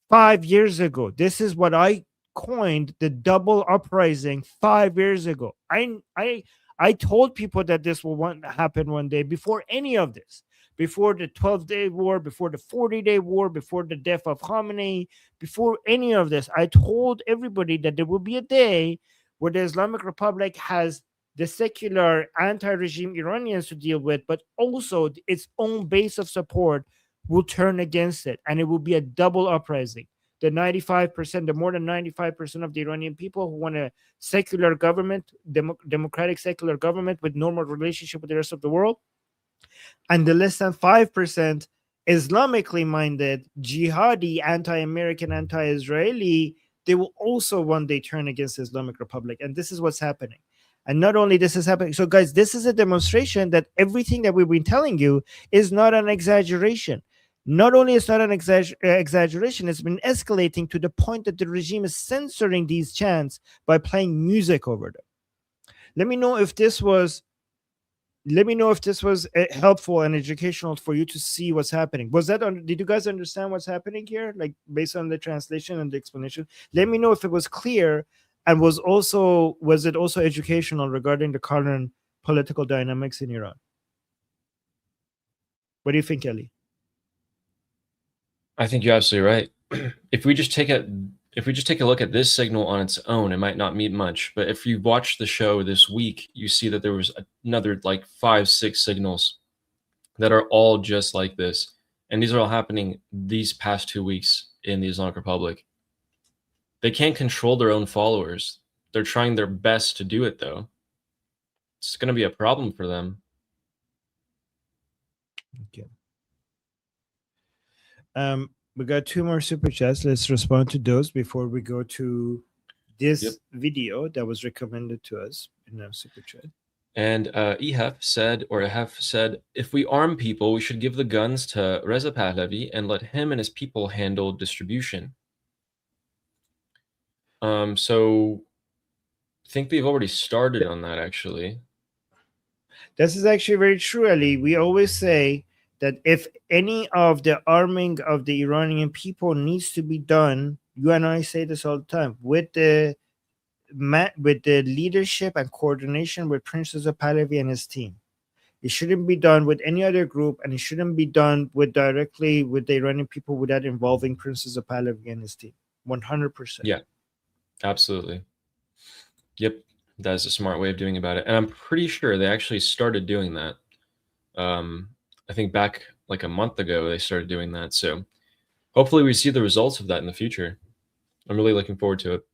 5 years ago. This is what I coined the double uprising 5 years ago. I told people that this will happen one day before any of this, before the 12-day war, before the 40-day war, before the death of Khamenei, before any of this. I told everybody that there will be a day where the Islamic Republic has the secular anti-regime Iranians to deal with, but also its own base of support will turn against it, and it will be a double uprising. The 95%, the more than 95% of the Iranian people who want a secular government, democratic secular government with normal relationship with the rest of the world, and the less than 5% Islamically minded, jihadi, anti-American, anti-Israeli, they will also one day turn against the Islamic Republic. And this is what's happening. And not only this is happening, so guys, this is a demonstration that everything that we've been telling you is not an exaggeration. Not only is not an exaggeration, it's been escalating to the point that the regime is censoring these chants by playing music over them. Let me know if this was helpful and educational for you to see what's happening. Did you guys understand what's happening here? Like based on the translation and the explanation? Let me know if it was clear, and was it also educational regarding the current political dynamics in Iran? What do you think, Ellie? I think you're absolutely right. If we just take a look at this signal on its own, it might not mean much. But if you watch the show this week, you see that there was another like 5-6 signals that are all just like this. And these are all happening these past 2 weeks in the Islamic Republic. They can't control their own followers. They're trying their best to do it, though. It's going to be a problem for them. Okay. We got 2 more super chats. Let's respond to those before we go to this video that was recommended to us in a super chat. And Ehef said, if we arm people, we should give the guns to Reza Pahlavi and let him and his people handle distribution. So I think they've already started on that, actually. This is actually very true, Ali. We always say that if any of the arming of the Iranian people needs to be done, you and I say this all the time, with the leadership and coordination with Prince Reza Pahlavi and his team. It shouldn't be done with any other group, and it shouldn't be done directly with the Iranian people without involving Prince Reza Pahlavi and his team. 100%. Yeah, absolutely. Yep, that is a smart way of doing about it. And I'm pretty sure they actually started doing that. I think back like a month ago, they started doing that. So hopefully we see the results of that in the future. I'm really looking forward to it.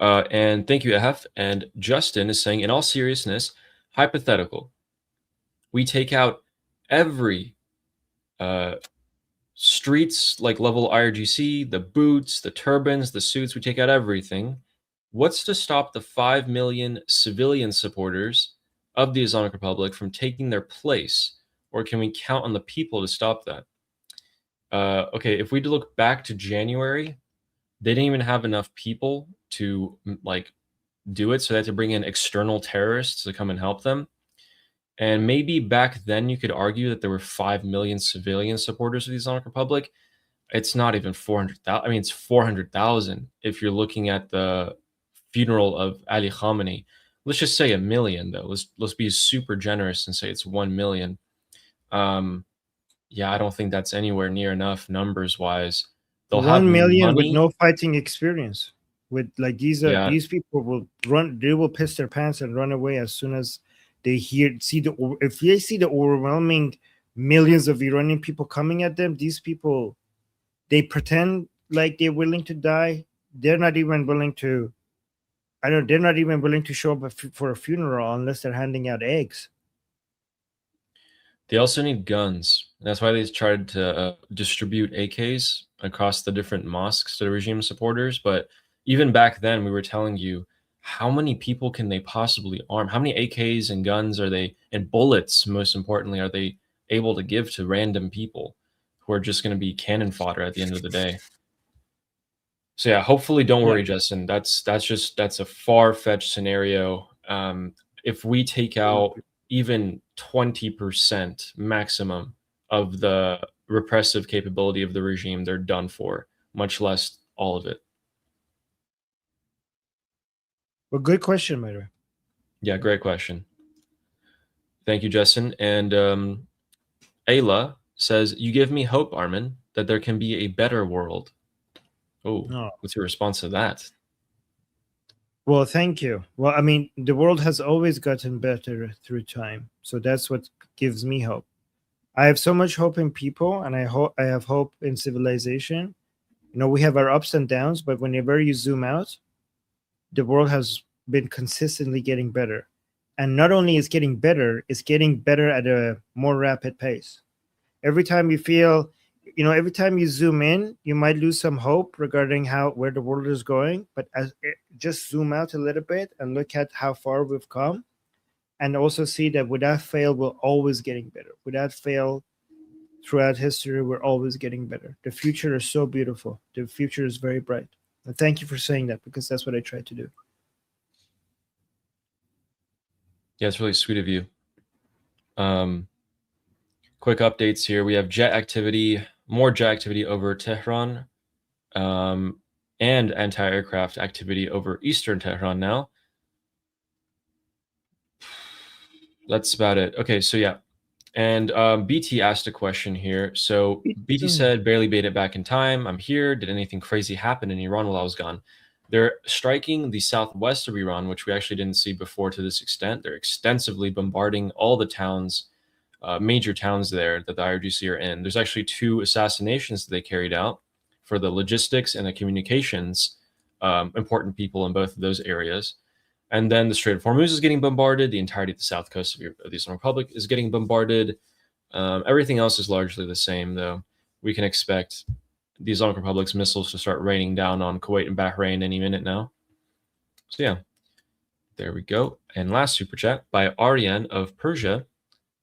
And thank you, Ehef. And Justin is saying, in all seriousness, hypothetical. We take out every streets like level IRGC, the boots, the turbans, the suits, we take out everything. What's to stop the 5 million civilian supporters of the Islamic Republic from taking their place? Or can we count on the people to stop that? Okay, if we look back to January, they didn't even have enough people to like do it, so they had to bring in external terrorists to come and help them. And maybe back then you could argue that there were 5 million civilian supporters of the Islamic Republic. It's not even 400,000. I mean, it's 400,000 if you're looking at the funeral of Ali Khamenei. Let's just say 1 million, though. Let's be super generous and say it's 1 million. Yeah, I don't think that's anywhere near enough numbers-wise. They'll 1 million have with money. no fighting experience. With like these people will run. They will piss their pants and run away as soon as they if they see the overwhelming millions of Iranian people coming at them. These people, they pretend like they're willing to die. They're not even willing to. They're not even willing to show up for a funeral unless they're handing out eggs. They also need guns. That's why they tried to distribute AKs across the different mosques to the regime supporters. But even back then, we were telling you, how many people can they possibly arm? How many AKs and guns are they, and bullets, most importantly, are they able to give to random people who are just going to be cannon fodder at the end of the day? So yeah, hopefully, don't worry, Justin. That's a far-fetched scenario. If we take out even 20% maximum of the repressive capability of the regime, they're done for, much less all of it. Well, good question, by the way. Yeah, great question. Thank you, Justin. And Ayla says, you give me hope, Armin, that there can be a better world. Oh, what's your response to that? Well, thank you. Well, I mean, the world has always gotten better through time. So that's what gives me hope. I have so much hope in people, and I have hope in civilization. You know, we have our ups and downs, but whenever you zoom out, the world has been consistently getting better. And not only is getting better, it's getting better at a more rapid pace. Every time you feel, you know, every time you zoom in, you might lose some hope regarding where the world is going. But just zoom out a little bit and look at how far we've come, and also see that without fail, we're always getting better. Without fail, throughout history, we're always getting better. The future is so beautiful. The future is very bright. And thank you for saying that, because that's what I try to do. Yeah, it's really sweet of you. Quick updates here. We have more jet activity over Tehran, and anti-aircraft activity over eastern Tehran now. That's about it. Okay, so yeah. And BT asked a question here. So BT said, barely made it back in time. I'm here. Did anything crazy happen in Iran while I was gone? They're striking the southwest of Iran, which we actually didn't see before to this extent. They're extensively bombarding all the towns, major towns there that the IRGC are in. There's actually 2 assassinations that they carried out for the logistics and the communications, important people in both of those areas. And then the Strait of Hormuz is getting bombarded. The entirety of the south coast of the Islamic Republic is getting bombarded. Everything else is largely the same, though. We can expect the Islamic Republic's missiles to start raining down on Kuwait and Bahrain any minute now. So yeah, there we go. And last super chat by Aryan of Persia,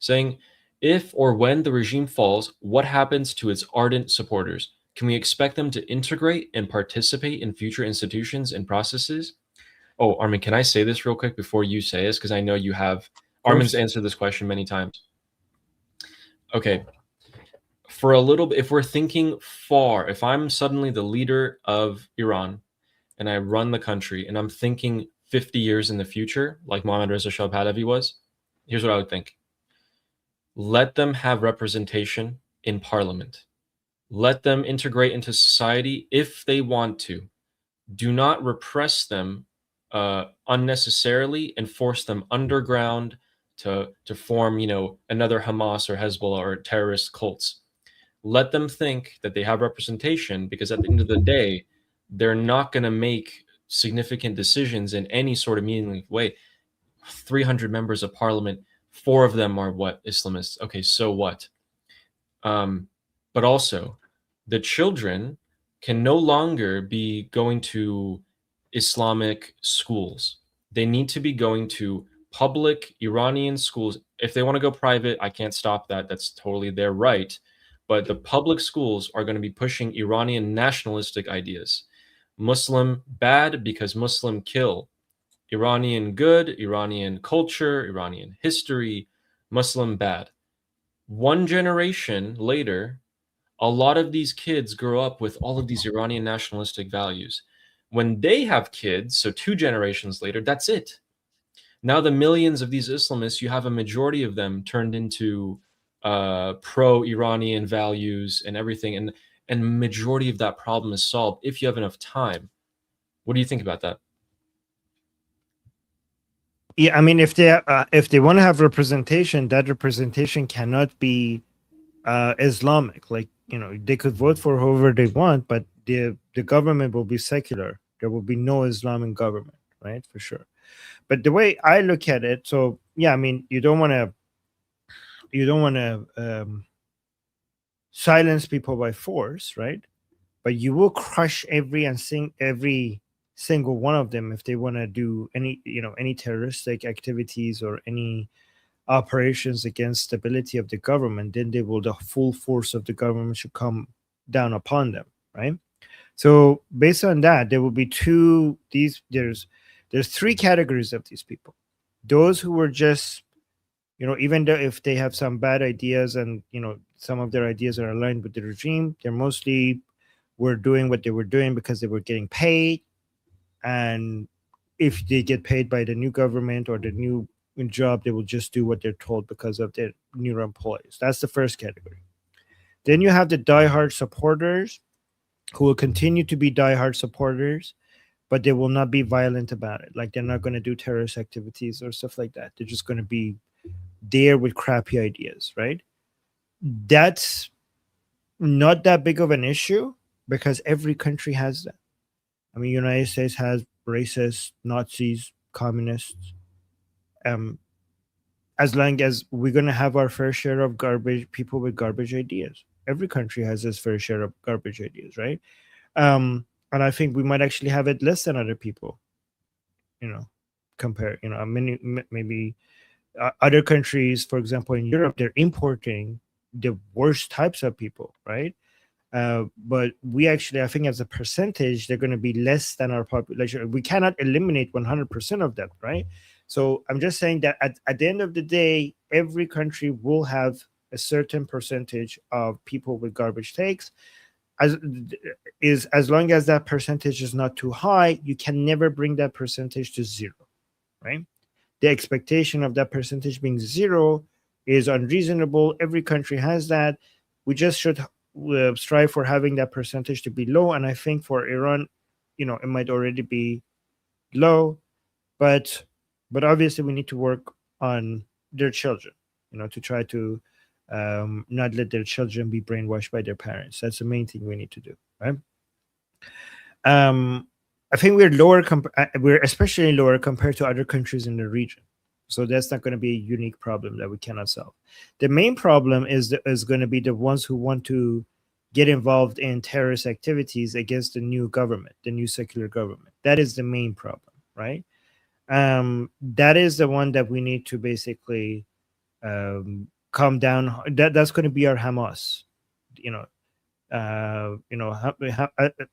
saying, if or when the regime falls, what happens to its ardent supporters? Can we expect them to integrate and participate in future institutions and processes? Oh, Armin, can I say this real quick before you say this? Because I know you have. Armin's answered this question many times. Okay. For a little bit, if we're thinking far, if I'm suddenly the leader of Iran and I run the country and I'm thinking 50 years in the future, like Mohammad Reza Shah Pahlavi was, here's what I would think. Let them have representation in parliament. Let them integrate into society if they want to. Do not repress them unnecessarily and force them underground to form, another Hamas or Hezbollah or terrorist cults. Let them think that they have representation, because at the end of the day, they're not going to make significant decisions in any sort of meaningful way. 300 members of parliament, 4 of them are what? Islamists. Okay, so what? But also, the children can no longer be going to Islamic schools. They need to be going to public Iranian schools. If they want to go private, I can't stop that. That's totally their right. But the public schools are going to be pushing Iranian nationalistic ideas. Muslim bad because Muslim kill. Iranian good, Iranian culture, Iranian history, Muslim bad. 1 generation later, a lot of these kids grow up with all of these Iranian nationalistic values. When they have kids, so 2 generations later, that's it. Now the millions of these Islamists, you have a majority of them turned into pro-Iranian values and everything, and majority of that problem is solved if you have enough time. What do you think about that? Yeah, I mean, if they want to have representation, that representation cannot be Islamic. Like, they could vote for whoever they want, but the government will be secular. There will be no Islamic government, right? For sure. But the way I look at it, so yeah, I mean, you don't want to silence people by force, right? But you will crush every single one of them if they want to do any terroristic activities or any operations against stability of the government. Then the full force of the government should come down upon them, right? So based on that, there will be there's 3 categories of these people. Those who were just, even though if they have some bad ideas and, some of their ideas are aligned with the regime, they're mostly were doing what they were doing because they were getting paid. And if they get paid by the new government or the new job, they will just do what they're told because of their new employees. That's the first category. Then you have the diehard supporters who will continue to be diehard supporters, but they will not be violent about it. Like, they're not going to do terrorist activities or stuff like that. They're just going to be there with crappy ideas, right? That's not that big of an issue because every country has that. I mean, United States has racists, Nazis, communists. As long as we're going to have our fair share of garbage, people with garbage ideas. Every country has its fair share of garbage ideas, right? And I think we might actually have it less than other people, compare, maybe other countries, for example, in Europe, they're importing the worst types of people, right? But we actually, I think as a percentage, they're going to be less than our population. We cannot eliminate 100% of that, right? So I'm just saying that at the end of the day, every country will have a certain percentage of people with garbage takes. As long as that percentage is not too high, you can never bring that percentage to zero, right? The expectation of that percentage being zero is unreasonable. Every country has that. We just should strive for having that percentage to be low. And I think for Iran, it might already be low, but obviously we need to work on their children, to try to not let their children be brainwashed by their parents. That's the main thing we need to do, right? I think we're lower. We're especially lower compared to other countries in the region. So that's not going to be a unique problem that we cannot solve. The main problem is going to be the ones who want to get involved in terrorist activities against the new government, the new secular government. That is the main problem, right? That is the one that we need to basically calm down. That's going to be our Hamas. The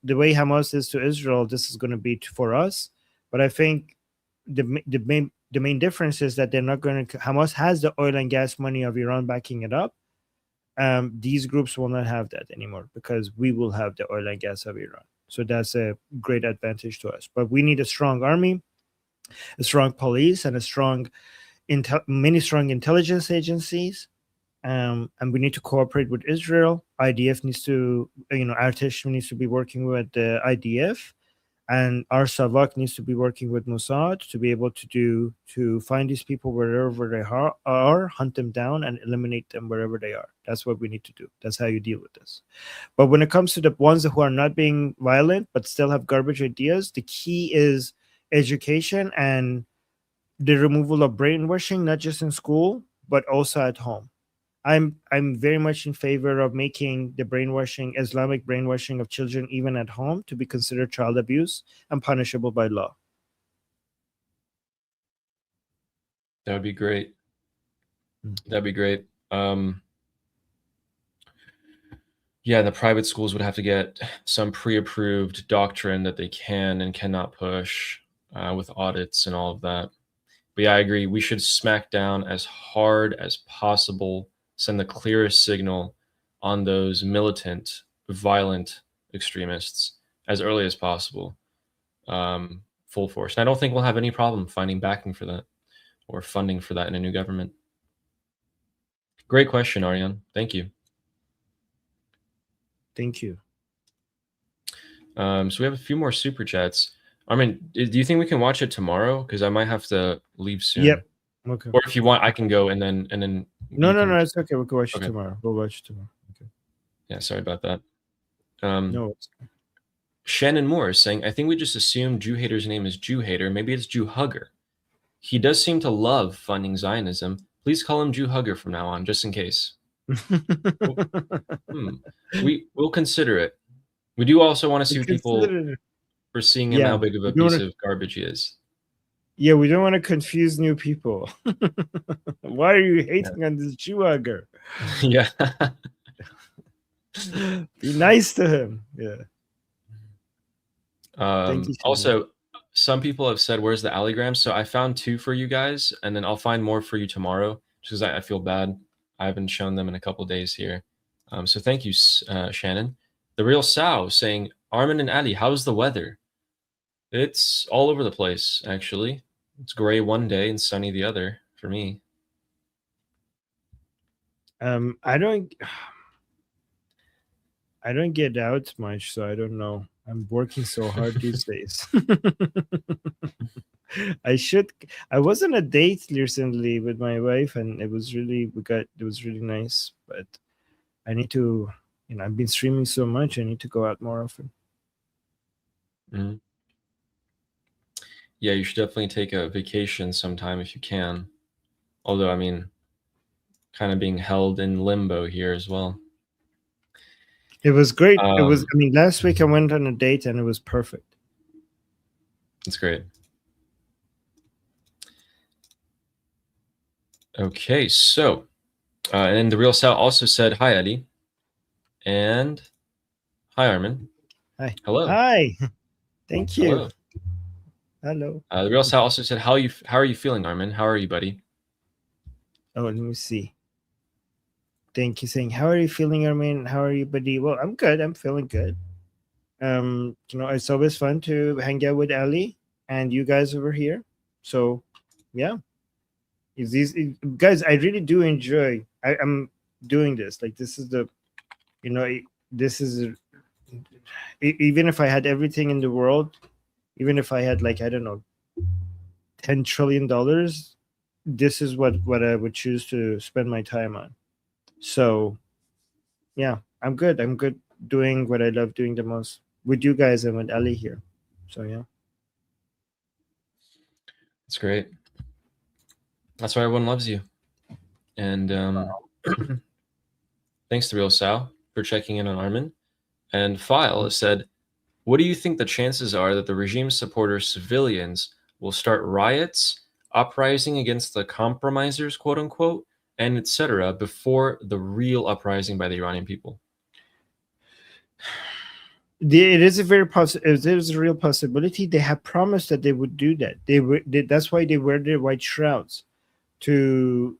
way Hamas is to Israel, this is going to be for us. But I think the main difference is that they're not going to. Hamas has the oil and gas money of Iran backing it up. These groups will not have that anymore because we will have the oil and gas of Iran. So that's a great advantage to us. But we need a strong army, a strong police, and many strong intelligence agencies. And we need to cooperate with Israel. IDF needs to, Artesh needs to be working with the IDF, and our Savak needs to be working with Mossad to be able to find these people wherever they are, hunt them down, and eliminate them wherever they are. That's what we need to do. That's how you deal with this. But when it comes to the ones who are not being violent but still have garbage ideas, the key is education and the removal of brainwashing, not just in school but also at home. I'm very much in favor of making the Islamic brainwashing of children, even at home, to be considered child abuse and punishable by law. That would be great. That'd be great. Yeah, the private schools would have to get some pre-approved doctrine that they can and cannot push with audits and all of that. But yeah, I agree. We should smack down as hard as possible, send the clearest signal on those militant, violent extremists as early as possible, full force. And I don't think we'll have any problem finding backing for that or funding for that in a new government. Great question, Aryan. Thank you. Thank you. So we have a few more super chats. Armin, do you think we can watch it tomorrow? Because I might have to leave soon. Yep. Okay. Or if you want, I can go and then. No, it's okay. We can watch it tomorrow. We'll watch it tomorrow. Okay. Yeah, sorry about that. No. Shannon Moore is saying, I think we just assumed Jew hater's name is Jew hater. Maybe it's Jew hugger. He does seem to love funding Zionism. Please call him Jew hugger from now on, just in case. We'll consider it. We do also want to see what people are seeing him, how big of a piece of garbage he is. Yeah, we don't want to confuse new people. Why are you hating on this Jew hugger? Yeah. Be nice to him. Yeah. Thank you, also, some people have said, where's the allogram? So I found 2 for you guys, and then I'll find more for you tomorrow, because I feel bad. I haven't shown them in a couple days here. So thank you, Shannon. The Real Sow saying, Armin and Ali, how's the weather? It's all over the place, actually. It's gray one day and sunny the other for me. I don't get out much, so I don't know. I'm working so hard these days. I was on a date recently with my wife, and it was really nice. But I need to, I've been streaming so much. I need to go out more often. Mhm. Yeah, you should definitely take a vacation sometime if you can. Although, I mean, kind of being held in limbo here as well. It was great. Last week I went on a date and it was perfect. That's great. Okay, so, and then the Real Sal also said, hi, Eddie. And hi, Armin. Hi. Hello. Hi. Thank you. Hello. Hello. The Real Sal also said, how are you feeling, Armin? How are you, buddy? Oh, let me see. Thank you. Saying, how are you feeling, Armin? How are you, buddy? Well, I'm good. I'm feeling good. It's always fun to hang out with Ali and you guys over here. So, yeah. Guys, I really do enjoy. I'm doing this. Like, this is even if I had everything in the world, even if I had, like, I don't know, $10 trillion, this is what I would choose to spend my time on. So, yeah, I'm good. I'm good doing what I love doing the most with you guys and with Ali here. So, yeah. That's great. That's why everyone loves you. And thanks to Real Sal for checking in on Armin. And File said, what do you think the chances are that the regime supporter civilians will start riots, uprising against the compromisers, quote unquote, and etc., before the real uprising by the Iranian people? It is a real possibility. They have promised that they would do that. That's why they wear their white shrouds, to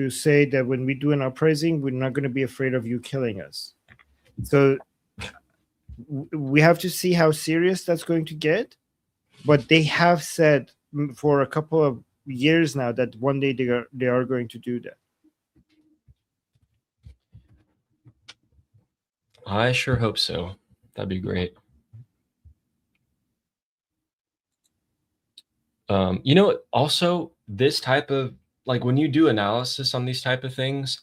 say that when we do an uprising, we're not going to be afraid of you killing us. So we have to see how serious that's going to get. But they have said for a couple of years now that one day they are going to do that. I sure hope so. That'd be great. Also, this type of, like, when you do analysis on these type of things,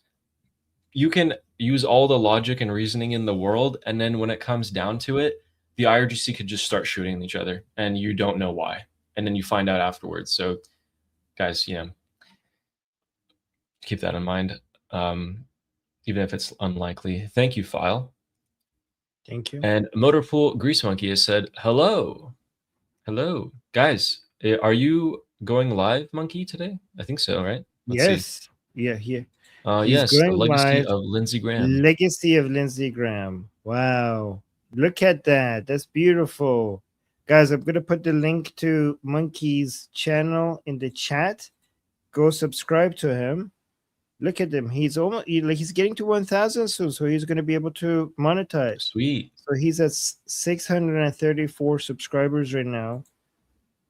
you can use all the logic and reasoning in the world, and then when it comes down to it, the IRGC could just start shooting each other, and you don't know why, and then you find out afterwards. So, guys, keep that in mind, even if it's unlikely. Thank you, File. Thank you. And Motorpool Grease Monkey has said, hello. Hello. Guys, are you going live, Monkey, today? I think so, right? Let's see. Yeah, here. Yes, the legacy of Lindsey Graham. Legacy of Lindsey Graham. Wow. Look at that. That's beautiful. Guys, I'm going to put the link to Monkey's channel in the chat. Go subscribe to him. Look at him. He's he's getting to 1,000 soon, so he's going to be able to monetize. Sweet. So he's at 634 subscribers right now,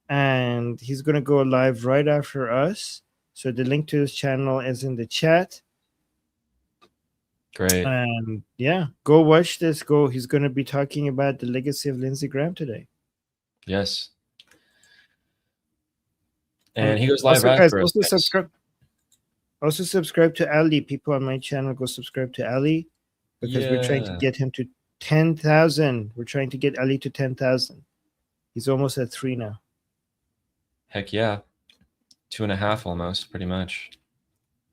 and he's going to go live right after us. So the link to his channel is in the chat. Great. And yeah, go watch this. He's going to be talking about the legacy of Lindsey Graham today. Yes. And he goes live also, after us. Also subscribe to Ali. People on my channel, go subscribe to Ali, because we're trying to get him to 10,000. We're trying to get Ali to 10,000. He's almost at 3 now. Heck yeah. 2.5 almost, pretty much.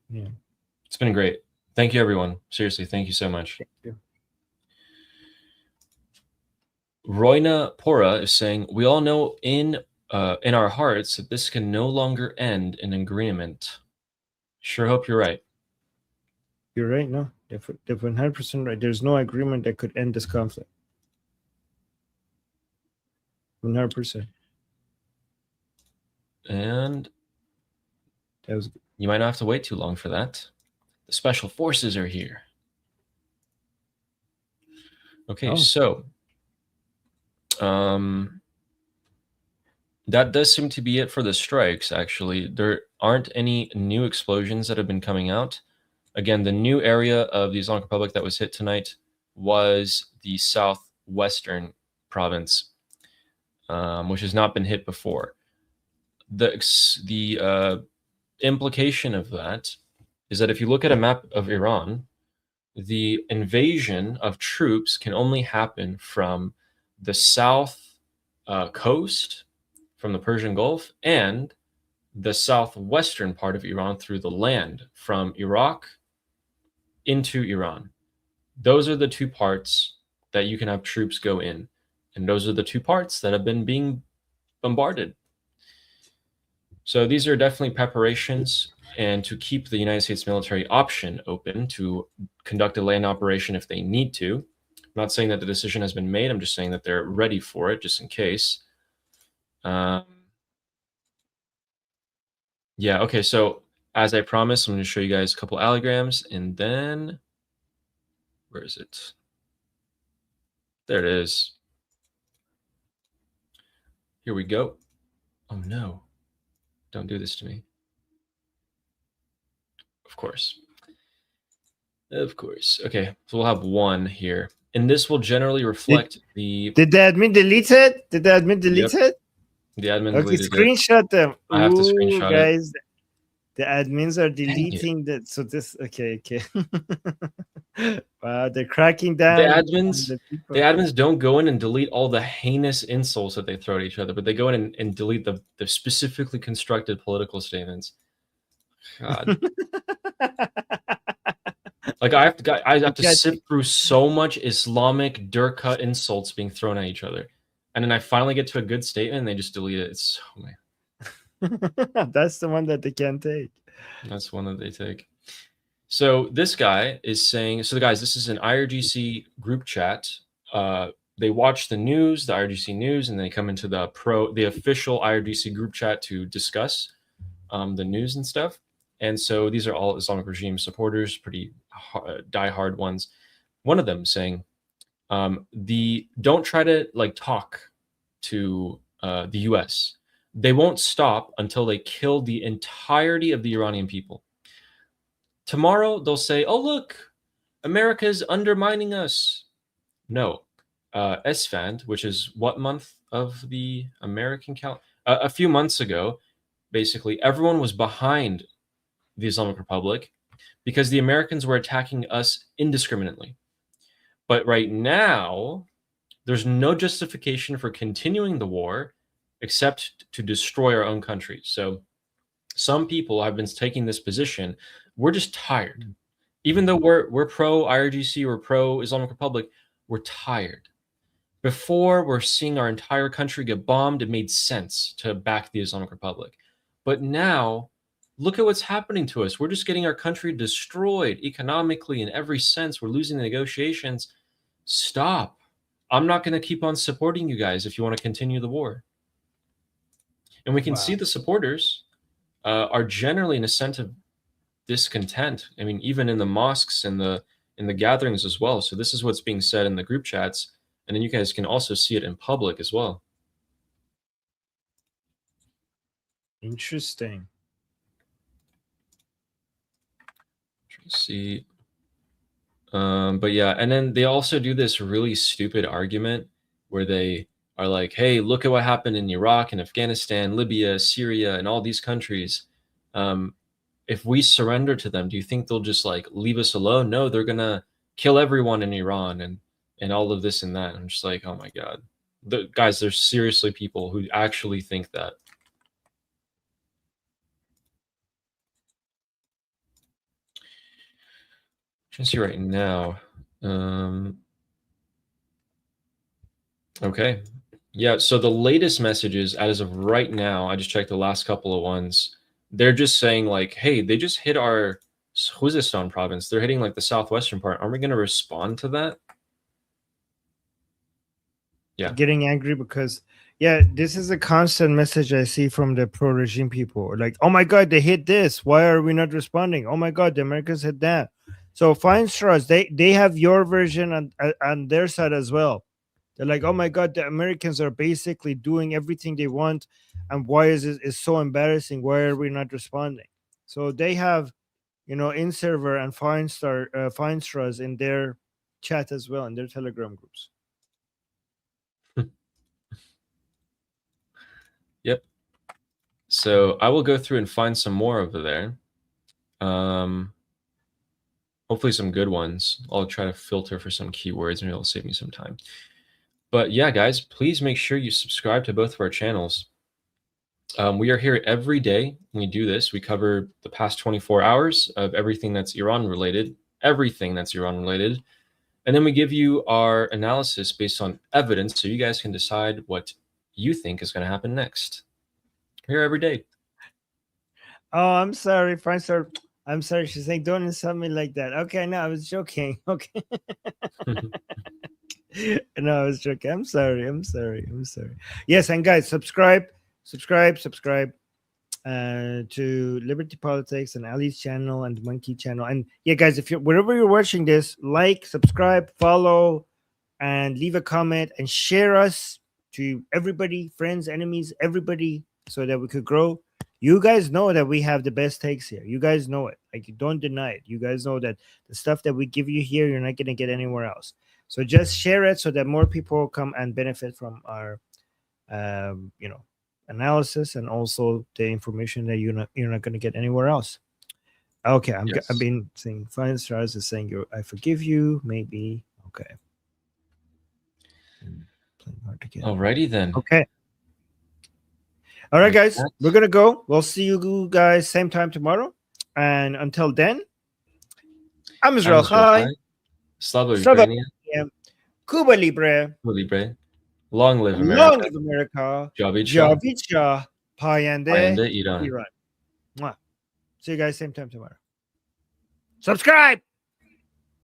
Yeah. It's been great. Thank you, everyone. Seriously, thank you so much. Thank you. Royna Pora is saying, we all know in our hearts that this can no longer end in agreement. Sure hope you're right. You're right. No, they're 100% right. There's no agreement that could end this conflict. 100%. And that was. You might not have to wait too long for that. The special forces are here. Okay, so that does seem to be it for the strikes, actually. There aren't any new explosions that have been coming out. Again, the new area of the Islamic Republic that was hit tonight was the southwestern province, which has not been hit before. The implication of that is that if you look at a map of Iran, the invasion of troops can only happen from the south coast, from the Persian Gulf, and the southwestern part of Iran through the land, from Iraq into Iran. Those are the two parts that you can have troops go in. And those are the two parts that have been being bombarded. So these are definitely preparations, and to keep the United States military option open to conduct a land operation if they need to. I'm not saying that the decision has been made. I'm just saying that they're ready for it, just in case. Yeah, okay, so as I promised, I'm going to show you guys a couple allograms, and then, where is it? There it is. Here we go. Oh no, don't do this to me. Of course. Of course. Okay, so we'll have one here. And this will generally reflect the... Did the admin delete it? Did the admin delete it? The admin Okay, deleted it. screenshot them. I have to screenshot it. Guys, the admins are deleting that. So this, okay. Wow, they're cracking down. The admins don't go in and delete all the heinous insults that they throw at each other, but they go in and delete the specifically constructed political statements. God. Like I have to sift through so much Islamic Durkha insults being thrown at each other, and then I finally get to a good statement and they just delete it. It's so man. That's the one that they can't take. That's one that they take. So this guy is saying, so the guys, this is an IRGC group chat. They watch the news, the IRGC news, and they come into the official IRGC group chat to discuss the news and stuff. And so these are all Islamic regime supporters, pretty diehard ones. One of them saying, don't try to like talk to the US. They won't stop until they kill the entirety of the Iranian people. Tomorrow they'll say, oh, look, America's undermining us. No. Esfand, which is what month of the American calendar? A few months ago, basically, everyone was behind the Islamic Republic because the Americans were attacking us indiscriminately. But right now, there's no justification for continuing the war except to destroy our own country. So some people have been taking this position. We're just tired. Even though we're pro IRGC, we're pro Islamic Republic, we're tired. Before, we're seeing our entire country get bombed. It made sense to back the Islamic Republic. But now, look at what's happening to us. We're just getting our country destroyed economically in every sense. We're losing the negotiations. Stop. I'm not going to keep on supporting you guys if you want to continue the war. And we can see the supporters are generally in a sense of discontent. I mean, even in the mosques and in the gatherings as well. So this is what's being said in the group chats. And then you guys can also see it in public as well. Interesting. See, but yeah, and then they also do this really stupid argument where they are like, hey, look at what happened in Iraq and Afghanistan, Libya, Syria, and all these countries. If we surrender to them, do you think they'll just like leave us alone? No, they're gonna kill everyone in Iran and all of this and that. I'm just like, oh my God, guys, there's seriously people who actually think that. See right now. Okay. Yeah, so the latest messages as of right now, I just checked the last couple of ones. They're just saying like, hey, they just hit our Khuzestan province. They're hitting like the southwestern part. Aren't we going to respond to that? Yeah. Getting angry because, yeah, this is a constant message I see from the pro-regime people. Like, oh my God, they hit this. Why are we not responding? Oh my God, the Americans hit that. So Feinstrass, they have your version on their side as well. They're like, oh my God, the Americans are basically doing everything they want, and why is it is so embarrassing? Why are we not responding? So they have, in server and Feinstrass in their chat as well in their Telegram groups. Yep. So I will go through and find some more over there. Hopefully some good ones. I'll try to filter for some keywords. Maybe it'll save me some time. But yeah, guys, please make sure you subscribe to both of our channels. We are here every day when we do this. We cover the past 24 hours of everything that's Iran related, And then we give you our analysis based on evidence so you guys can decide what you think is going to happen next. We're here every day. Oh, I'm sorry, fine, sir. I'm sorry. She's saying, don't insult me like that. Okay, no, I was joking. Okay. No, I was joking. I'm sorry. Yes, and guys, subscribe to Liberty Politics and Ali's channel and the Monkey channel. And yeah, guys, if you're wherever you're watching this, like, subscribe, follow, and leave a comment and share us to everybody, friends, enemies, everybody, so that we could grow. You guys know that we have the best takes here. You guys know it. Like, you don't deny it. You guys know that the stuff that we give you here, you're not going to get anywhere else. So just share it so that more people come and benefit from our, analysis and also the information that you're not going to get anywhere else. Okay, I've been saying 5 stars is saying I forgive you. Maybe okay. Playing hard to get. Alrighty then. Okay. All right, guys, we're gonna go. We'll see you guys same time tomorrow. And until then, I'm Israel Chai. Slava Ukraini. Cuba Libre. Long live America. Long live America. Javid Shah. Javid Shah. Payande Iran. Mwah. See you guys same time tomorrow. Subscribe.